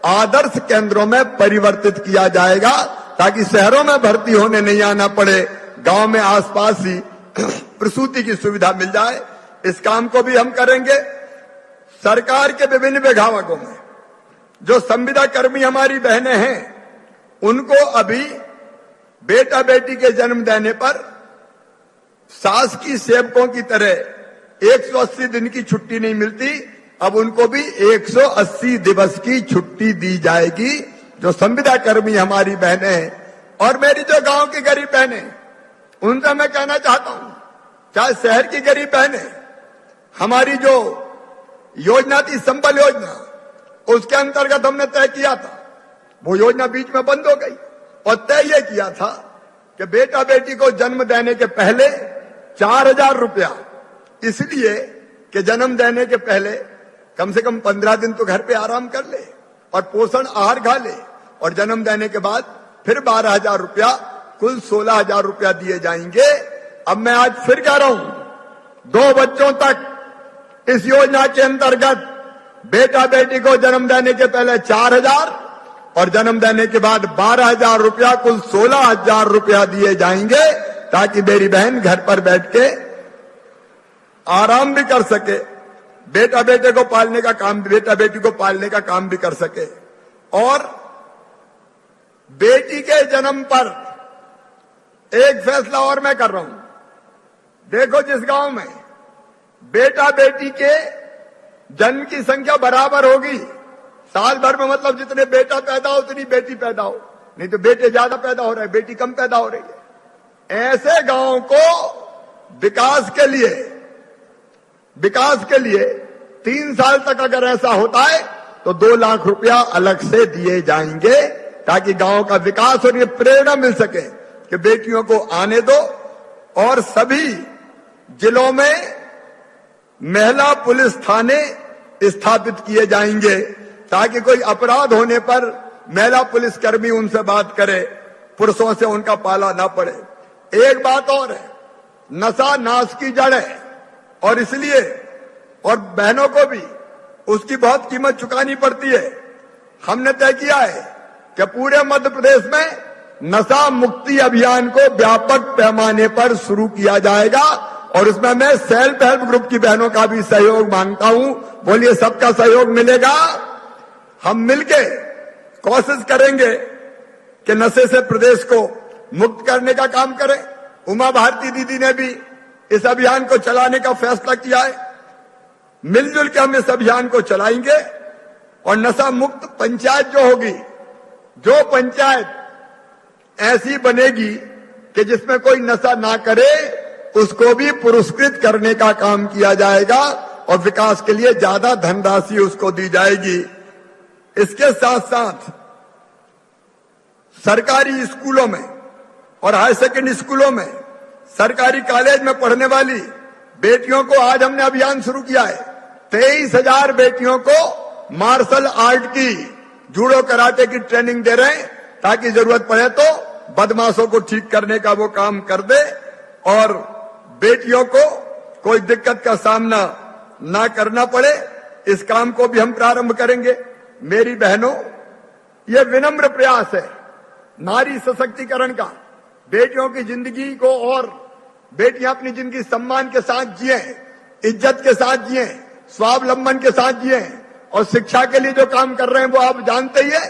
S9: आदर्श केंद्रों में परिवर्तित किया जाएगा, ताकि शहरों में भर्ती होने नहीं आना पड़े, गांव में आसपास ही प्रसूति की सुविधा मिल जाए। इस काम को भी हम करेंगे। सरकार के विभिन्न विभागों में जो संविदा कर्मी हमारी बहनें हैं, उनको अभी बेटा बेटी के जन्म देने पर शासकीय सेवकों की तरह 180 दिन की छुट्टी नहीं मिलती। अब उनको भी 180 दिवस की छुट्टी दी जाएगी, जो संविदा कर्मी हमारी बहनें हैं। और मेरी जो गांव की गरीब बहनें, उनसे मैं कहना चाहता हूं, चाहे शहर की गरीब बहनें, हमारी जो योजना थी संबल योजना, उसके अंतर्गत हमने तय किया था, वो योजना बीच में बंद हो गई और तय ये किया था कि बेटा बेटी को जन्म देने के पहले 4000 रुपया, इसलिए कि जन्म देने के पहले कम से कम 15 दिन तो घर पे आराम कर ले और पोषण आहार खा ले, और जन्म देने के बाद फिर 12,000 रुपया, कुल 16,000 रुपया दिए जाएंगे। अब मैं आज फिर कह रहा हूं, 2 बच्चों तक इस योजना के अंतर्गत बेटा बेटी को जन्म देने के पहले 4,000 और जन्म देने के बाद 12,000 रुपया, कुल 16,000 रुपया दिए जाएंगे, ताकि मेरी बहन घर पर बैठ के आराम भी कर सके, बेटा बेटे को पालने का काम, बेटा बेटी को पालने का काम भी कर सके। और बेटी के जन्म पर एक फैसला और मैं कर रहा हूं। देखो, जिस गांव में बेटा बेटी के जन्म की संख्या बराबर होगी, साल भर में, मतलब जितने बेटा पैदा हो उतनी बेटी पैदा हो, नहीं तो बेटे ज्यादा पैदा हो रहे हैं, बेटी कम पैदा हो रही है, ऐसे गांव को विकास के लिए 3 साल तक अगर ऐसा होता है तो 2 लाख रुपया अलग से दिए जाएंगे, ताकि गांव का विकास और ये प्रेरणा मिल सके कि बेटियों को आने दो। और सभी जिलों में महिला पुलिस थाने स्थापित किए जाएंगे, ताकि कोई अपराध होने पर महिला पुलिसकर्मी उनसे बात करे, पुरुषों से उनका पाला ना पड़े। एक बात और है, नशा नाश की जड़ है, और इसलिए और बहनों को भी उसकी बहुत कीमत चुकानी पड़ती है। हमने तय किया है कि पूरे मध्य प्रदेश में नशा मुक्ति अभियान को व्यापक पैमाने पर शुरू किया जाएगा और उसमें मैं सेल्फ हेल्प ग्रुप की बहनों का भी सहयोग मांगता हूं। बोलिए सबका सहयोग मिलेगा। हम मिलके कोशिश करेंगे कि नशे से प्रदेश को मुक्त करने का काम करें। उमा भारती दीदी ने भी इस अभियान को चलाने का फैसला किया है। मिलजुल के हम इस अभियान को चलाएंगे और नशा मुक्त पंचायत जो होगी, जो पंचायत ऐसी बनेगी कि जिसमें कोई नशा ना करे, उसको भी पुरस्कृत करने का काम किया जाएगा और विकास के लिए ज्यादा धनराशि उसको दी जाएगी। इसके साथ साथ सरकारी स्कूलों में और हायर सेकेंडरी स्कूलों में, सरकारी कॉलेज में पढ़ने वाली बेटियों को आज हमने अभियान शुरू किया है। 23,000 बेटियों को मार्शल आर्ट की, जूडो कराटे की ट्रेनिंग दे रहे हैं ताकि जरूरत पड़े तो बदमाशों को ठीक करने का वो काम कर दे और बेटियों को कोई दिक्कत का सामना ना करना पड़े। इस काम को भी हम प्रारंभ करेंगे। मेरी बहनों, ये विनम्र प्रयास है नारी सशक्तिकरण का। बेटियों की जिंदगी को और बेटियां अपनी जिंदगी सम्मान के साथ जिए, इज्जत के साथ जिए, स्वावलंबन के साथ जिए और शिक्षा के लिए जो काम कर रहे हैं वो आप जानते ही है।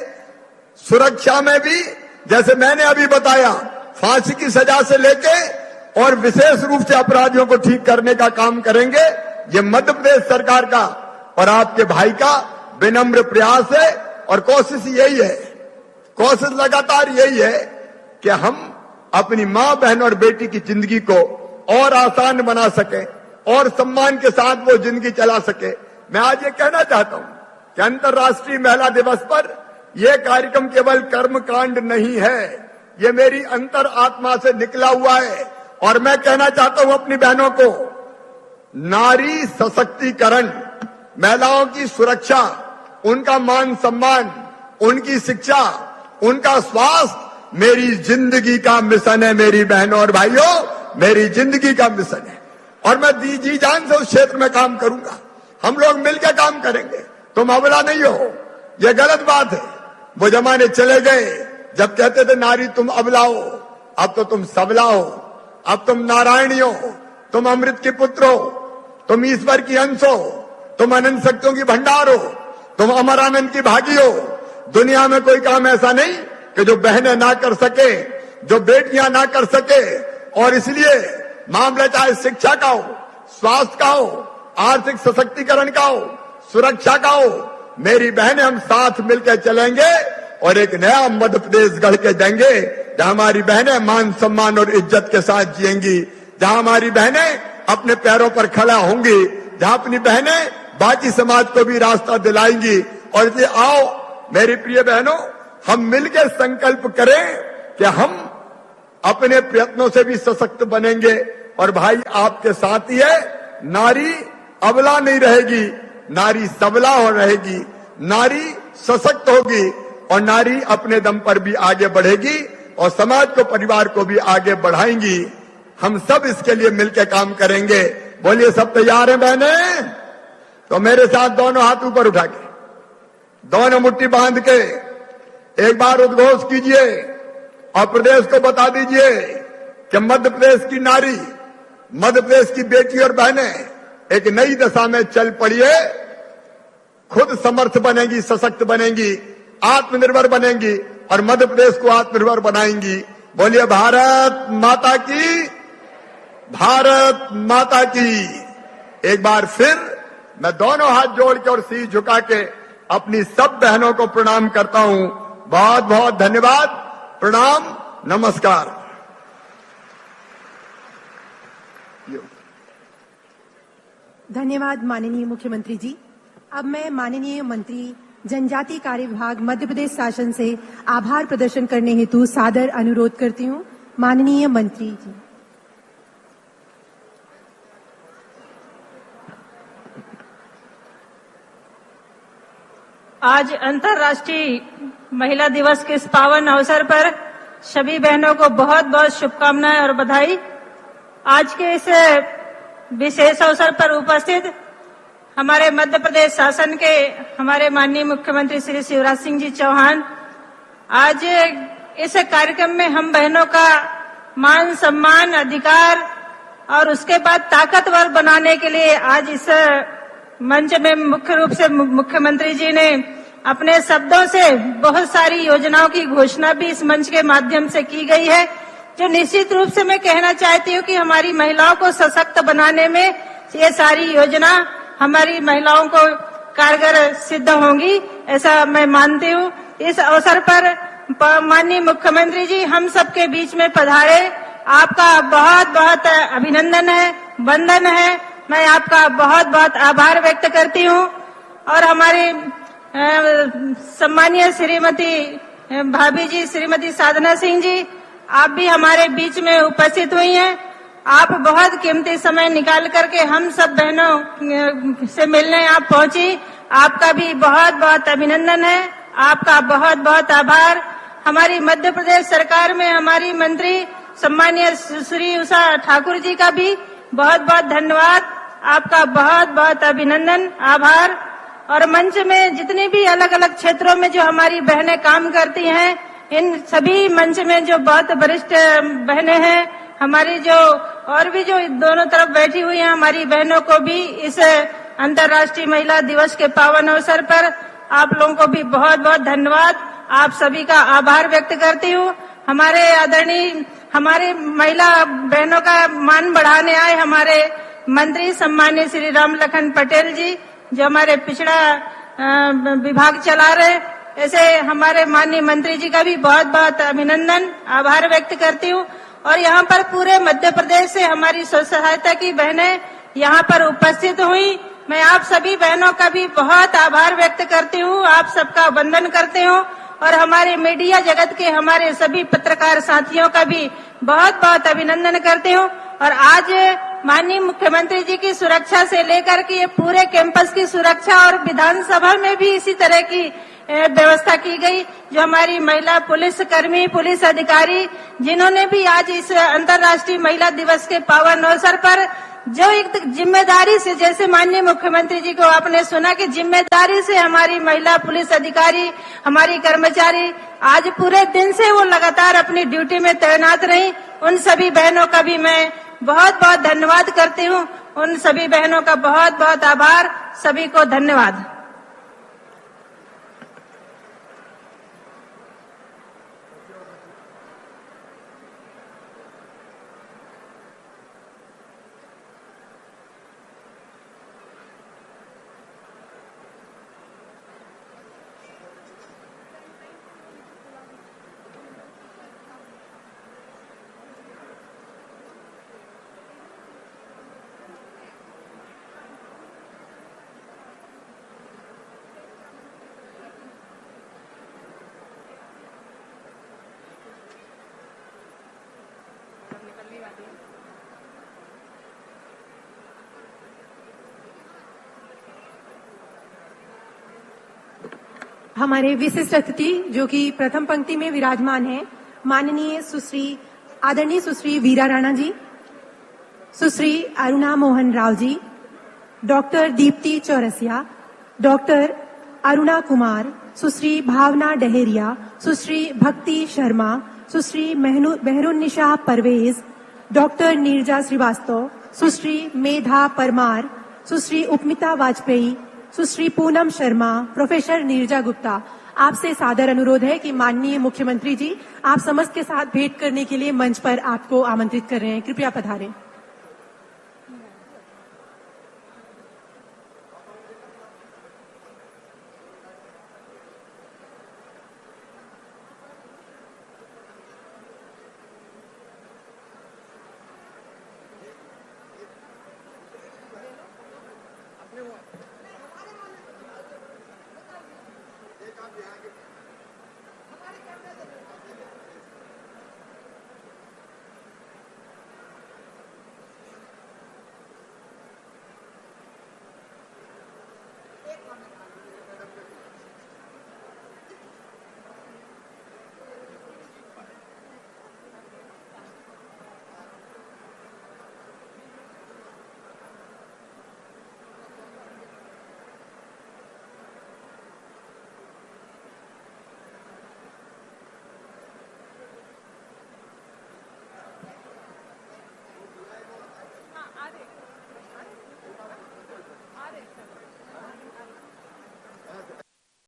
S9: सुरक्षा में भी जैसे मैंने अभी बताया, फांसी की सजा से लेके और विशेष रूप से अपराधियों को ठीक करने का काम करेंगे। ये मध्य प्रदेश सरकार का और आपके भाई का विनम्र प्रयास है और कोशिश यही है, कोशिश लगातार यही है कि हम अपनी मां, बहन और बेटी की जिंदगी को और आसान बना सके और सम्मान के साथ वो जिंदगी चला सके। मैं आज ये कहना चाहता हूं कि अंतर्राष्ट्रीय महिला दिवस पर यह कार्यक्रम केवल कर्मकांड नहीं है, ये मेरी अंतर आत्मा से निकला हुआ है और मैं कहना चाहता हूं अपनी बहनों को, नारी सशक्तिकरण, महिलाओं की सुरक्षा, उनका मान सम्मान, उनकी शिक्षा, उनका स्वास्थ्य मेरी जिंदगी का मिशन है। मेरी बहनों और भाइयों, मेरी जिंदगी का मिशन है और मैं जी जान से उस क्षेत्र में काम करूंगा। हम लोग मिलकर काम करेंगे। तुम अबला नहीं हो, यह गलत बात है। वो जमाने चले गए जब कहते थे नारी तुम अबला हो, अब तो तुम सबला हो, अब तुम नारायणी हो, तुम अमृत के पुत्र हो, तुम ईश्वर की अंश हो, तुम अनंत शक्तियों की भंडार हो, तुम अमर आनंद की भागी हो। दुनिया में कोई काम ऐसा नहीं कि जो बहनें ना कर सके, जो बेटियां ना कर सके और इसलिए मामला चाहे शिक्षा का हो, स्वास्थ्य का हो, आर्थिक सशक्तिकरण का हो, सुरक्षा का हो, मेरी बहनें हम साथ मिलकर चलेंगे और एक नया मध्य प्रदेश गढ़ के देंगे जहां हमारी बहनें मान सम्मान और इज्जत के साथ जिएंगी, जहां हमारी बहनें अपने पैरों पर खड़ा होंगी, जहां अपनी बहनें बाकी समाज को भी रास्ता दिलाएंगी। और इसलिए आओ मेरी प्रिय बहनों, हम मिलकर संकल्प करें कि हम अपने प्रयत्नों से भी सशक्त बनेंगे और भाई आपके साथ ही है। नारी अबला नहीं रहेगी, नारी सबला हो रहेगी, नारी सशक्त होगी और नारी अपने दम पर भी आगे बढ़ेगी और समाज को, परिवार को भी आगे बढ़ाएंगी। हम सब इसके लिए मिलकर काम करेंगे। बोलिए सब तैयार हैं बहनें? तो मेरे साथ दोनों हाथ ऊपर उठा के, दोनों मुट्ठी बांध के एक बार उद्घोष कीजिए और प्रदेश को बता दीजिए कि मध्य प्रदेश की नारी, मध्य प्रदेश की बेटी और बहनें एक नई दशा में चल पड़ी है। खुद समर्थ बनेंगी, सशक्त बनेंगी, आत्मनिर्भर बनेंगी और मध्य प्रदेश को आत्मनिर्भर बनाएंगी। बोलिए भारत माता की, भारत माता की। एक बार फिर मैं दोनों हाथ जोड़ के और शीश झुका के अपनी सब बहनों को प्रणाम करता हूं। बहुत बहुत धन्यवाद, प्रणाम, नमस्कार।
S3: धन्यवाद माननीय मुख्यमंत्री जी। अब मैं माननीय मंत्री जनजातीय कार्य विभाग मध्य प्रदेश शासन से आभार प्रदर्शन करने हेतु सादर अनुरोध करती हूं। माननीय मंत्री जी।
S14: आज अंतर्राष्ट्रीय महिला दिवस के इस पावन अवसर पर सभी बहनों को बहुत बहुत शुभकामनाएं और बधाई। आज के इस विशेष अवसर पर उपस्थित हमारे मध्य प्रदेश शासन के हमारे माननीय मुख्यमंत्री श्री शिवराज सिंह जी चौहान, आज इस कार्यक्रम में हम बहनों का मान सम्मान अधिकार और उसके बाद ताकतवर बनाने के लिए आज इस मंच में मुख्य रूप से मुख्यमंत्री जी ने अपने शब्दों से बहुत सारी योजनाओं की घोषणा भी इस मंच के माध्यम से की गई है, जो निश्चित रूप से मैं कहना चाहती हूँ कि हमारी महिलाओं को सशक्त बनाने में ये सारी योजना हमारी महिलाओं को कारगर सिद्ध होंगी, ऐसा मैं मानती हूँ। इस अवसर पर माननीय मुख्यमंत्री जी हम सबके बीच में पधारे, आपका बहुत बहुत अभिनंदन है, वंदन है। मैं आपका बहुत बहुत आभार व्यक्त करती हूँ। और हमारे सम्मानीय श्रीमती भाभी जी श्रीमती साधना सिंह जी, आप भी हमारे बीच में उपस्थित हुई हैं। आप बहुत कीमती समय निकाल करके हम सब बहनों से मिलने आप पहुंची, आपका भी बहुत बहुत अभिनंदन है, आपका बहुत बहुत आभार। हमारी मध्य प्रदेश सरकार में हमारी मंत्री सम्मानीय श्री उषा ठाकुर जी का भी बहुत बहुत धन्यवाद, आपका बहुत बहुत अभिनंदन, आभार। और मंच में जितनी भी अलग अलग क्षेत्रों में जो हमारी बहनें काम करती हैं, इन सभी मंच में जो बहुत वरिष्ठ बहनें हैं, हमारी जो और भी जो दोनों तरफ बैठी हुई हैं हमारी बहनों को भी इस अंतर्राष्ट्रीय महिला दिवस के पावन अवसर पर आप लोगों को भी बहुत बहुत धन्यवाद, आप सभी का आभार व्यक्त करती हूँ। हमारे आदरणीय हमारे महिला बहनों का मान बढ़ाने आए हमारे मंत्री सम्मानीय श्री राम लखन पटेल जी, जो हमारे पिछड़ा विभाग चला रहे, ऐसे हमारे माननीय मंत्री जी का भी बहुत बहुत अभिनंदन, आभार व्यक्त करती हूँ। और यहाँ पर पूरे मध्य प्रदेश से हमारी स्व सहायता की बहनें यहाँ पर उपस्थित हुई, मैं आप सभी बहनों का भी बहुत आभार व्यक्त करती हूँ, आप सबका वंदन करती हूँ। और हमारे मीडिया जगत के हमारे सभी पत्रकार साथियों का भी बहुत बहुत अभिनंदन करती हूँ। और आज माननीय मुख्यमंत्री जी की सुरक्षा से लेकर के ये पूरे कैंपस की सुरक्षा और विधानसभा में भी इसी तरह की व्यवस्था की गई, जो हमारी महिला पुलिस कर्मी पुलिस अधिकारी जिन्होंने भी आज इस अंतर्राष्ट्रीय महिला दिवस के पावन अवसर पर जो एक जिम्मेदारी से, जैसे माननीय मुख्यमंत्री जी को आपने सुना कि जिम्मेदारी से हमारी महिला पुलिस अधिकारी हमारी कर्मचारी आज पूरे दिन से वो लगातार अपनी ड्यूटी में तैनात रही, उन सभी बहनों का भी मैं बहुत बहुत धन्यवाद करती हूँ। उन सभी बहनों का बहुत बहुत आभार, सभी को धन्यवाद।
S3: हमारे विशिष्ट अतिथि जो कि प्रथम पंक्ति में विराजमान है, माननीय आदरणीय सुश्री वीरा राणा जी, सुश्री अरुणा मोहन राव जी, डॉक्टर दीप्ति चौरसिया, डॉक्टर अरुणा कुमार, सुश्री भावना डहेरिया, सुश्री भक्ति शर्मा, सुश्री मेहरुन्निशा परवेज, डॉक्टर नीरजा श्रीवास्तव, सुश्री मेधा परमार, सुश्री उपमिता वाजपेयी, सुश्री पूनम शर्मा, प्रोफेसर नीरजा गुप्ता। आपसे सादर अनुरोध है कि माननीय मुख्यमंत्री जी आप समस्त के साथ भेंट करने के लिए मंच पर आपको आमंत्रित कर रहे हैं, कृपया पधारें।
S15: एक